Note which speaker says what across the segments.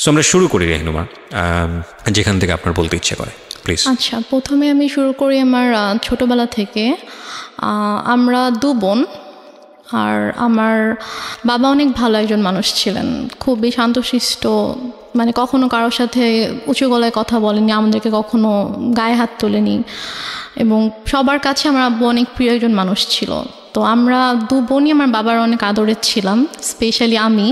Speaker 1: So আমরা শুরু করি রেহনুমা, যেখান থেকে আপনার বলতে ইচ্ছে করে প্লিজ।
Speaker 2: আচ্ছা, প্রথমে আমি শুরু করি আমার ছোটোবেলা থেকে। আমরা 2 বোন, আর আমার বাবা অনেক ভালো একজন মানুষ ছিলেন, খুবই শান্তশিষ্ট, মানে কখনো কারোর সাথে উঁচু গলায় কথা বলেনি, আমাদেরকে কখনো গায়ে হাত তোলেনি, এবং সবার কাছে আমার আব্বু অনেক প্রিয় একজন মানুষ ছিল। তো আমরা 2 বোনই আমার বাবার অনেক আদরের ছিলাম, স্পেশালি আমি।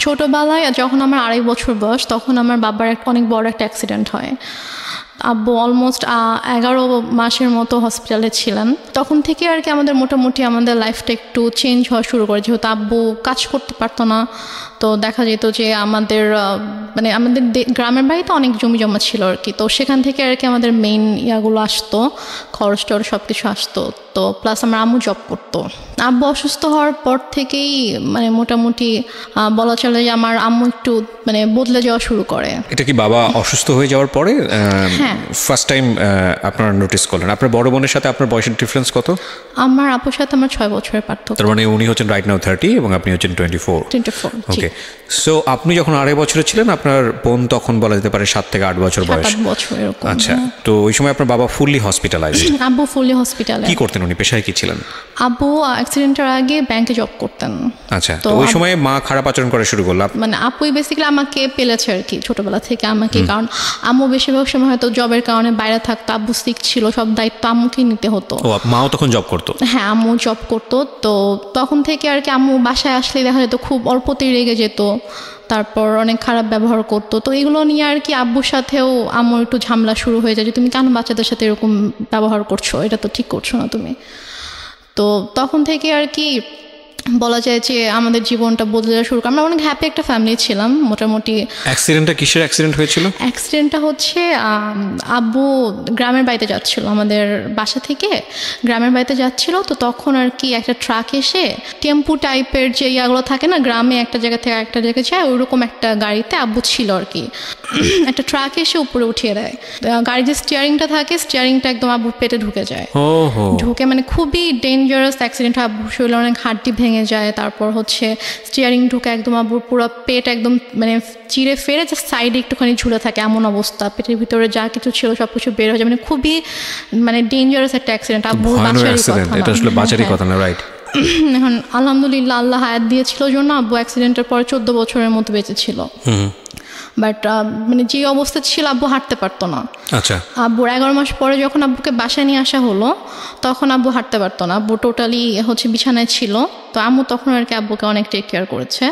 Speaker 2: ছোটোবেলায় যখন আমার 2.5 বছর বয়স, তখন আমার বাবার অনেক বড় একটা অ্যাক্সিডেন্ট হয়। আব্বু অলমোস্ট 11 মাসের মতো হসপিটালে ছিলেন। তখন থেকে আর কি আমাদের মোটামুটি আমাদের লাইফটা একটু চেঞ্জ হওয়া শুরু করে, যেহেতু আব্বু কাজ করতে পারতো না। তো দেখা যেত যে আমাদের মানে আমাদের গ্রামের বাড়িতে অনেক জমি জমা ছিল আর কি, তো সেখান থেকে আর কি আমাদের মেইন ইয়াগুলো আসতো, খরচ টরচ সব কিছু আসতো। তো প্লাস আমার আম্মু জব করতো। আব্বু অসুস্থ হওয়ার পর থেকেই মানে মোটামুটি বলা চলে যে আমার আম্মু একটু মানে বদলে যাওয়া শুরু করে।
Speaker 1: এটা কি বাবা অসুস্থ হয়ে যাওয়ার পরে ফার্স্ট টাইম আপনারা নোটিস করলেন? আপনার বড় বোনের সাথে আপনার বয়সের ডিফারেন্স কত?
Speaker 2: আমার আপুর সাথে আমার 6 বছরের পার্থক্য।
Speaker 1: তার মানে উনি হচ্ছেন রাইট নাও 30 এবং আপনি হচ্ছেন 24। ওকে, সো আপনি যখন 2.5 বছরে ছিলেন, আপনার বোন তখন বলা যেতে পারে 7 থেকে 8 বছর বয়স।
Speaker 2: 7-8 বছর এরকম।
Speaker 1: আচ্ছা, তো ওই সময় আপনার বাবা ফুললি হসপিটালাইজড?
Speaker 2: আব্বু ফুললি হসপিটালে।
Speaker 1: কি করতেন উনি, পেশায় কি ছিলেন?
Speaker 2: আব্বু অ্যাক্সিডেন্টের আগে ব্যাংকে জব করতেন।
Speaker 1: আচ্ছা, তো ওই সময় মা খারাপ আচরণ করা শুরু করল? মানে
Speaker 2: আপুই বেসিক্যালি আমাকে পেলেছে আর কি ছোটবেলা থেকে আমাকে, কারণ আম্মু বেশিরভাগ সময় হয়তো জবের কারণে বাইরে থাকতো, আব্বু সিক ছিল, সব দায়িত্ব আম্মুকেই নিতে হতো।
Speaker 1: ও, মাও তখন জব করতো?
Speaker 2: হ্যাঁ, আম্মু জব করতো। তো তখন থেকে আর কি আম্মু বাসায় আসলে দেখা যেত খুব অল্পতেই রেগে যেত, তারপর অনেক খারাপ ব্যবহার করতো। তো এগুলো নিয়ে আর কি আব্বুর সাথেও আম্মুর একটু ঝামেলা শুরু হয়ে যায় যে তুমি কেন বাচ্চাদের সাথে এরকম ব্যবহার করছো, এটা তো ঠিক করছো না তুমি। তো তখন থেকে আর কি বলা যায় যে আমাদের জীবনটা বদলে যাওয়া শুরু করে। আমরা অনেক হ্যাপি একটা ফ্যামিলি ছিলাম মোটামুটি।
Speaker 1: অ্যাক্সিডেন্টটা কিসের অ্যাক্সিডেন্ট হয়েছিল?
Speaker 2: অ্যাক্সিডেন্টটা হচ্ছে আব্বু গ্রামের বাড়িতে যাচ্ছিল, আমাদের বাসা থেকে গ্রামের বাড়িতে যাচ্ছিল। তো তখন আর কি একটা ট্রাক এসে টেম্পু টাইপের যে ইয়াগুলো থাকে না, গ্রামে একটা জায়গা থেকে একটা জায়গায় যায়, ওইরকম একটা গাড়িতে আব্বু ছিল আর কি। একটা ট্রাক এসে উপরে উঠিয়ে দেয়, গাড়ির যে স্টিয়ারিংটা থাকে, স্টিয়ারিংটা একদম আব্বুর পেটে ঢুকে যায়। ঢুকে মানে খুবই ডেঞ্জারাস অ্যাক্সিডেন্ট। আব্বুর শরীরে অনেক হাড্ডি ভেঙে যায়, তারপর হচ্ছে স্টিয়ারিং ঢুকে একদম আব্বুর পুরো পেট একদম মানে চিরে ফেরে যে সাইডে একটুখানি ঝুলে থাকে এমন অবস্থা, পেটের ভিতরে যা কিছু ছিল সব কিছু বের হয়ে যায়, মানে খুবই মানে ডেঞ্জারাস একটা অ্যাক্সিডেন্ট। আব্বুর বাঁচারই কথা না, রাইট? এখন আলহামদুলিল্লাহ আল্লাহ হায়াত দিয়েছিল জন্য আব্বু অ্যাক্সিডেন্টের পরে 14 বছরের মতো বেঁচে ছিল। বাট মানে যে অবস্থা ছিল আব্বু হাঁটতে পারতো না।
Speaker 1: আচ্ছা,
Speaker 2: আব্বুর 11 মাস পরে যখন আব্বুকে বাসায় নিয়ে আসা হলো, তখন আব্বু হাঁটতে পারতো না, আব্বু টোটালি হচ্ছে বিছানায় ছিল। তো আম্মু তখন আর কি আব্বুকে অনেক টেক কেয়ার করেছে।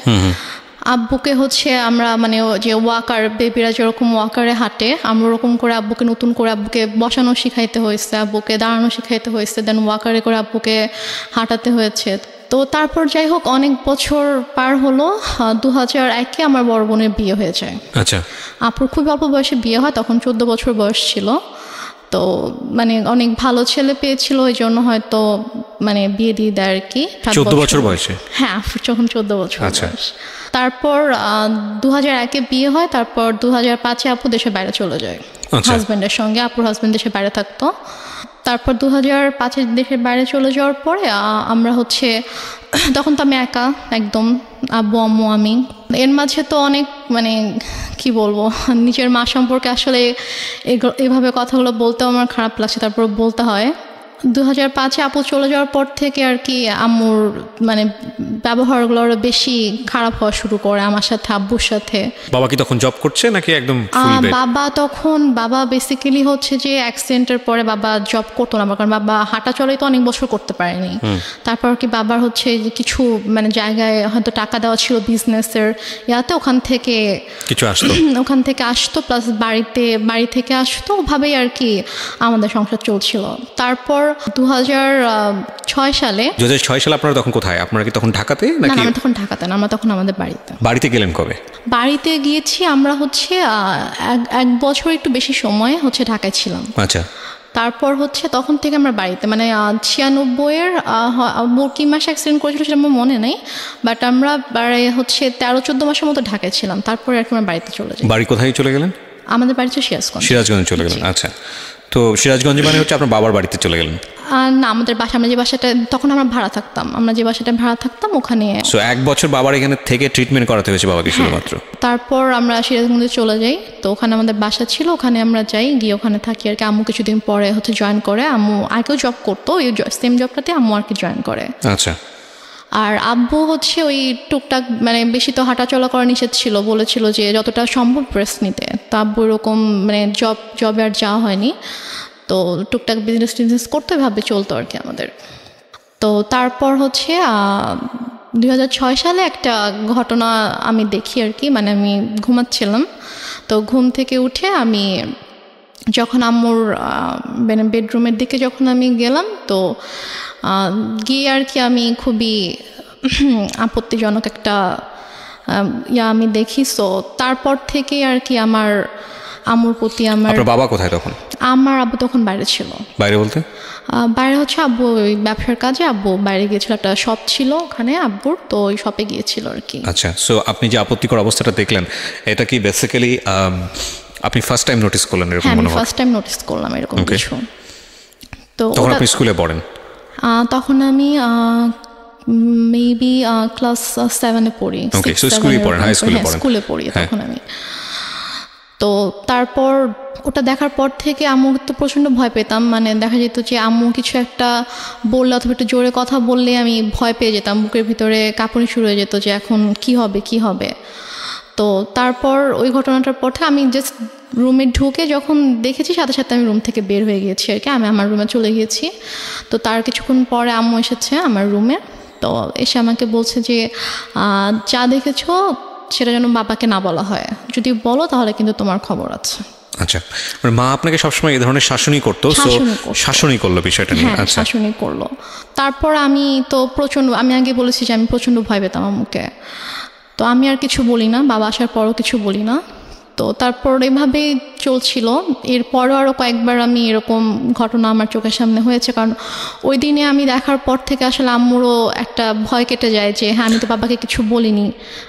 Speaker 2: আব্বুকে হচ্ছে আমরা মানে যে ওয়াকার, বেবিরা যেরকম ওয়াকারে হাঁটে, আমরা ওরকম করে আব্বুকে নতুন করে আব্বুকে বসানো শিখাইতে হয়েছে, আব্বুকে দাঁড়ানো শিখাইতে হয়েছে, দেন ওয়াকারে করে আব্বুকে হাঁটাতে হয়েছে। তো তারপর যাই হোক অনেক বছর পার হলো, 2001-এ আমার বড় বোনের বিয়ে হয়ে যায়।
Speaker 1: আচ্ছা,
Speaker 2: আপুর খুব অল্প বয়সে বিয়ে হয়, তখন 14 বছর বয়স ছিল। তো মানে অনেক ভালো ছেলে পেয়েছিল, ওই জন্য হয়তো মানে বিয়ে দিয়ে দেয় আর কি।
Speaker 1: 14 বছর বয়সে?
Speaker 2: হ্যাঁ, যখন 14 বছর বয়স। তারপর 2001-এ বিয়ে হয়, তারপর 2005-এ আপু দেশের বাইরে চলে যায় হাজব্যান্ডের সঙ্গে। আপুর হাজব্যান্ড দেশের বাইরে থাকতো। তারপর 2005-এ দেশের বাইরে চলে যাওয়ার পরে আমরা হচ্ছে, তখন তো আমি একা একদম, আব্বু আম্মু আমি। এর মাঝে তো অনেক মানে কি বলবো, নিজের মা সম্পর্কে আসলে এভাবে কথাগুলো বলতেও আমার খারাপ লাগছে, তারপর বলতে হয়। 2005-এ আপু চলে যাওয়ার পর থেকে আর কি আম্মুর মানে ব্যবহারগুলো আরো বেশি খারাপ হওয়া শুরু করে আমার সাথে, আব্বুর সাথে।
Speaker 1: বাবা কি তখন জব করছে নাকি একদম
Speaker 2: বাবা বেসিক্যালি হচ্ছে যে অ্যাক্সিডেন্টের পরে বাবা জব করতো না, কারণ বাবা হাঁটা চলাই তো অনেক বছর করতে পারেনি। তারপর কি বাবার হচ্ছে কিছু মানে জায়গায় হয়তো টাকা দেওয়া ছিল বিজনেসের ইয়াতে, ওখান থেকে কিছু আসতো, ওখান থেকে আসতো, প্লাস বাড়ি থেকে আসতো, ওভাবেই আর কি আমাদের সংসার চলছিল। তারপর 2006 সালে
Speaker 1: আপনারা তখন কোথায়? আপনারা কি তখন ঢাকাতে নাকি?
Speaker 2: না, আমরা তখন ঢাকাতে না, আমরা তখন আমাদের বাড়িতে
Speaker 1: গেলেন কবে?
Speaker 2: বাড়িতে গিয়েছি আমরা হচ্ছে 1 বছর একটু বেশি সময় হচ্ছে ঢাকায় ছিলাম।
Speaker 1: আচ্ছা,
Speaker 2: তারপর হচ্ছে তখন থেকে আমরা বাড়িতে মানে 96-এর কি মাসে অ্যাক্সিডেন্ট করেছিল সেটা আমার মনে নেই, বাট আমরা হচ্ছে 13-14 মাসের মতো ঢাকায় ছিলাম। তারপরে আর কি আমরা বাড়িতে চলে যাই।
Speaker 1: বাড়ি কোথায় চলে গেলেন?
Speaker 2: আমাদের বাড়ি তো সিরাজগঞ্জ।
Speaker 1: সিরাজগঞ্জে চলে গেলেন, আচ্ছা। তো সিরাজগঞ্জে মানে হচ্ছে আপনার বাবার বাড়িতে চলে গেলেন?
Speaker 2: না, আমাদের বাসা, আমরা যে বাসাটা তখন আমরা ভাড়া থাকতাম, আমরা যে বাসাটা ভাড়া থাকতাম ওখানে।
Speaker 1: সো 1 বছর বাবার এখানে থেকে ট্রিটমেন্ট করাতে হয়েছে বাবাকে শুধুমাত্র?
Speaker 2: তারপর আমরা সিরাজগঞ্জে চলে যাই, তো ওখানে আমাদের বাসা ছিল, ওখানে আমরা যাই, গিয়ে ওখানে থাকি আর কি। আম্মু কিছুদিন পরে হচ্ছে জয়েন করে, আম্মু আগেও জব করতো, ওই সেম জবটাতে আম্মু আর কি জয়েন করে।
Speaker 1: আচ্ছা।
Speaker 2: আর আব্বু হচ্ছে ওই টুকটাক মানে বেশি তো হাঁটাচলা করা নিষেধ ছিল, বলেছিল যে যতটা সম্ভব রেস্ট নিতে। তো আব্বু এরকম মানে জবে আর যাওয়া হয়নি, তো টুকটাক বিজনেস করতে ভাবে চলতো আর কি আমাদের। তো তারপর হচ্ছে 2006 সালে একটা ঘটনা আমি দেখি আর কি, মানে আমি ঘুমাচ্ছিলাম, তো ঘুম থেকে উঠে আমি যখন আম্মুর মানে বেডরুমের দিকে যখন আমি গেলাম, তো গিয়ে আর কি আমি খুবই আপত্তিজনক একটা আমি দেখি। সো তারপর থেকে আর কি আমার আম্মুর প্রতি আমার।
Speaker 1: আপনার বাবা কোথায় তখন?
Speaker 2: আমার আব্বু তখন বাইরে ছিল।
Speaker 1: বাইরে বলতে?
Speaker 2: বাইরে হচ্ছে আব্বু ওই ব্যবসার কাজে আব্বু বাইরে গিয়েছিল, একটা শপ ছিল ওখানে আব্বুর, তো ওই শপে গিয়েছিল আর কি।
Speaker 1: আচ্ছা। সো আপনি যে আপত্তিকর অবস্থাটা দেখলেন, এটা কি বেসিক্যালি আপনি ফার্স্ট টাইম নোটিস করলেন এরকম?
Speaker 2: হ্যাঁ, আমি ফার্স্ট টাইম নোটিস করলাম এরকম কিছু। তো
Speaker 1: তখন আপনি স্কুলে পড়েন?
Speaker 2: তখন আমি মেবি ক্লাস 7-এ পড়ি।
Speaker 1: ওকে, সো স্কুলে পড়েন, হাই স্কুলে পড়েন?
Speaker 2: স্কুলে পড়ি তখন আমি। তো তারপর ওটা দেখার পর থেকে আম্মু তো প্রচণ্ড ভয় পেতাম, মানে দেখা যেত যে আম্মু কিছু একটা বললে অথবা একটু জোরে কথা বললে আমি ভয় পেয়ে যেতাম, বুকের ভিতরে কাঁপুনি শুরু হয়ে যেত যে এখন কি হবে। তো তারপর ওই ঘটনাটার পর থেকে আমি জাস্ট রুমে ঢুকে যখন দেখেছি সাথে সাথে আমি রুম থেকে বের হয়ে গিয়েছি আর কি, আমি আমার রুমে চলে গিয়েছি। তো তার কিছুক্ষণ পরে আম্মু এসেছে আমার রুমে, তো এসে আমাকে বলছে যে যা দেখেছো সেটা যেন বাবাকে না বলা হয়, যদি বলো তাহলে কিন্তু তোমার খবর আছে।
Speaker 1: আচ্ছা, মা আপনাকে সবসময় এই ধরনের শাসনই করতো? শাসনই করলো বিষয়টা নিয়ে?
Speaker 2: আচ্ছা, শাসনই করলো। তারপর আমি তো আমি আগে বলেছি যে আমি প্রচণ্ড ভয় পেতাম আম্মুকে, তো আমি আর কিছু বলি না, বাবা আসার পরও কিছু বলি না। তো তারপর এভাবেই চলছিল। এরপরও আরও কয়েকবার আমি এরকম ঘটনা আমার চোখের সামনে হয়েছে, কারণ ওই দিনে আমি দেখার পর থেকে আসলে আম্মুরও একটা ভয় কেটে যায় যে হ্যাঁ আমি তো বাবাকে কিছু বলিনি,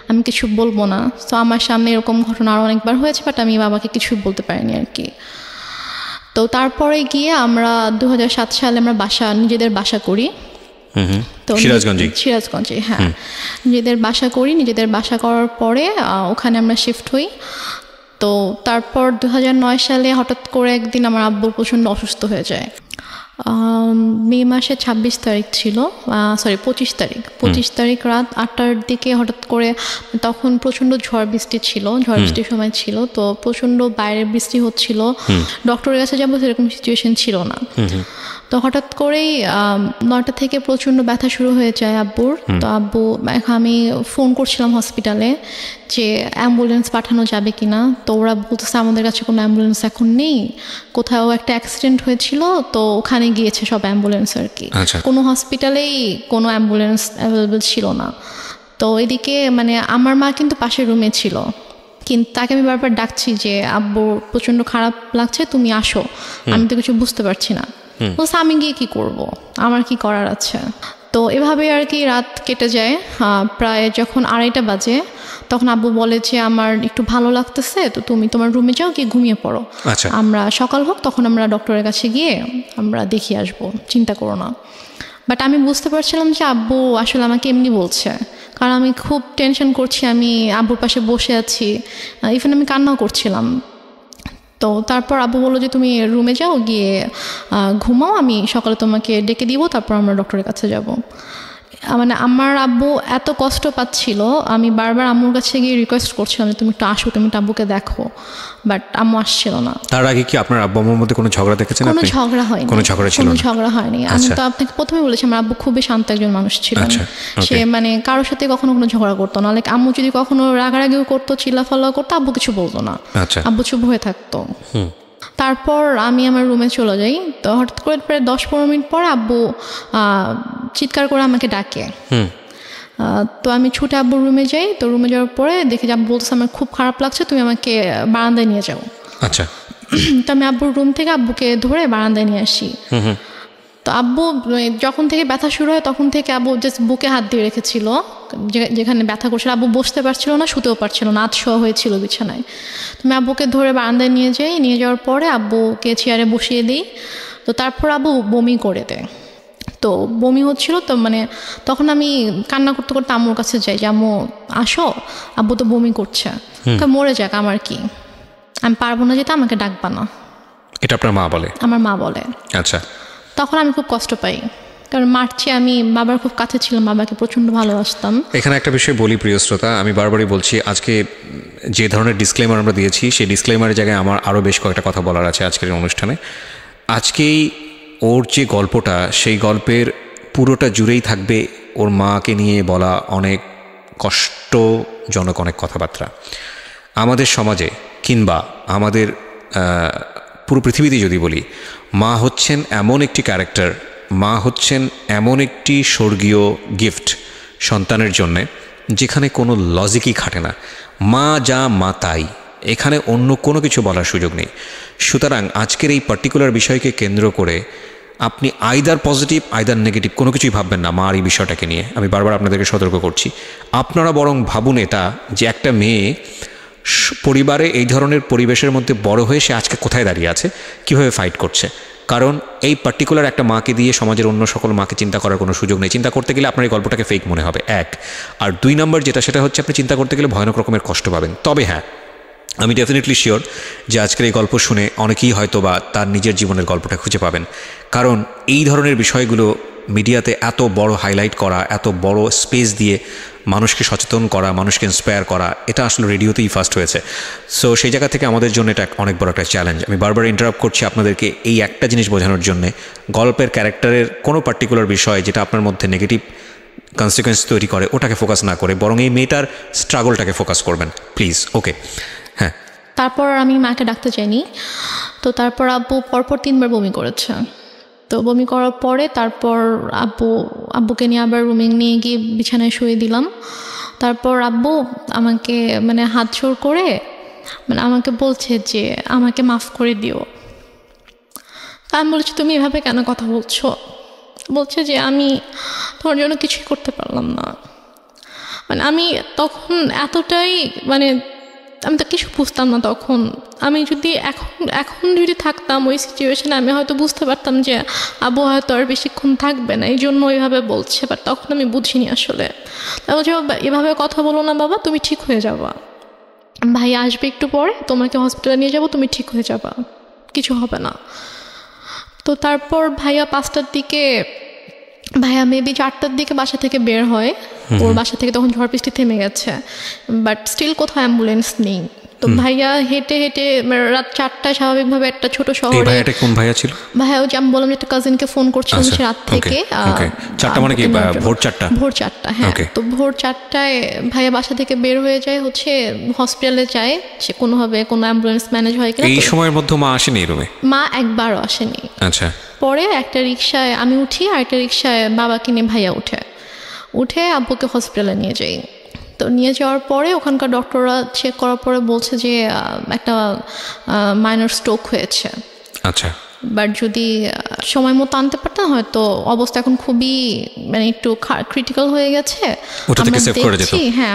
Speaker 2: আমি কিছু বলবো না। তো আমার সামনে এরকম ঘটনা আরও অনেকবার হয়েছে, বাট আমি বাবাকে কিছু বলতে পারিনি আর কি। তো তারপরে গিয়ে আমরা 2007 সালে আমরা নিজেদের বাসা করি। তো সিরাজগঞ্জে, হ্যাঁ, নিজেদের বাসা করার পরে ওখানে আমরা শিফট হই। তো তারপর 2009 সালে হঠাৎ করে একদিন আমার আব্বু প্রচণ্ড অসুস্থ হয়ে যায়। মে মাসে 26 তারিখ ছিল, 25 তারিখ রাত 8টার দিকে হঠাৎ করে, তখন প্রচণ্ড ঝড় বৃষ্টির সময় ছিল, তো প্রচণ্ড বাইরে বৃষ্টি হচ্ছিল, ডক্টরের কাছে যাবো সেরকম সিচুয়েশন ছিল না। তো হঠাৎ করেই 9টা থেকে প্রচণ্ড ব্যথা শুরু হয়ে যায় আব্বুর। তো আমি ফোন করছিলাম হসপিটালে যে অ্যাম্বুলেন্স পাঠানো যাবে কিনা, তো ওরা বলতেছে আমাদের কাছে কোনো অ্যাম্বুলেন্স এখন নেই, কোথাও একটা অ্যাক্সিডেন্ট হয়েছিল তো ওখানে গিয়েছে সব অ্যাম্বুলেন্স আর কি, কোনো হসপিটালেই কোনো অ্যাম্বুলেন্স অ্যাভেলেবেল ছিল না। তো এদিকে মানে আমার মা কিন্তু পাশের রুমে ছিল, কিন্তু তাকে আমি বারবার ডাকছি যে আব্বু প্রচণ্ড খারাপ লাগছে, তুমি আসো, আমি তো কিছু বুঝতে পারছি না। বলছে আমি গিয়ে কী করবো, আমার কি করার আছে। তো এভাবে আর কি রাত কেটে যায়। প্রায় যখন 2:30 বাজে তখন আব্বু বলে যে আমার একটু ভালো লাগতেছে, তো তুমি তোমার রুমে যাও, গিয়ে ঘুমিয়ে পড়ো, আমরা সকাল হোক তখন আমরা ডক্টরের কাছে গিয়ে আমরা দেখিয়ে আসবো, চিন্তা করো না। বাট আমি বুঝতে পারছিলাম যে আব্বু আসলে আমাকে এমনি বলছে, কারণ আমি খুব টেনশন করছি, আমি আব্বুর পাশে বসে আছি, ইভেন আমি কান্নাও করছিলাম। তো তারপর আব্বু বললো যে তুমি রুমে যাও, গিয়ে ঘুমাও, আমি সকালে তোমাকে ডেকে দিব, তারপর আমরা ডক্টরের কাছে যাব। মানে আমার আব্বু এত কষ্ট পাচ্ছিল, আমি বারবার আম্মুর কাছে গিয়ে রিকোয়েস্ট করছিলাম যে তুমি একটু আসো, তুমি আব্বুকে দেখো, বাট আম্মু আসছিল না।
Speaker 1: তার আগে কি আপনার আব্বু আম্মুর মধ্যে কোনো ঝগড়া দেখেছেন?
Speaker 2: কোনো ঝগড়া হয়নি, কোনো ঝগড়া হয়নি। আমি তো আপনাকে প্রথমে বলেছি আমার আব্বু খুবই শান্ত একজন মানুষ ছিলেন, সে মানে কারোর সাথে কখনো কোনো ঝগড়া করতো না। লাইক আম্মু যদি কখনো রাগারাগিও করতো, চিল্লাফাল্লা করতো, আব্বু কিছু বলতো না, আব্বু চুপ হয়ে থাকতো। তারপর আমি আমার রুমে চলে যাই। তো হঠাৎ করে প্রায় 10-15 মিনিট পর আব্বু চিৎকার করে আমাকে ডাকে। তো আমি ছুটে আব্বুর রুমে যাই। তো রুমে যাওয়ার পরে দেখি যে আব্বু বলতেছে আমার খুব খারাপ লাগছে, তুমি আমাকে বারান্দায় নিয়ে যাও।
Speaker 1: আচ্ছা।
Speaker 2: তো আমি আব্বুর রুম থেকে আব্বুকে ধরে বারান্দায় নিয়ে আসি। তো আব্বু যখন থেকে ব্যথা শুরু হয় তখন থেকে আব্বু জাস্ট বুকে হাত দিয়ে রেখেছিল, যেখানে ব্যথা করছিল, আব্বু বসতে পারছিল না, শুতেও পারছিল না, আতশোয়া হয়েছিল বিছানায়। তো আমি আব্বুকে ধরে বারান্দায় নিয়ে যাওয়ার পরে আব্বুকে চেয়ারে বসিয়ে দিই। তো তারপর আব্বু বমি করে দেয়। তো বমি হচ্ছিল, তো মানে তখন আমি কান্না করতে করতে আম্মুর কাছে যাই যে আম্মু আসো, আব্বু তো বমি করছে, মরে যাক আমার কি, আমি পারবো না যেতে, আমাকে ডাকবা না।
Speaker 1: এটা আপনার মা বলে?
Speaker 2: আমার মা বলে।
Speaker 1: আচ্ছা।
Speaker 2: তখন আমি খুব কষ্ট পাই, কারণ মার্চে আমি বাবার খুব কাছে ছিলাম, বাবাকে প্রচণ্ড ভালোবাসতাম।
Speaker 1: এখানে একটা বিষয় বলি প্রিয় শ্রোতা, আমি বারবারই বলছি, আজকে যে ধরনের ডিসক্লেমার আমরা দিয়েছি সেই ডিসক্লেমারের জায়গায় আমার আরও বেশ কয়েকটা কথা বলার আছে আজকের অনুষ্ঠানে। আজকেই ওর যে গল্পটা, সেই গল্পের পুরোটা জুড়েই থাকবে ওর মাকে নিয়ে বলা অনেক কষ্টজনক অনেক কথাবার্তা। আমাদের সমাজে কিংবা আমাদের পুরো পৃথিবীতে যদি বলি, মা হচ্ছেন এমন একটি ক্যারেক্টার, মা হচ্ছেন এমন একটি স্বর্গীয় গিফট সন্তানের জন্যে, যেখানে কোনো লজিকই খাটে না। মা যা মা তাই, এখানে অন্য কোনো কিছু বলার সুযোগ নেই। সুতরাং আজকের এই পার্টিকুলার বিষয়কে কেন্দ্র করে আপনি আইদার পজিটিভ আইদার নেগেটিভ কোনো কিছুই ভাববেন না মার এই বিষয়টাকে নিয়ে। আমি বারবার আপনাদেরকে সতর্ক করছি, আপনারা বরং ভাবুন এটা যে একটা মেয়ে পরিবারে এই ধরনের পরিবেশের মধ্যে বড় হয়ে সে আজকে কোথায় দাঁড়িয়ে আছে, কিভাবে ফাইট করছে। কারণ এই পার্টিকুলার একটা মাকে দিয়ে সমাজের অন্য সকল মাকে চিন্তা করার কোনো সুযোগ নেই। চিন্তা করতে গেলে আপনার এই গল্পটাকে ফেক মনে হবে, এক। আর দুই নম্বর যেটা, সেটা হচ্ছে আপনি চিন্তা করতে গেলে ভয়ানক রকমের কষ্ট পাবেন। তবে হ্যাঁ, আমি ডেফিনেটলি শিওর যে আজকের এই গল্প শুনে অনেকেই হয়তো বা তার নিজের জীবনের গল্পটা খুঁজে পাবেন। কারণ এই ধরনের বিষয়গুলো মিডিয়াতে এত বড় হাইলাইট করা, এত বড় স্পেস দিয়ে মানুষকে সচেতন করা, মানুষকে ইন্সপায়ার করা, এটা আসলে রেডিওতেই ফার্স্ট হয়েছে। সো সেই জায়গা থেকে আমাদের জন্য এটা অনেক বড় একটা চ্যালেঞ্জ। আমি বারবার ইন্টারাপ্ট করছি আপনাদেরকে এই একটা জিনিস বোঝানোর জন্যে, গল্পের ক্যারেক্টারের কোনো পার্টিকুলার বিষয় যেটা আপনার মধ্যে নেগেটিভ কনসিকুয়েন্স তৈরি করে ওটাকে ফোকাস না করে বরং এই মেয়েটার স্ট্রাগলটাকে ফোকাস করবেন প্লিজ। ওকে, হ্যাঁ।
Speaker 2: তারপর আমি মাকে ডাকতে চাইনি। তো তারপর আব্বু পরপর 3 বার বমি করেছে। তো বমি করার পরে তারপর আব্বুকে নিয়ে আবার রুমে নিয়ে গিয়ে বিছানায় শুয়ে দিলাম। তারপর আব্বু আমাকে মানে হাত জোড় করে মানে আমাকে বলছে যে আমাকে মাফ করে দিও। আমি বলছি তুমি এভাবে কেন কথা বলছো? বলছে যে আমি তোমার জন্য কিছুই করতে পারলাম না। মানে আমি তখন এতটাই মানে আমি তো কিছু বুঝতাম না তখন। আমি যদি এখন যদি থাকতাম ওই সিচুয়েশনে, আমি হয়তো বুঝতে পারতাম যে আব্বু হয়তো আর বেশিক্ষণ থাকবে না, এই জন্য ওইভাবে বলছে। বাট তখন আমি বুঝিনি আসলে। বলছে এভাবে কথা বলো না বাবা, তুমি ঠিক হয়ে যাবা, ভাই আসবে একটু পরে, তোমাকে হসপিটালে নিয়ে যাবো, তুমি ঠিক হয়ে যাবা, কিছু হবে না। তো তারপর ভাইয়া 5টার দিকে, ভাইয়া মেবি 4টার দিকে বাসা থেকে বের হয়। ওর বাসা থেকে তখন ঝড় বৃষ্টি থেমে গেছে, বাট স্টিল কোথাও অ্যাম্বুলেন্স নেই। তো ভাইয়া হেঁটে হেঁটে রাত 4টায় স্বাভাবিকভাবে একটা ছোট শহরে।
Speaker 1: ভাইয়াটা কোন ভাইয়া ছিল?
Speaker 2: ভাইয়া ওই যে আমি বললাম যে একটা কাজিনকে ফোন করছিলাম সে রাত থেকে।
Speaker 1: 4টা মানে কি ভোর 4টা?
Speaker 2: ভোর 4টা, হ্যাঁ। তো ভোর 4টায় ভাইয়া বাসা থেকে বের হয়ে যায়, হচ্ছে হসপিটালে যায়, সে কোনোভাবে কোনো অ্যাম্বুলেন্স ম্যানেজ হয় কিনা।
Speaker 1: এই সময়ের মধ্যে মা আসেনি রুমে?
Speaker 2: মা একবারও আসেনি।
Speaker 1: আচ্ছা।
Speaker 2: পরে একটা রিক্সায় আমি উঠি, আর একটা রিক্সায় বাবাকে নিয়ে ভাইয়া উঠে আব্বুকে হসপিটালে নিয়ে যাই। তো নিয়ে যাওয়ার পরে ওখানকার ডক্টররা চেক করার পরে বলছে যে একটা মাইনর স্ট্রোক হয়েছে।
Speaker 1: আচ্ছা।
Speaker 2: বাট যদি সময় মতো আনতে পারতাম হয়তো অবস্থা এখন খুবই মানে একটু ক্রিটিক্যাল হয়ে গেছে।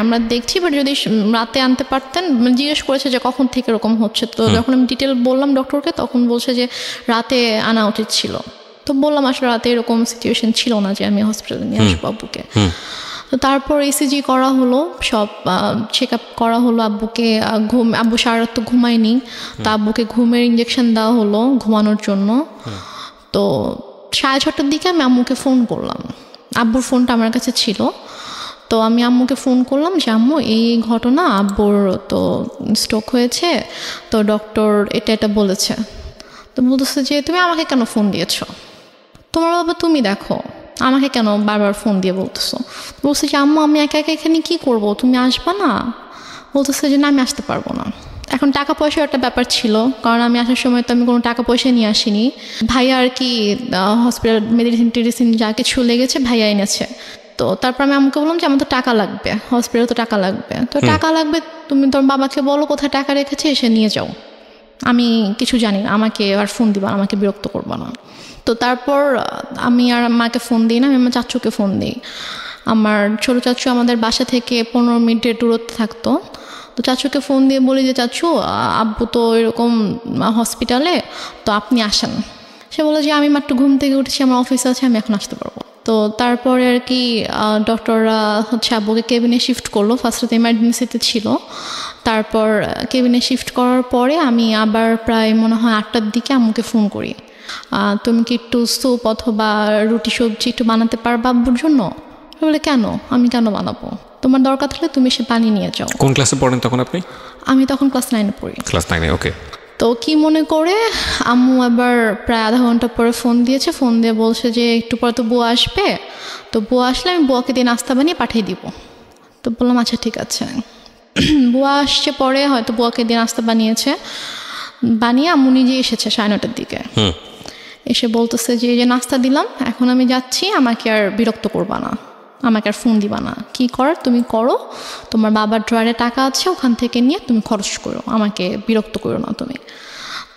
Speaker 2: আমরা দেখছি বাট যদি রাতে আনতে পারতেন। জিজ্ঞেস করেছে যে কখন থেকে এরকম হচ্ছে। তো যখন আমি ডিটেল বললাম ডক্টরকে, তখন বলছে যে রাতে আনা উচিত ছিল। তো বললাম আসলে রাতে এরকম সিচুয়েশন ছিল না যে আমি হসপিটালে নিয়ে আসবো আব্বুকে। তো তারপর ইসিজি করা হলো, সব চেক আপ করা হলো আব্বুকে। আব্বু সারা রাত তো ঘুমায়নি, তা আব্বুকে ঘুমের ইঞ্জেকশন দেওয়া হলো ঘুমানোর জন্য। তো 6:30টার দিকে আমি আম্মুকে ফোন করলাম, আব্বুর ফোনটা আমার কাছে ছিল। তো আমি আম্মুকে ফোন করলাম যে আম্মু এই ঘটনা, আব্বুর তো স্ট্রোক হয়েছে, তো ডক্টর এটা বলেছে। তো বলতেছে যে তুমি আমাকে কেন ফোন দিয়েছো, তোমার বাবা তুমি দেখো, আমাকে কেন বারবার ফোন দিয়ে বলতেছো। বলছে যে আম্মু আমি একা একা এখানে কী করবো, তুমি আসবা না? বলতেছে যে না আমি আসতে পারবো না। এখন টাকা পয়সার একটা ব্যাপার ছিল, কারণ আমি আসার সময় তো আমি কোনো টাকা পয়সা নিয়ে আসিনি। ভাইয়া আর কি হসপিটাল মেডিসিন যা কিছু লেগেছে ভাইয়া এনেছে। তো তারপর আমি আমাকে বললাম যে আমার তো টাকা লাগবে, হসপিটালে তো টাকা লাগবে। তো টাকা লাগবে, তুমি তোর বাবাকে বলো কোথায় টাকা রেখেছে, এসে নিয়ে যাও, আমি কিছু জানি না, আমাকে আর ফোন দিবা, আমাকে বিরক্ত করবা না। তো তারপর আমি আর মাকে ফোন দিই না, আমি আমার চাচুকে ফোন দিই। আমার ছোটো চাচু আমাদের বাসা থেকে 15 মিনিটের দূরত্বে থাকতো। তো চাচুকে ফোন দিয়ে বলি যে চাচু আব্বু তো এরকম হসপিটালে, তো আপনি আসেন। সে বলে যে আমি মাত্র ঘুম থেকে উঠেছি, আমার অফিস আছে, আমি এখন আসতে পারবো। তো তারপরে আর কি ডক্টররা হচ্ছে আব্বুকে কেবিনে শিফট করলো। ফার্স্টে ইমার্জেন্সিতে ছিল, তারপর কেবিনে শিফট করার পরে আমি আবার প্রায় মনে হয় 8টার দিকে আম্মুকে ফোন করি, তুমি কি একটু স্যুপ অথবা রুটি সবজি একটু বানাতে পারবা আব্বুর জন্য? বলে কেন, আমি কেন বানাবো, তোমার দরকার থাকলে তুমি সে পানি নিয়ে যাও।
Speaker 1: কোন ক্লাসে পড়েন তখন আপনি?
Speaker 2: আমি তখন ক্লাস 9-এ পড়ি।
Speaker 1: ক্লাস 9-এ, ওকে।
Speaker 2: তো কি মনে করে আম্মু আবার প্রায় আধা ঘন্টা পরে ফোন দিয়েছে। ফোন দিয়ে বলছে যে একটু পরে তো বুয়া আসবে, তো বুয়া আসলে আমি বুয়াকে দিয়ে নাস্তা বানিয়ে পাঠিয়ে দিব। তো বললাম আচ্ছা ঠিক আছে। বুয়া আসছে পরে, হয়তো বুয়াকে দিয়ে নাস্তা বানিয়ে আম্মু নিজে এসেছে 9:30-টার দিকে। এসে বলতেছে যে এই যে নাস্তা দিলাম, এখন আমি যাচ্ছি, আমাকে আর বিরক্ত করবা না, আমাকে আর ফোন দিবা না, কী করার তুমি করো, তোমার বাবার ড্রয়ারে টাকা আছে, ওখান থেকে নিয়ে তুমি খরচ করো, আমাকে বিরক্ত করো না তুমি।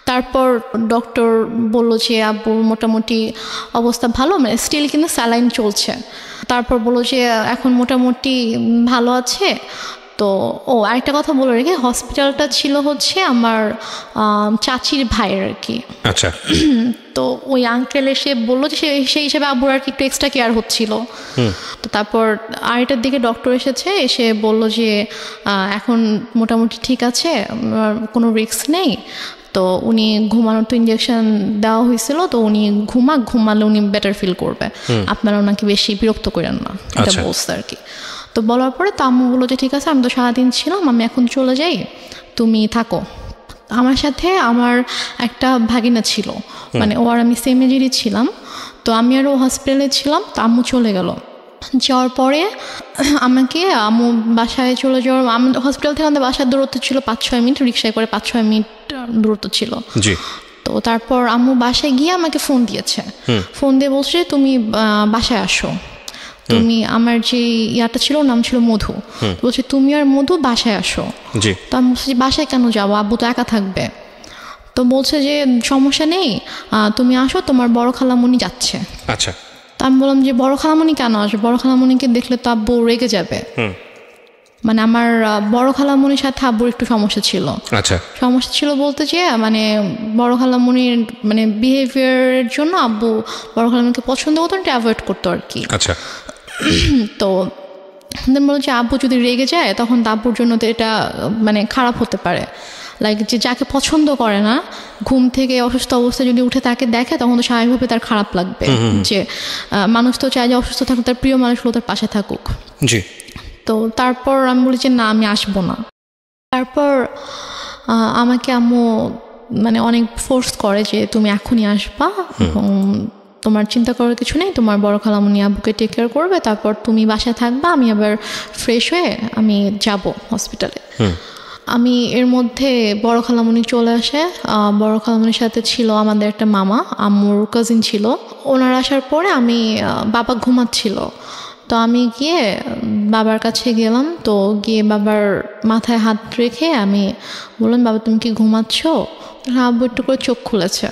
Speaker 2: তারপর ডক্টর বলল যে আব্বুর মোটামুটি অবস্থা ভালো, মানে স্টিল কিন্তু স্যালাইন চলছে। তারপর বললো যে এখন মোটামুটি ভালো আছে। তো আরেকটা কথা বলে রেখে, হসপিটালটা ছিল হচ্ছে আমার চাচির ভাইয়ের আর কি।
Speaker 1: আচ্ছা।
Speaker 2: তো ওই আঙ্কেল এসে বললো যে সেই হিসাবে আব্বুর আর কি একটু এক্সট্রা কেয়ার হচ্ছিল। তো তারপর আড়াইটার দিকে ডক্টর এসে বলল যে এখন মোটামুটি ঠিক আছে, কোনো রিস্ক নেই। তো উনি ঘুমানোর তো ইঞ্জেকশন দেওয়া হয়েছিল, তো উনি ঘুমালে উনি বেটার ফিল করবে, আপনারা ওনাকে বেশি বিরক্ত করেন না, এটা বলছে আর কি। তো বলার পরে তো আম্মু বললো যে ঠিক আছে, আমি তো সারাদিন ছিলাম, আমি এখন চলে যাই, তুমি থাকো। আমার সাথে আমার একটা ভাগিনা ছিল, মানে ও আর আমি সেম এজেরই ছিলাম। তো আমি আর ও হসপিটালে ছিলাম। তো আম্মু চলে গেল। যাওয়ার পরে আমাকে আম্মু বাসায় চলে যাওয়ার, হসপিটাল থেকে আমাদের বাসার দূরত্ব ছিল 5-6 মিনিট, রিক্সায় করে 5-6 মিনিট দূরত্ব ছিল। তো তারপর আম্মু বাসায় গিয়ে আমাকে ফোন দিয়েছে। ফোন দিয়ে বলছে তুমি বাসায় আসো, তুমি আমার যে ইয়াটা ছিল, নাম ছিল মধু, বলছে তুমি আর মধু বাসায় আসো। তো আমি বলছি বাসায় কেন যাবো, আব্বু তো একা থাকবে। তো বলছে যে সমস্যা নেই, তুমি আসো, তোমার বড় খালামণি যাচ্ছে।
Speaker 1: আচ্ছা।
Speaker 2: তো আমি বললাম যে বড় খালামণি কেন আসবে, বড় খালামণিকে দেখলে তো আব্বু রেগে যাবে। মানে আমার বড় খালামণির সাথে আব্বুর একটু সমস্যা ছিল।
Speaker 1: আচ্ছা।
Speaker 2: সমস্যা ছিল বলতে যে মানে বড় খালামণির মানে বিহেভিয়ারের জন্য আব্বু বড় খালামণিকে পছন্দ করতো, এটা অ্যাভয়েড করতো আর কি।
Speaker 1: আচ্ছা।
Speaker 2: তো বললো যে আব্বু যদি রেগে যায় তখন তো আব্বুর জন্য তো এটা মানে খারাপ হতে পারে। লাইক যে যাকে পছন্দ করে না, ঘুম থেকে অসুস্থ অবস্থায় যদি উঠে তাকে দেখে, তখন তো স্বাভাবিকভাবে তার খারাপ লাগবে। যে মানুষ তো চায় যে অসুস্থ থাকুক, তার প্রিয় মানুষগুলো তার পাশে থাকুক।
Speaker 1: জি।
Speaker 2: তো তারপর আমি বলি যে না, আমি আসবো না। তারপর আমাকে আম্মু মানে অনেক ফোর্স করে যে তুমি এখনই আসবা, এবং তোমার চিন্তা করার কিছু নেই, তোমার বড় খালামণি আব্বুকে টেক কেয়ার করবে, তারপর তুমি বাসায় থাকবা, আমি আবার ফ্রেশ হয়ে আমি যাব হসপিটালে। আমি এর মধ্যে বড় খালামণি চলে আসে। বড় খালামণির সাথে ছিল আমাদের একটা মামা, আম্মুর কাজিন ছিল। ওনারা আসার পরে আমি বাবা ঘুমাচ্ছিল, তো আমি গিয়ে বাবার কাছে গেলাম। তো গিয়ে বাবার মাথায় হাত রেখে আমি বললাম, বাবা তুমি কি ঘুমাচ্ছ? আব্বু একটু করে চোখ খুলেছে।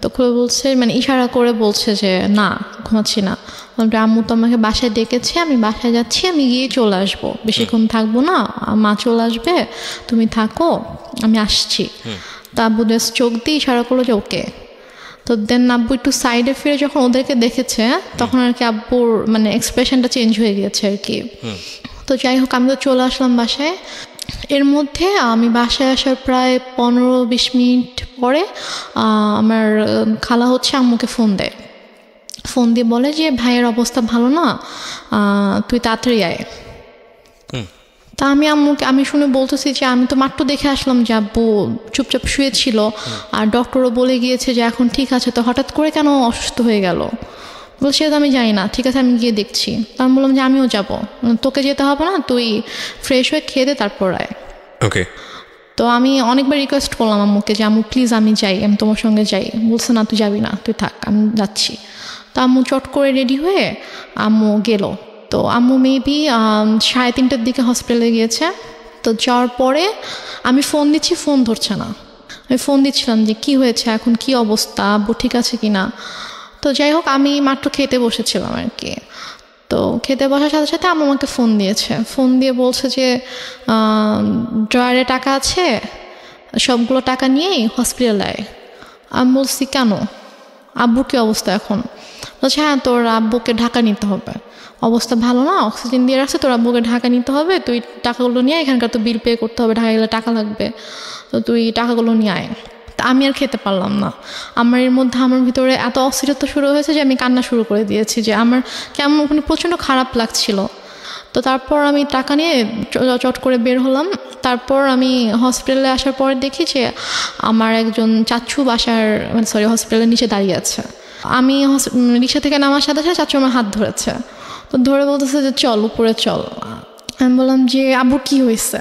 Speaker 2: তো খুলে বলছে, মানে ইশারা করে বলছে যে না, ঘুমাচ্ছি না। আম্মু তো আমাকে বাসায় ডেকেছে, আমি বাসায় যাচ্ছি, আমি গিয়ে চলে আসবো, বেশিক্ষণ থাকবো না, মা চলে আসবে, তুমি থাকো, আমি আসছি। তো আব্বু জাস্ট চোখ দিয়ে ইশারা করলো যে ওকে। তো দেন আব্বু একটু সাইডে ফিরে যখন ওদেরকে দেখেছে, তখন আর কি আব্বুর মানে এক্সপ্রেশনটা চেঞ্জ হয়ে গিয়েছে আর কি। তো যাই হোক, আমি তো চলে আসলাম বাসায়। এর মধ্যে আমি বাসায় আসার প্রায় 15-20 মিনিট পরে আমার খালা হচ্ছে আম্মুকে ফোন দেয়। ফোন দিয়ে বলে যে ভাইয়ের অবস্থা ভালো না, তুই তাড়াতাড়ি আয়। তা আমি শুনে বলতেছি যে আমি তো মাত্র দেখে আসলাম যে আব্বু চুপচাপ শুয়েছিল, আর ডক্টরও বলে গিয়েছে যে এখন ঠিক আছে, তো হঠাৎ করে কেন অসুস্থ হয়ে গেল? বলছে তো আমি জানি না, ঠিক আছে আমি গিয়ে দেখছি। তা আমি বললাম যে আমিও যাব, তোকে যেতে হবে না, তুই ফ্রেশ হয়ে খেয়ে দে তারপর আয়।
Speaker 1: ওকে।
Speaker 2: তো আমি অনেকবার রিকোয়েস্ট করলাম আম্মুকে যে আম্মু প্লিজ আমি যাই, আমি তোমার সঙ্গে যাই। বলছে না তুই যাবি না, তুই থাক, আমি যাচ্ছি। তো আম্মু চট করে রেডি হয়ে আম্মু গেল। তো আম্মু মেবি 3:30টার দিকে হসপিটালে গিয়েছে। তো যাওয়ার পরে আমি ফোন দিচ্ছি, ফোন ধরছে না। আমি ফোন দিচ্ছিলাম যে কি হয়েছে, এখন কি অবস্থা, আব্বু ঠিক আছে কি না। তো যাই হোক, আমি মাত্র খেতে বসেছিলাম আর কি। তো খেতে বসার সাথে সাথে আম্মু আমাকে ফোন দিয়েছে, ফোন দিয়ে বলছে যে ড্রয়ারে টাকা আছে, সবগুলো টাকা নিয়েই হসপিটালে আয়। আমি বলছি কেন, আব্বুর কী অবস্থা এখন? বলছে হ্যাঁ তোর আব্বুকে ঢাকা নিতে হবে, অবস্থা ভালো না, অক্সিজেন দিয়ে রাখছে, তোর আব্বুকে ঢাকা নিতে হবে, তুই টাকাগুলো নিয়ে আয়, এখানকার তো বিল পে করতে হবে, ঢাকা গেলে টাকা লাগবে, তো তুই টাকাগুলো নিয়ে আয়। তা আমি আর খেতে পারলাম না। আমার এর মধ্যে আমার ভিতরে এত অস্থিরতা শুরু হয়েছে যে আমি কান্না শুরু করে দিয়েছি, যে আমার কেমন ওখানে প্রচণ্ড খারাপ লাগছিল। তো তারপর আমি টাকা নিয়ে চট করে বের হলাম। তারপর আমি হসপিটালে আসার পর দেখি যে আমার একজন চাচু বাসার হসপিটালের নিচে দাঁড়িয়ে আছে। আমি রিক্সা থেকে নামার সাথে সাথে চাচু আমার হাত ধরেছে, তো ধরে বলতেছে যে চল উপরে চল। আমি বললাম যে আব্বু কী হয়েছে?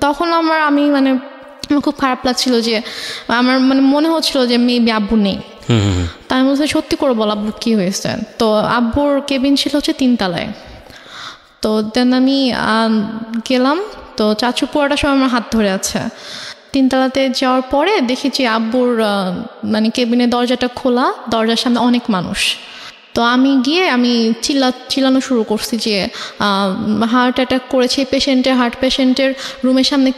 Speaker 2: তখন আমার খুব খারাপ লাগছিল, যে আমার মনে হচ্ছিল যে মেবি আব্বু নেই। তাই আমি বলছি সত্যি করে বল আব্বুর কী হয়েছে? তো আব্বুর কেবিন ছিল হচ্ছে 3 তলায়। তো দেন আমি গেলাম, তো চাচু পুরোটা সময় আমার হাত ধরে আছে। 3 তলাতে যাওয়ার পরে দেখি যে আব্বুর কেবিনের দরজাটা খোলা, দরজার সামনে অনেক মানুষ। তো আমি গিয়ে চিল্লানো শুরু করছি যে হার্ট অ্যাটাক করেছে পেশেন্টের, হার্ট পেশেন্টের রুমের সামনে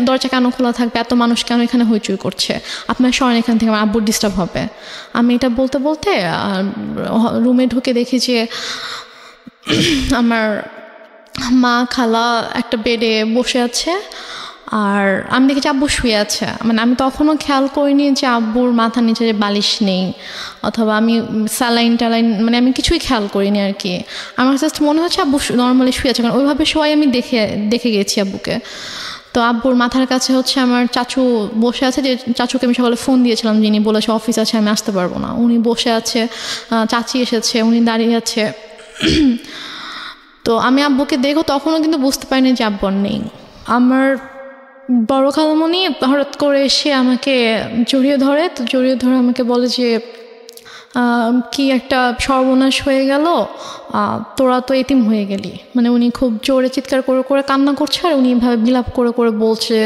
Speaker 2: দরজা কেন খোলা থাকবে, এত মানুষ কেন এখানে হইচই করছে, আপনার সরেন এখান থেকে, আমার আব্বুর ডিস্টার্ব হবে। আমি এটা বলতে বলতে রুমে ঢুকে দেখি যে আমার মা খালা একটা বেডে বসে আছে, আর আমি দেখেছি আব্বু শুয়ে আছে। আমি তখনও খেয়াল করিনি যে আব্বুর মাথার নিচে যে বালিশ নেই, অথবা আমি স্যালাইন ট্যালাইন আমি কিছুই খেয়াল করিনি আর কি। আমার জাস্ট মনে হচ্ছে আব্বু নর্মালি শুয়ে আছে, কারণ ওইভাবে শোয়াই আমি দেখে গেছি আব্বুকে। তো আব্বুর মাথার কাছে হচ্ছে আমার চাচু বসে আছে, যে চাচুকে আমি সকালে ফোন দিয়েছিলাম, যিনি বলেছে অফিস আছে আমি আসতে পারবো না, উনি বসে আছে। চাচি এসেছে, উনি দাঁড়িয়ে আছে। তো আমি আব্বুকে দেখো তখনও কিন্তু বুঝতে পারিনি যে আব্বু নেই। আমার বড় খালামণি হঠাৎ করে এসে আমাকে জড়িয়ে ধরে, তো জড়িয়ে ধরে আমাকে বলে যে কি একটা সর্বনাশ হয়ে গেল, তোরা তো এতিম হয়ে গেলি। উনি খুব জোরে চিৎকার করে করে কান্না করছে, আর উনি এভাবে বিলাপ করে করে বলছে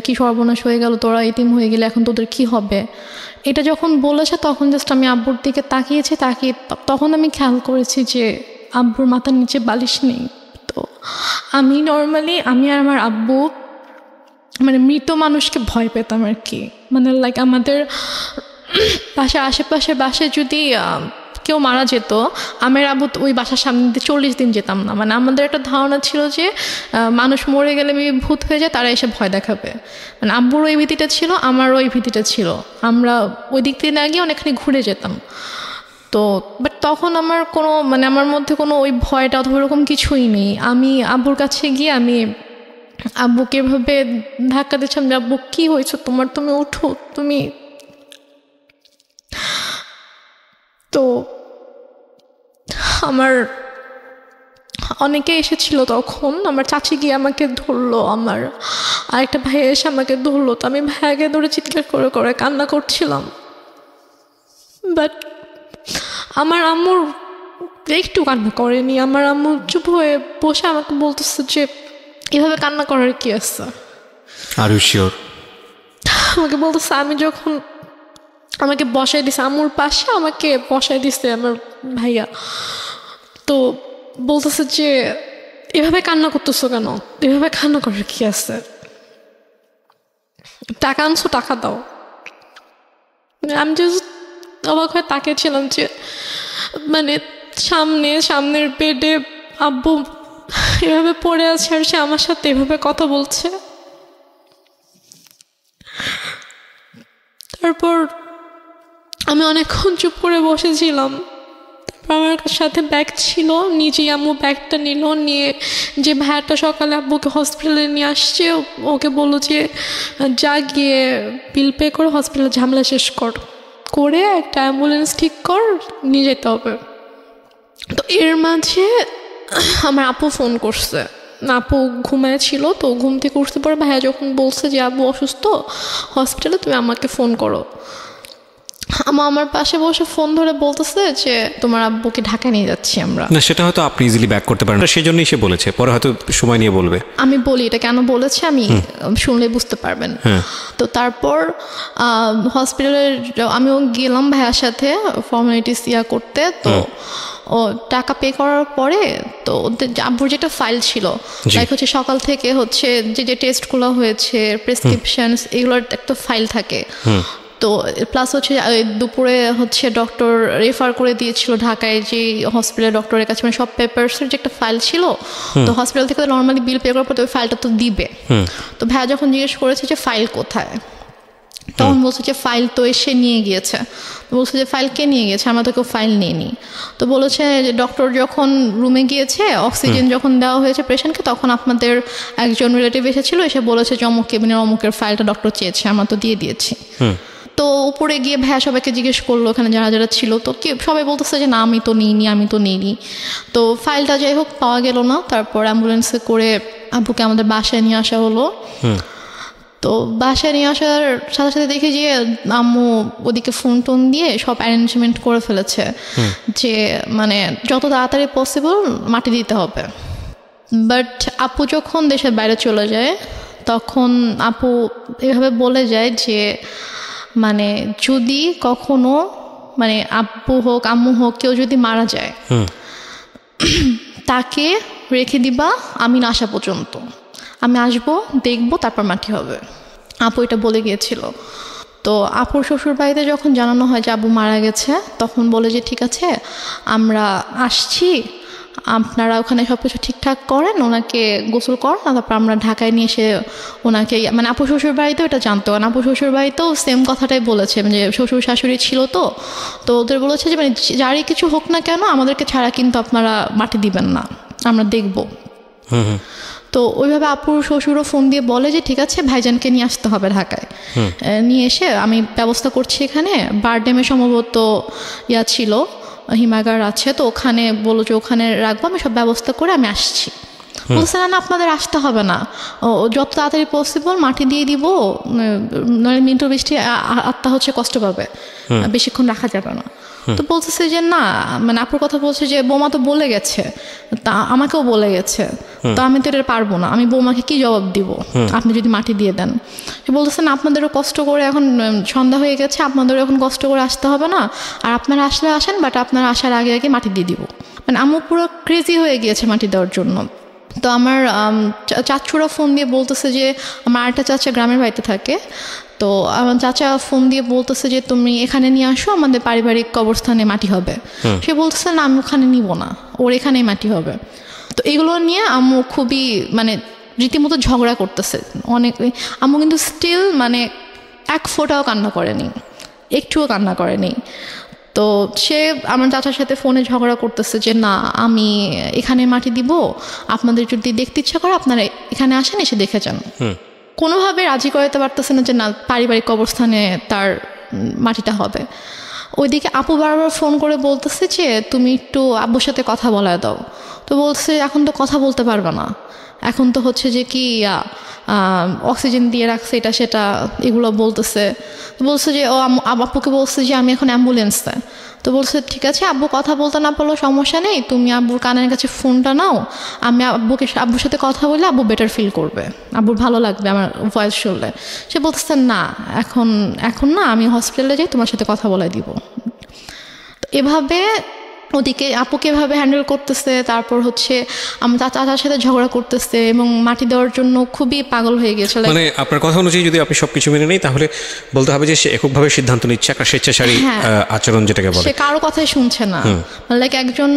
Speaker 2: কি সর্বনাশ হয়ে গেল, তোরা এতিম হয়ে গেলে এখন তোদের কি হবে। এটা যখন বলেছে তখন জাস্ট আমি আব্বুর দিকে তাকিয়েছি, তখন আমি খেয়াল করেছি যে আব্বুর মাথার নিচে বালিশ নেই। তো আমি নর্মালি আমি আর আমার আব্বু মৃত মানুষকে ভয় পেতাম আর কি। আমাদের বাসার আশেপাশের বাসায় যদি কেউ মারা যেত, আমার আব্বু ওই বাসার সামনে দিয়ে 40 দিন যেতাম না। আমাদের একটা ধারণা ছিল যে মানুষ মরে গেলে ভূত হয়ে যায়, তারা এসে ভয় দেখাবে। আব্বুর ওই ভীতিটা ছিল, আমারও ওই ভীতিটা ছিল। আমরা ওই দিক থেকে না গিয়ে অনেকখানি ঘুরে যেতাম। তো বাট তখন আমার কোনো আমার মধ্যে কোনো ওই ভয়টা অথবা ওরকম কিছুই নেই। আমি আব্বুর কাছে গিয়ে আমি আব্বুকে এভাবে ধাক্কা দিচ্ছিলাম যে আব্বু কী হয়েছে তোমার, তুমি উঠো তুমি। তো আমার অনেকে এসেছিল তখন, আমার চাচি গিয়ে আমাকে ধরলো, আমার আরেকটা ভাইয়া এসে আমাকে ধরলো। তো আমি ভাইয়াকে ধরে চিৎকার করে করে কান্না করছিলাম। বাট আমার আম্মুর একটু কান্না করেনি। আমার আম্মু চুপ হয়ে বসে আমাকে বলতেছে যে এভাবে কান্না করার কি আছে।
Speaker 1: Are you sure?
Speaker 2: আমাকে বলতেছে, আমি যখন আমাকে বসাই দিছে আম্মুর পাশে, আমাকে বসাই দিছে আমার ভাইয়া, তো বলতেছে যে এভাবে কান্না করতেছো কেন, এভাবে কান্না করার কি আছে, টাকা আনছো টাকা দাও। আমি জাস্ট অবাক হয়ে তাকিয়েছিলাম যে সামনের বেডে আব্বু এভাবে পড়ে আছে, আর সে আমার সাথে এভাবে কথা বলছে। তারপর আমি অনেকক্ষণ চুপ করে বসেছিলাম। তারপর আমার সাথে ব্যাগ ছিল, নিজেই আম্মু ব্যাগটা নিল, নিয়ে যে ভাইয়াটা সকালে আব্বুকে হসপিটালে নিয়ে আসছে ওকে বললো যে যা গিয়ে বিল পে করে হসপিটালে ঝামেলা শেষ করে একটা অ্যাম্বুলেন্স ঠিক কর, নিয়ে যেতে হবে। তো এর মাঝে আমার আপু ফোন করছে, আপু ঘুমায়-ছিল, তো ঘুম থেকে উঠতে পরে ভাইয়া যখন বলছে যে আব্বু অসুস্থ হসপিটালে, তুমি আমাকে ফোন করো। আমার পাশে বসে ফোন ধরে বলতেছে যে তোমার আব্বুকে ঢাকায় নিয়ে যাচ্ছি আমরা।
Speaker 1: না, সেটা হয়তো আপনি ইজিলি ব্যাক করতে পারেন, সেই জন্যই সে বলেছে, পরে হয়তো সময় নিয়ে বলবে।
Speaker 2: আমি বলি এটা কেন বলেছে আমি শুনলে বুঝতে পারবেন। তো তারপর হসপিটালে আমিও গেলাম ভাইয়ার সাথে ফর্মালিটিস করতে। তো ও টাকা পে করার পরে তো ওদের আব্বুর যেটা ফাইল ছিল, লাইক হচ্ছে সকাল থেকে হচ্ছে যে টেস্টগুলো হয়েছে, প্রেসক্রিপশনস, এগুলোর একটা ফাইল থাকে। তো প্লাস হচ্ছে দুপুরে হচ্ছে ডক্টর রেফার করে দিয়েছিল ঢাকায় যে হসপিটালের ডক্টরের কাছে, মানে সব পেপারসের যে একটা ফাইল ছিল। তো হসপিটাল থেকে নর্মালি বিল পে করার পর ওই ফাইলটা তো দিবে। তো ভাইয়া যখন জিজ্ঞেস করেছে যে ফাইল কোথায়, তখন বলছে যে ফাইল তো এসে নিয়ে গিয়েছে। বলছে যে ফাইল কে নিয়ে গিয়েছে, আমরা তো কেউ ফাইল নিইনি। তো বলেছে যে ডক্টর যখন রুমে গিয়েছে, অক্সিজেন যখন দেওয়া হয়েছে পেশেন্টকে, তখন আপনাদের একজন রিলেটিভ এসেছিল, এসে বলেছে যে অমুক কেবিনের অমুকের ফাইলটা ডক্টর চেয়েছে, আমরা তো দিয়ে দিয়েছি। তো উপরে গিয়ে ভাইয়া সবাইকে জিজ্ঞেস করলো ওখানে যারা যারা ছিল, তো সবাই বলতেছে যে না আমি তো নিইনি। তো ফাইলটা যাই হোক পাওয়া গেল না। তারপর অ্যাম্বুলেন্সে করে আব্বুকে আমাদের বাসায় নিয়ে আসা হলো। তো বাসায় নিয়ে আসার সাথে সাথে দেখি যে আম্মু ওদিকে ফোন টোন দিয়ে সব অ্যারেঞ্জমেন্ট করে ফেলেছে যে মানে যত তাড়াতাড়ি পসিবল মাটি দিতে হবে। বাট আপু যখন দেশের বাইরে চলে যায়, তখন আপু এভাবে বলে যায় যে মানে যদি কখনো মানে আব্বু হোক আম্মু হোক কেউ যদি মারা যায়, তাকে রেখে দিবা আমি না আসা পর্যন্ত, আমি আসবো দেখবো তারপর মাটি হবে। আপু এটা বলে গিয়েছিল। তো আপুর শ্বশুর বাড়িতে যখন জানানো হয় যে আব্বু মারা গেছে, তখন বলে যে ঠিক আছে আমরা আসছি, আপনারা ওখানে সব কিছু ঠিকঠাক করেন, ওনাকে গোসল করেন, তারপর আমরা ঢাকায় নিয়ে এসে ওনাকে মানে আপু শ্বশুর বাড়িতেও এটা জানতো, কারণ আপু শ্বশুর বাড়িতেও সেম কথাটাই বলেছে যে শ্বশুর শাশুড়ি ছিল। তো ওদের বলেছে যে মানে যারই কিছু হোক না কেন আমাদেরকে ছাড়া কিন্তু আপনারা মাটি দিবেন না, আমরা দেখব। তো ওইভাবে আপুর শ্বশুরও ফোন দিয়ে বলে যে ঠিক আছে ভাইজানকে নিয়ে আসতে হবে ঢাকায়, নিয়ে এসে আমি ব্যবস্থা করছি। এখানে বারডেমে সম্ভবত ছিল, হিমাগার আছে, তো ওখানে বলো যে ওখানে রাখবো, আমি সব ব্যবস্থা করে আমি আসছি। বলছে না আপনাদের আসতে হবে না, যত তাড়াতাড়ি পসিবল মাটি দিয়ে দিব, নইলে মিন্টু বৃষ্টি আত্মা হচ্ছে কষ্ট পাবে, বেশিক্ষণ রাখা যাবে না। তো বলতেছে যে না, মানে আপুর কথা বলছে যে বৌমা তো বলে গেছে, তা আমাকেও বলে গেছে, তো আমি তো এটা পারবো না, আমি বৌমাকে কি জবাব দিব আপনি যদি মাটি দিয়ে দেন। সে বলতেছে না আপনাদেরও কষ্ট করে, এখন সন্ধ্যা হয়ে গেছে, আপনাদেরও এখন কষ্ট করে আসতে হবে না, আর আপনারা আসলে আসেন, বাট আপনারা আসার আগে আগে মাটি দিয়ে দিব। মানে আম্মু পুরো ক্রেজি হয়ে গিয়েছে মাটি দেওয়ার জন্য। তো আমার চাচুরা ফোন দিয়ে বলতেছে যে আমার আরেকটা চাচা গ্রামের বাড়িতে থাকে, তো আমার চাচা ফোন দিয়ে বলতেছে যে তুমি এখানে নিয়ে আসো, আমাদের পারিবারিক কবরস্থানে মাটি হবে। সে বলতেছে না আমি ওখানে নিব না, ওর এখানেই মাটি হবে। তো এগুলো নিয়ে আম্মু খুবই মানে রীতিমতো ঝগড়া করতেছে অনেক। আম্মু কিন্তু স্টিল মানে এক ফোঁটাও কান্না করেনি, একটুও কান্না করেনি। তো সে আমার চাচার সাথে ফোনে ঝগড়া করতেছে যে না আমি এখানে মাটি দিব, আপনাদের যদি দেখতে ইচ্ছা করে আপনারা এখানে আসেন, এসে দেখে যান। কোনোভাবে রাজি করাতে পারতেছে না যে না পারিবারিক কবরস্থানে তার মাটিটা হবে। ওইদিকে আপু বারবার ফোন করে বলতেছে যে তুমি একটু আব্বুর সাথে কথা বলায় দাও। তো বলছে এখন তো কথা বলতে পারবে না, এখন তো হচ্ছে যে কি অক্সিজেন দিয়ে রাখছে এটা সেটা এগুলো বলতেছে। বলছে যে ও আব্বুকে বলছে যে আমি এখন অ্যাম্বুলেন্সে। তো বলছে ঠিক আছে আব্বু কথা বলতে না পারলেও সমস্যা নেই, তুমি আব্বুর কানের কাছে ফোনটা নাও, আমি আব্বুর সাথে কথা বললে আব্বু বেটার ফিল করবে, আব্বুর ভালো লাগবে আমার ভয়েস শুনলে। সে বলতেছে না এখন না, আমি হসপিটালে যাই, তোমার সাথে কথা বলে দিব। তো এভাবে ওদিকে আপুকে এভাবে হ্যান্ডেল করতেছে, তারপর হচ্ছে আমার চাচার সাথে ঝগড়া করতেছে এবং মাটি দেওয়ার জন্য খুবই পাগল হয়ে গেছে।
Speaker 1: মানে আপনার কথা অনুযায়ী যদি আপনি সবকিছু মেনে নেই, তাহলে বলতে হবে যে সে এককভাবে সিদ্ধান্ত নিচ্ছে, একটা স্বেচ্ছাচারী আচরণ যেটাকে বলে, সে
Speaker 2: কারো কথাই শুনছে না। লাইক একজন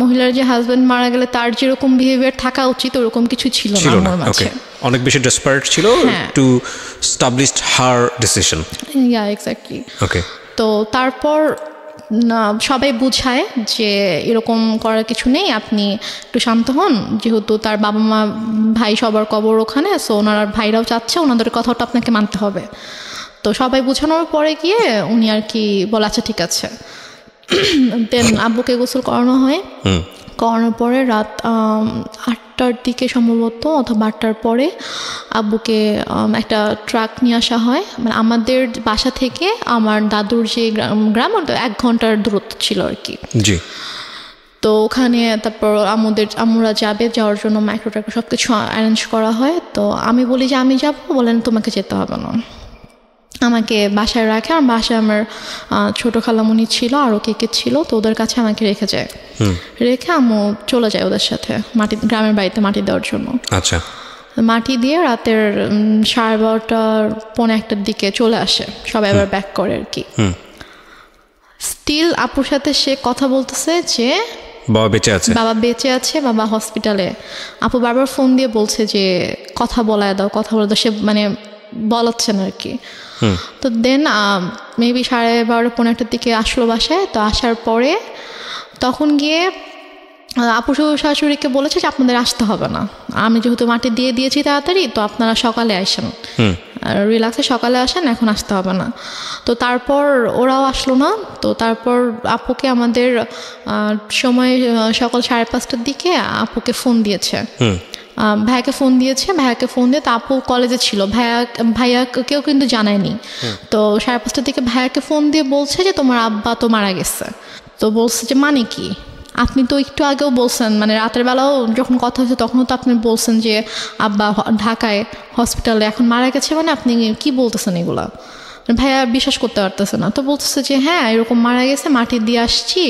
Speaker 2: মহিলার যে হাজবেন্ড মারা গেলে তার যেরকম বিহেভিয়ার থাকা উচিত ওরকম কিছু ছিল না আমার মাঝে।
Speaker 1: অনেক বেশি ডেসপারেট ছিল to establish her decision.
Speaker 2: Yeah exactly. Okay. তো তারপর সবাই বুঝায় যে এরকম করার কিছু নেই, আপনি একটু শান্ত হন, যেহেতু তার বাবা মা ভাই সবার কবর ওখানে, সো ওনার ভাইরাও চাচ্ছে, ওনাদের কথাটা আপনাকে মানতে হবে। তো সবাই বোঝানোর পরে গিয়ে উনি আর কি বলে আচ্ছা ঠিক আছে। দেন আব্বুকে গোসল করানো হয়, করানোর পরে রাত 8টার দিকে সম্ভবত অথবা 8টার পরে আব্বুকে একটা ট্রাক নিয়ে আসা হয়। মানে আমাদের বাসা থেকে আমার দাদুর যে গ্রাম 1 ঘন্টার দূরত্ব ছিল আর কি।
Speaker 1: জি।
Speaker 2: তো ওখানে তারপর আমরা যাওয়ার জন্য মাইক্রো ট্রাক সব কিছু অ্যারেঞ্জ করা হয়। তো আমি বলি যে আমি যাবো, বলেন তোমাকে যেতে হবে না, আমাকে বাসায় রাখে। আর বাসায় আমার ছোটো খালামুনি ছিল, আরও কে ছিল, তো ওদের কাছে আমাকে রেখে যায়। রেখে আম্মু চলে যায় ওদের সাথে গ্রামের বাড়িতে মাটি দেওয়ার জন্য।
Speaker 1: আচ্ছা।
Speaker 2: মাটি দিয়ে রাতের 12:30 পৌনে 1টার দিকে চলে আসে, সবাই আবার ব্যাক করে আর কি। স্টিল আপুর সাথে সে কথা বলতেছে যে বাবা বেঁচে আছে, বাবা হসপিটালে। আপু বারবার ফোন দিয়ে বলছে যে কথা বলায় দাও। সে মানে বলাচ্ছে না আর কি। তো দেন মেবি 12:30 পৌনে 1টার দিকে আসলো বাসায়। তো আসার পরে তখন গিয়ে আপু শাশুড়িকে বলেছে যে আপনাদের আসতে হবে না, আমি যেহেতু মাটি দিয়ে দিয়েছি তাড়াতাড়ি, তো আপনারা সকালে আসেন, রিল্যাক্সে সকালে আসেন, এখন আসতে হবে না। তো তারপর ওরাও আসলো না। তো তারপর আপুকে আমাদের সময় সকাল 5:30টার দিকে আপুকে ফোন দিয়েছে, ভাইয়াকে ফোন দিয়ে তো আপু কলেজে ছিল, ভাইয়া কেউ কিন্তু জানায়নি। তো 5:30টার দিকে ভাইয়াকে ফোন দিয়ে বলছে যে তোমার আব্বা তো মারা গেছে। তো বলছে যে মানে কি, আপনি তো একটু আগেও বলছেন, মানে রাতের বেলাও যখন কথা হয়েছে তখনও তো আপনি বলছেন যে আব্বা ঢাকায় হসপিটালে, এখন মারা গেছে, মানে আপনি কি বলতেছেন এগুলা? ভাইয়া বিশ্বাস করতে পারতেছে না। তো বলতেছে যে হ্যাঁ এরকম মারা গেছে, মাটি দিয়ে আসছি,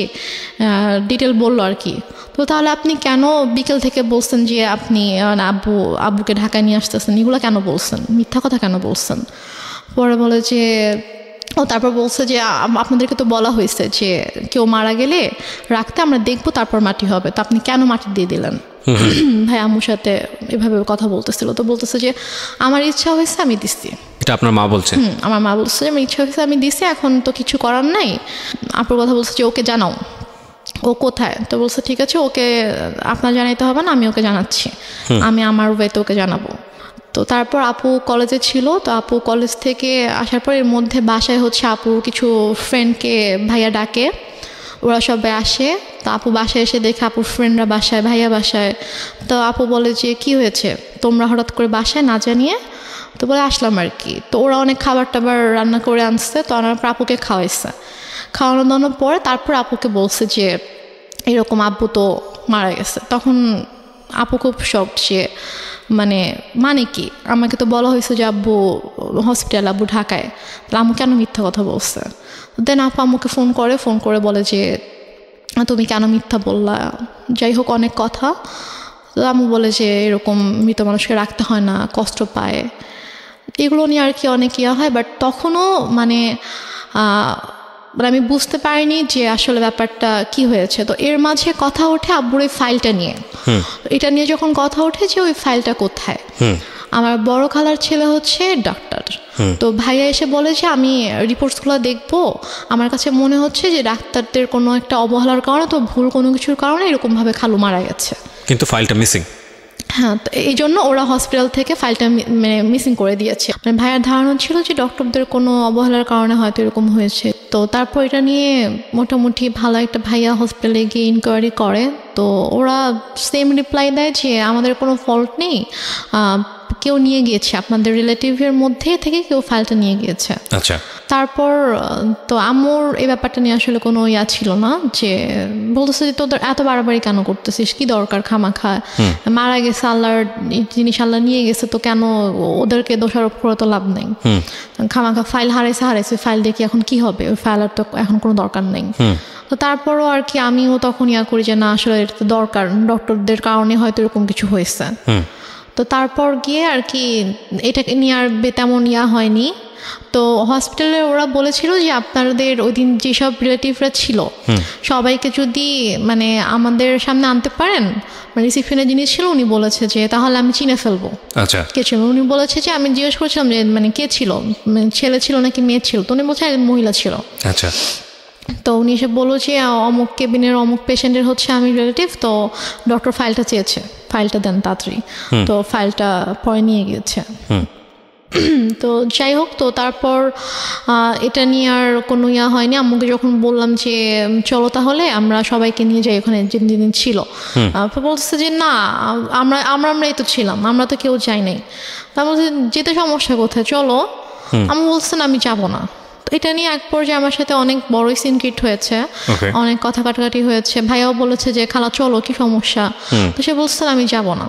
Speaker 2: ডিটেল বললো আর কি। তো তাহলে আপনি কেন বিকেল থেকে বলছেন যে আপনি আব্বুকে ঢাকায় নিয়ে আসতেছেন, এগুলো কেন বলছেন, মিথ্যা কথা কেন বলছেন? পরে বলে যে তারপর বলছে যে আপনাদেরকে তো বলা হয়েছে যে কেউ মারা গেলে রাখতে, আমরা দেখবো তারপর মাটি হবে, তো আপনি কেন মাটি দিয়ে দিলেন? ভাই আম্মুর সাথে এভাবে কথা বলতেছিল। তো বলতেছে যে আমার ইচ্ছা হয়েছে আমি দিচ্ছি।
Speaker 1: এটা আপনার মা বলছে?
Speaker 2: আমার মা বলছে যে আমার ইচ্ছা হয়েছে আমি দিচ্ছি, এখন তো কিছু করার নাই। আপুর কথা বলছে যে ওকে জানাও, ও কোথায়? তো বলছে ঠিক আছে, ওকে আপনার জানাইতে হবে না, আমি ওকে জানাচ্ছি, আমি আমার ওয়েতে ওকে জানাবো। তো তারপর আপু কলেজে ছিল। তো আপু কলেজ থেকে আসার পর এর মধ্যে বাসায় হচ্ছে আপু কিছু ফ্রেন্ডকে ভাইয়া ডাকে, ওরা সবাই আসে। তো আপু বাসায় এসে দেখে আপুর ফ্রেন্ডরা বাসায়, ভাইয়া বাসায়। তো আপু বলে যে কি হয়েছে তোমরা হঠাৎ করে বাসায় না জানিয়ে? তো বলে আসলাম আর কি। তো ওরা অনেক খাবার টাবার রান্না করে আনছে, তো ওনার আপুকে খাওয়ানোর পরে তারপর আপুকে বলছে যে এরকম আব্বু তো মারা গেছে। তখন আপু খুব শক, যে মানে কি, আমাকে তো বলা হয়েছে যে আব্বু হসপিটাল, আব্বু ঢাকায়, তাহলে আম্মু কেন মিথ্যা কথা বলছে? দেন আপু আম্মুকে ফোন করে বলে যে তুমি কেন মিথ্যা বললা, যাই হোক অনেক কথা। তো আম্মু বলে যে এরকম মৃত মানুষকে রাখতে হয় না, কষ্ট পায়, এগুলো নিয়ে আর কি অনেক ইয়া হয়। বাট তখনও আমি বুঝতে পারিনি যে আসলে ব্যাপারটা কি হয়েছে। তো এর মাঝে কথা ওঠে আব্বুর ওই ফাইলটা নিয়ে। এটা নিয়ে যখন কথা ওঠে যে ওই ফাইলটা কোথায়, আমার বড় খালার ছেলে হচ্ছে ডাক্তার। তো ভাইয়া এসে বলে যে আমি রিপোর্টসগুলো দেখবো, আমার কাছে মনে হচ্ছে যে ডাক্তারদের কোনো একটা অবহেলার কারণে, তো ভুল কোনো কিছুর কারণে এরকমভাবে খালু মারা গেছে, কিন্তু ফাইলটা মিসিং। হ্যাঁ, তো এই জন্য ওরা হসপিটাল থেকে ফাইলটা মিসিং করে দিয়েছে। ভাইয়ার ধারণা ছিল যে ডক্টরদের কোনো অবহেলার কারণে হয়তো এরকম হয়েছে। তো তারপর এটা নিয়ে মোটামুটি ভালো একটা ভাইয়া হসপিটালে গিয়ে ইনকোয়ারি করে। তো ওরা সেম রিপ্লাই দেয় যে আমাদের কোনো ফল্ট নেই, কেউ নিয়ে গিয়েছে, আপনাদের রিলেটিভের মধ্যে থেকে কেউ ফাইলটা নিয়ে গিয়েছে। আচ্ছা। তারপর তো আম্মুর এই ব্যাপারটা নিয়ে আসলে কোনো ইয়া ছিল না, যে বলতেছে যে তোদের এত বাড়াবাড়ি কেন করতেছিস, কি দরকার, খামাখা মারা গেছে, আল্লাহর জিনিস আল্লাহ নিয়ে গেছে, তো কেন ওদেরকে দোষারোপ করে তো লাভ নেই, খামাখা ফাইল হারাইছে, ফাইল দেখি এখন কি হবে, ওই ফাইল আর তো এখন কোনো দরকার নেই। তো তারপরও আর কি আমিও তখন ইয়া করি যে না আসলে এটা তো দরকার, ডক্টরদের কারণে হয়তো এরকম কিছু হয়েছে। তো তারপর গিয়ে আর কি এটাকে নিয়ে আর তেমন ইয়া হয়নি। তো হসপিটালে ওরা বলেছিল যে আপনাদের ওই দিন যেসব রিলেটিভরা ছিল সবাইকে যদি আমাদের সামনে আনতে পারেন, রিসিপশনে যিনি ছিল উনি বলেছে যে তাহলে আমি চিনে ফেলবো। আচ্ছা, কে ছিল? উনি বলেছে যে আমি জিজ্ঞেস করছিলাম যে কে ছিল, ছেলে ছিল নাকি মেয়ে ছিল? তো উনি বলছে মহিলা ছিল। আচ্ছা। তো উনি এসে বললো যে অমুক কেবিনের অমুক পেশেন্টের হচ্ছে আমি রিলেটিভ, তো ডক্টর ফাইলটা চেয়েছে, ফাইলটা দেন তাড়াতাড়ি। তো ফাইলটা পরে নিয়ে গিয়েছে। তো যাই হোক, তো তারপর এটা নিয়ে আর কোনো হয়নি। আম্মুকে যখন বললাম যে চলো তাহলে আমরা সবাইকে নিয়ে যাই ওখানে যেদিন ছিল, বলছে যে না আমরাই তো ছিলাম, আমরা তো কেউ যাই নাই। তার মধ্যে যেতে সমস্যা কোথায়, চলো। আমি বলছেন আমি যাব না। তো এটা নিয়ে এক পর্যায়ে আমার সাথে অনেক বড়ই সিনক্রিট হয়েছে, অনেক কথা কাটাকাটি হয়েছে। ভাইয়াও বলেছে যে খালা চলো, কি সমস্যা? তো সে বলছেন আমি যাব না।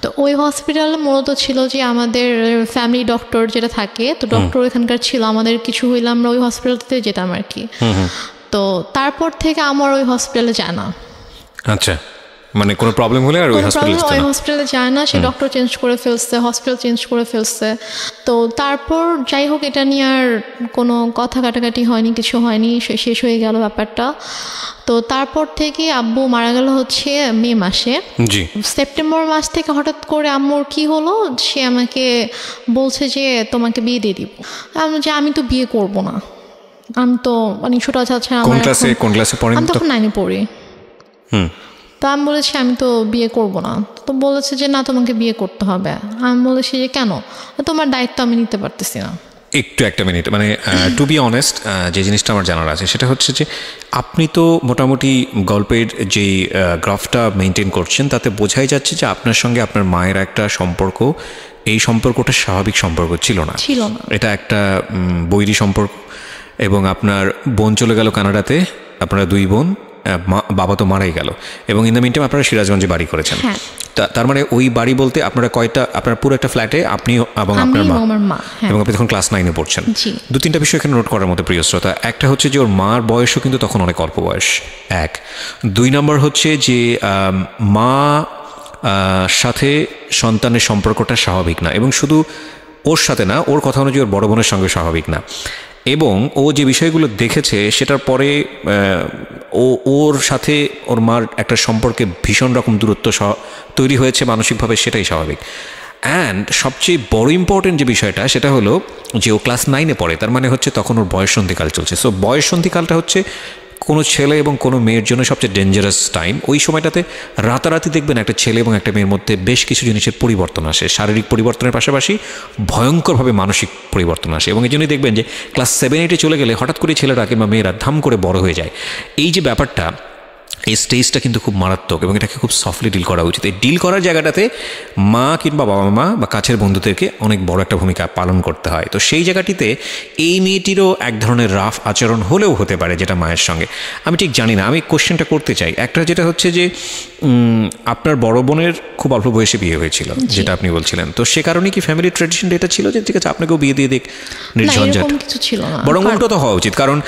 Speaker 2: তো ওই হসপিটালে মূলত ছিল যে আমাদের ফ্যামিলি ডক্টর যেটা থাকে, তো ডক্টর এখানকার ছিল, আমাদের কিছু হইলে আমরা ওই হসপিটালতে যেতাম আর কি। তো তারপর থেকে আমার ওই হসপিটালে যায় না।
Speaker 1: আচ্ছা, মানে কোনো প্রবলেম হলে আর ওই
Speaker 2: হসপিটালে যায় না, সে ডক্টর চেঞ্জ করে ফেলছে, হসপিটাল চেঞ্জ করে ফেলছে। তো তারপর যাই হোক, এটা নিয়ে আর কোনো কথা কাটাকাটি হয়নি, কিছু হয়নি, শেষ হয়ে গেল ব্যাপারটা। তো তারপর থেকে আব্বু মারা গেল হচ্ছে মে মাসে। সেপ্টেম্বর মাস থেকে হঠাৎ করে আম্মুর কি হলো, সে আমাকে বলছে যে তোমাকে বিয়ে দিয়ে দিব। যে আমি তো বিয়ে করব না, আমি তো মানে ছোট আছে, আমি তখন 9-এ পড়ি। তো আমি বলেছি আমি তো বিয়ে করব না। তো বলেছে যে না তোমাকে বিয়ে করতে হবে। আমি বলেছি যে কেন? তোমার দায়িত্ব আমি নিতে পারতেছি না।
Speaker 1: একটু একটা মিনিট, মানে টু বি অনেস্ট, যে জিনিসটা আমার জানার আছে সেটা হচ্ছে যে আপনি তো মোটামুটি গল্পের যেই গ্রাফটা মেনটেন করছেন তাতে বোঝাই যাচ্ছে যে আপনার সঙ্গে আপনার মায়ের একটা সম্পর্ক, এই সম্পর্কটা স্বাভাবিক সম্পর্ক ছিল না, এটা একটা বৈরী সম্পর্ক। এবং আপনার বোন চলে গেল কানাডাতে, আপনারা 2 বোন, বাবা তো মারাই গেল, এবং ইন দ্য মিন টাইম আপনারা সিরাজগঞ্জে বাড়ি করেছেন। তার মানে ওই বাড়ি বলতে আপনারা কয়টা, আপনার পুরো একটা ফ্ল্যাটে আপনি এবং আপনার মা, এবং আপনি তখন ক্লাস 9-এ পড়ছেন। 2-3টা বিষয় এখানে নোট করার মতো প্রিয় শ্রোতা। একটা হচ্ছে যে ওর মার বয়সও কিন্তু তখন অনেক অল্প বয়স, 1। 2 নম্বর হচ্ছে যে মা সাথে সন্তানের সম্পর্কটা স্বাভাবিক না, এবং শুধু ওর সাথে না, ওর কথা অনুযায়ী ওর বড় বোনের সঙ্গে স্বাভাবিক না। এবং ও যে বিষয়গুলো দেখেছে সেটার পরে ওর সাথে ওর মার একটা সম্পর্কে ভীষণ রকম দূরত্ব তৈরি হয়েছে মানসিকভাবে, সেটাই স্বাভাবিক। অ্যান্ড সবচেয়ে বড় ইম্পর্টেন্ট যে বিষয়টা সেটা হলো যে ও ক্লাস 9-এ পড়ে, তার মানে হচ্ছে তখন ওর বয়ঃসন্ধিকাল চলছে। সো বয়ঃসন্ধিকালটা হচ্ছে কোনো ছেলে এবং কোনো মেয়ের জন্য সবচেয়ে ডেঞ্জারাস টাইম। ওই সময়টাতে রাতারাতি দেখবেন একটা ছেলে এবং একটা মেয়ের মধ্যে বেশ কিছু জিনিসের পরিবর্তন আসে, শারীরিক পরিবর্তনের পাশাপাশি ভয়ঙ্করভাবে মানসিক পরিবর্তন আসে। এবং এই জন্যই দেখবেন যে ক্লাস 7-8-এ চলে গেলে হঠাৎ করে ছেলেরা কিংবা মেয়েরা ধাম করে বড় হয়ে যায়। এই যে ব্যাপারটা, এই স্টেজটা কিন্তু খুব মারাত্মক, এবং এটাকে খুব সফটলি ডিল করা উচিত। এই ডিল করার জায়গাটাতে মা কিংবা বাবা মা বা কাছের বন্ধুদেরকে অনেক বড় একটা ভূমিকা পালন করতে হয়। তো সেই জায়গাটিতে এই মেয়েটিরও এক ধরনের রাফ আচরণ হলেও হতে পারে যেটা মায়ের সঙ্গে, আমি ঠিক জানি না। আমি কোশ্চেনটা করতে চাই, একটা যেটা হচ্ছে যে আপনার বড় বোনের খুব অল্প বয়সে বিয়ে হয়েছিল যেটা আপনি বলছিলেন, তো সে কারণে কি ফ্যামিলি ট্র্যাডিশন এটা ছিল যে ঠিক আছে আপনাকেও বিয়ে দিয়ে দিক নির্ঝঞ্ঝাট? বরং উল্টো তো হওয়া উচিত, কারণ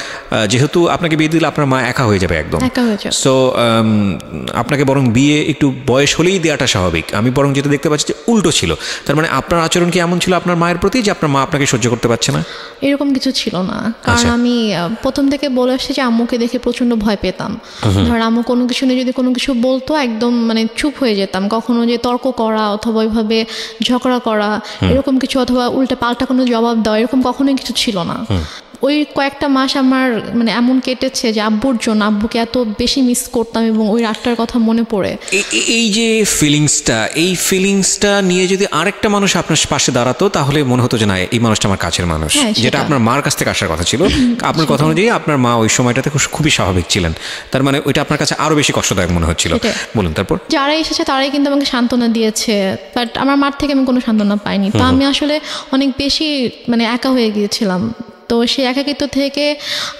Speaker 1: যেহেতু আপনাকে বিয়ে দিলে আপনার মা একা হয়ে যাবে একদম। সো আপনাকে বরং বিয়ে একটু বয়স হলেই দেওয়াটা স্বাভাবিক। আমি বরং যেটা দেখতে পাচ্ছি যে উল্টো ছিল। তার মানে আপনার আচরণ কি এমন ছিল আপনার মায়ের প্রতি যে আপনার মা আপনাকে সহ্য করতে পারছে না?
Speaker 2: এরকম কিছু ছিল না, কারণ আমি প্রথম থেকে বলে আসছি যে আম্মুকে দেখে প্রচন্ড ভয় পেতাম। ধর আম্মু কোনো কিছু নিয়ে যদি কোনো কিছু বলতো একদম মানে চুপ হয়ে যেতাম। কখনো যে তর্ক করা অথবা ওইভাবে ঝগড়া করা এরকম কিছু, অথবা উল্টে পাল্টা কোনো জবাব দেওয়া, এরকম কখনোই কিছু ছিল না। ওই কয়েকটা মাস আমার মানে এমন কেটেছে যে আব্বুর জন্য, আব্বুকে এত বেশি মিস করতাম এবং ওই রাতটার কথা মনে পড়ে।
Speaker 1: এই যে ফিলিংসটা নিয়ে যদি আরেকটা মানুষ আপনার পাশে দাঁড়াতো তাহলে মনে হতো যে না এই মানুষটা আমার কাছের মানুষ, যেটা আপনার মার কাছ থেকে আসার কথা ছিল। আপনার কথা অনুযায়ী আপনার মা ওই সময়টাতে খুবই স্বাভাবিক ছিলেন, তার মানে ওইটা আপনার কাছে আরো বেশি কষ্টদায়ক মনে হচ্ছিল। বলুন তারপর।
Speaker 2: যারা এসেছে তারাই কিন্তু আমাকে সান্ত্বনা দিয়েছে, বাট আমার মার থেকে আমি কোনো সান্ত্বনা পাইনি। তো আমি আসলে অনেক বেশি মানে একা হয়ে গিয়েছিলাম। তো সেই একাকিত্ব থেকে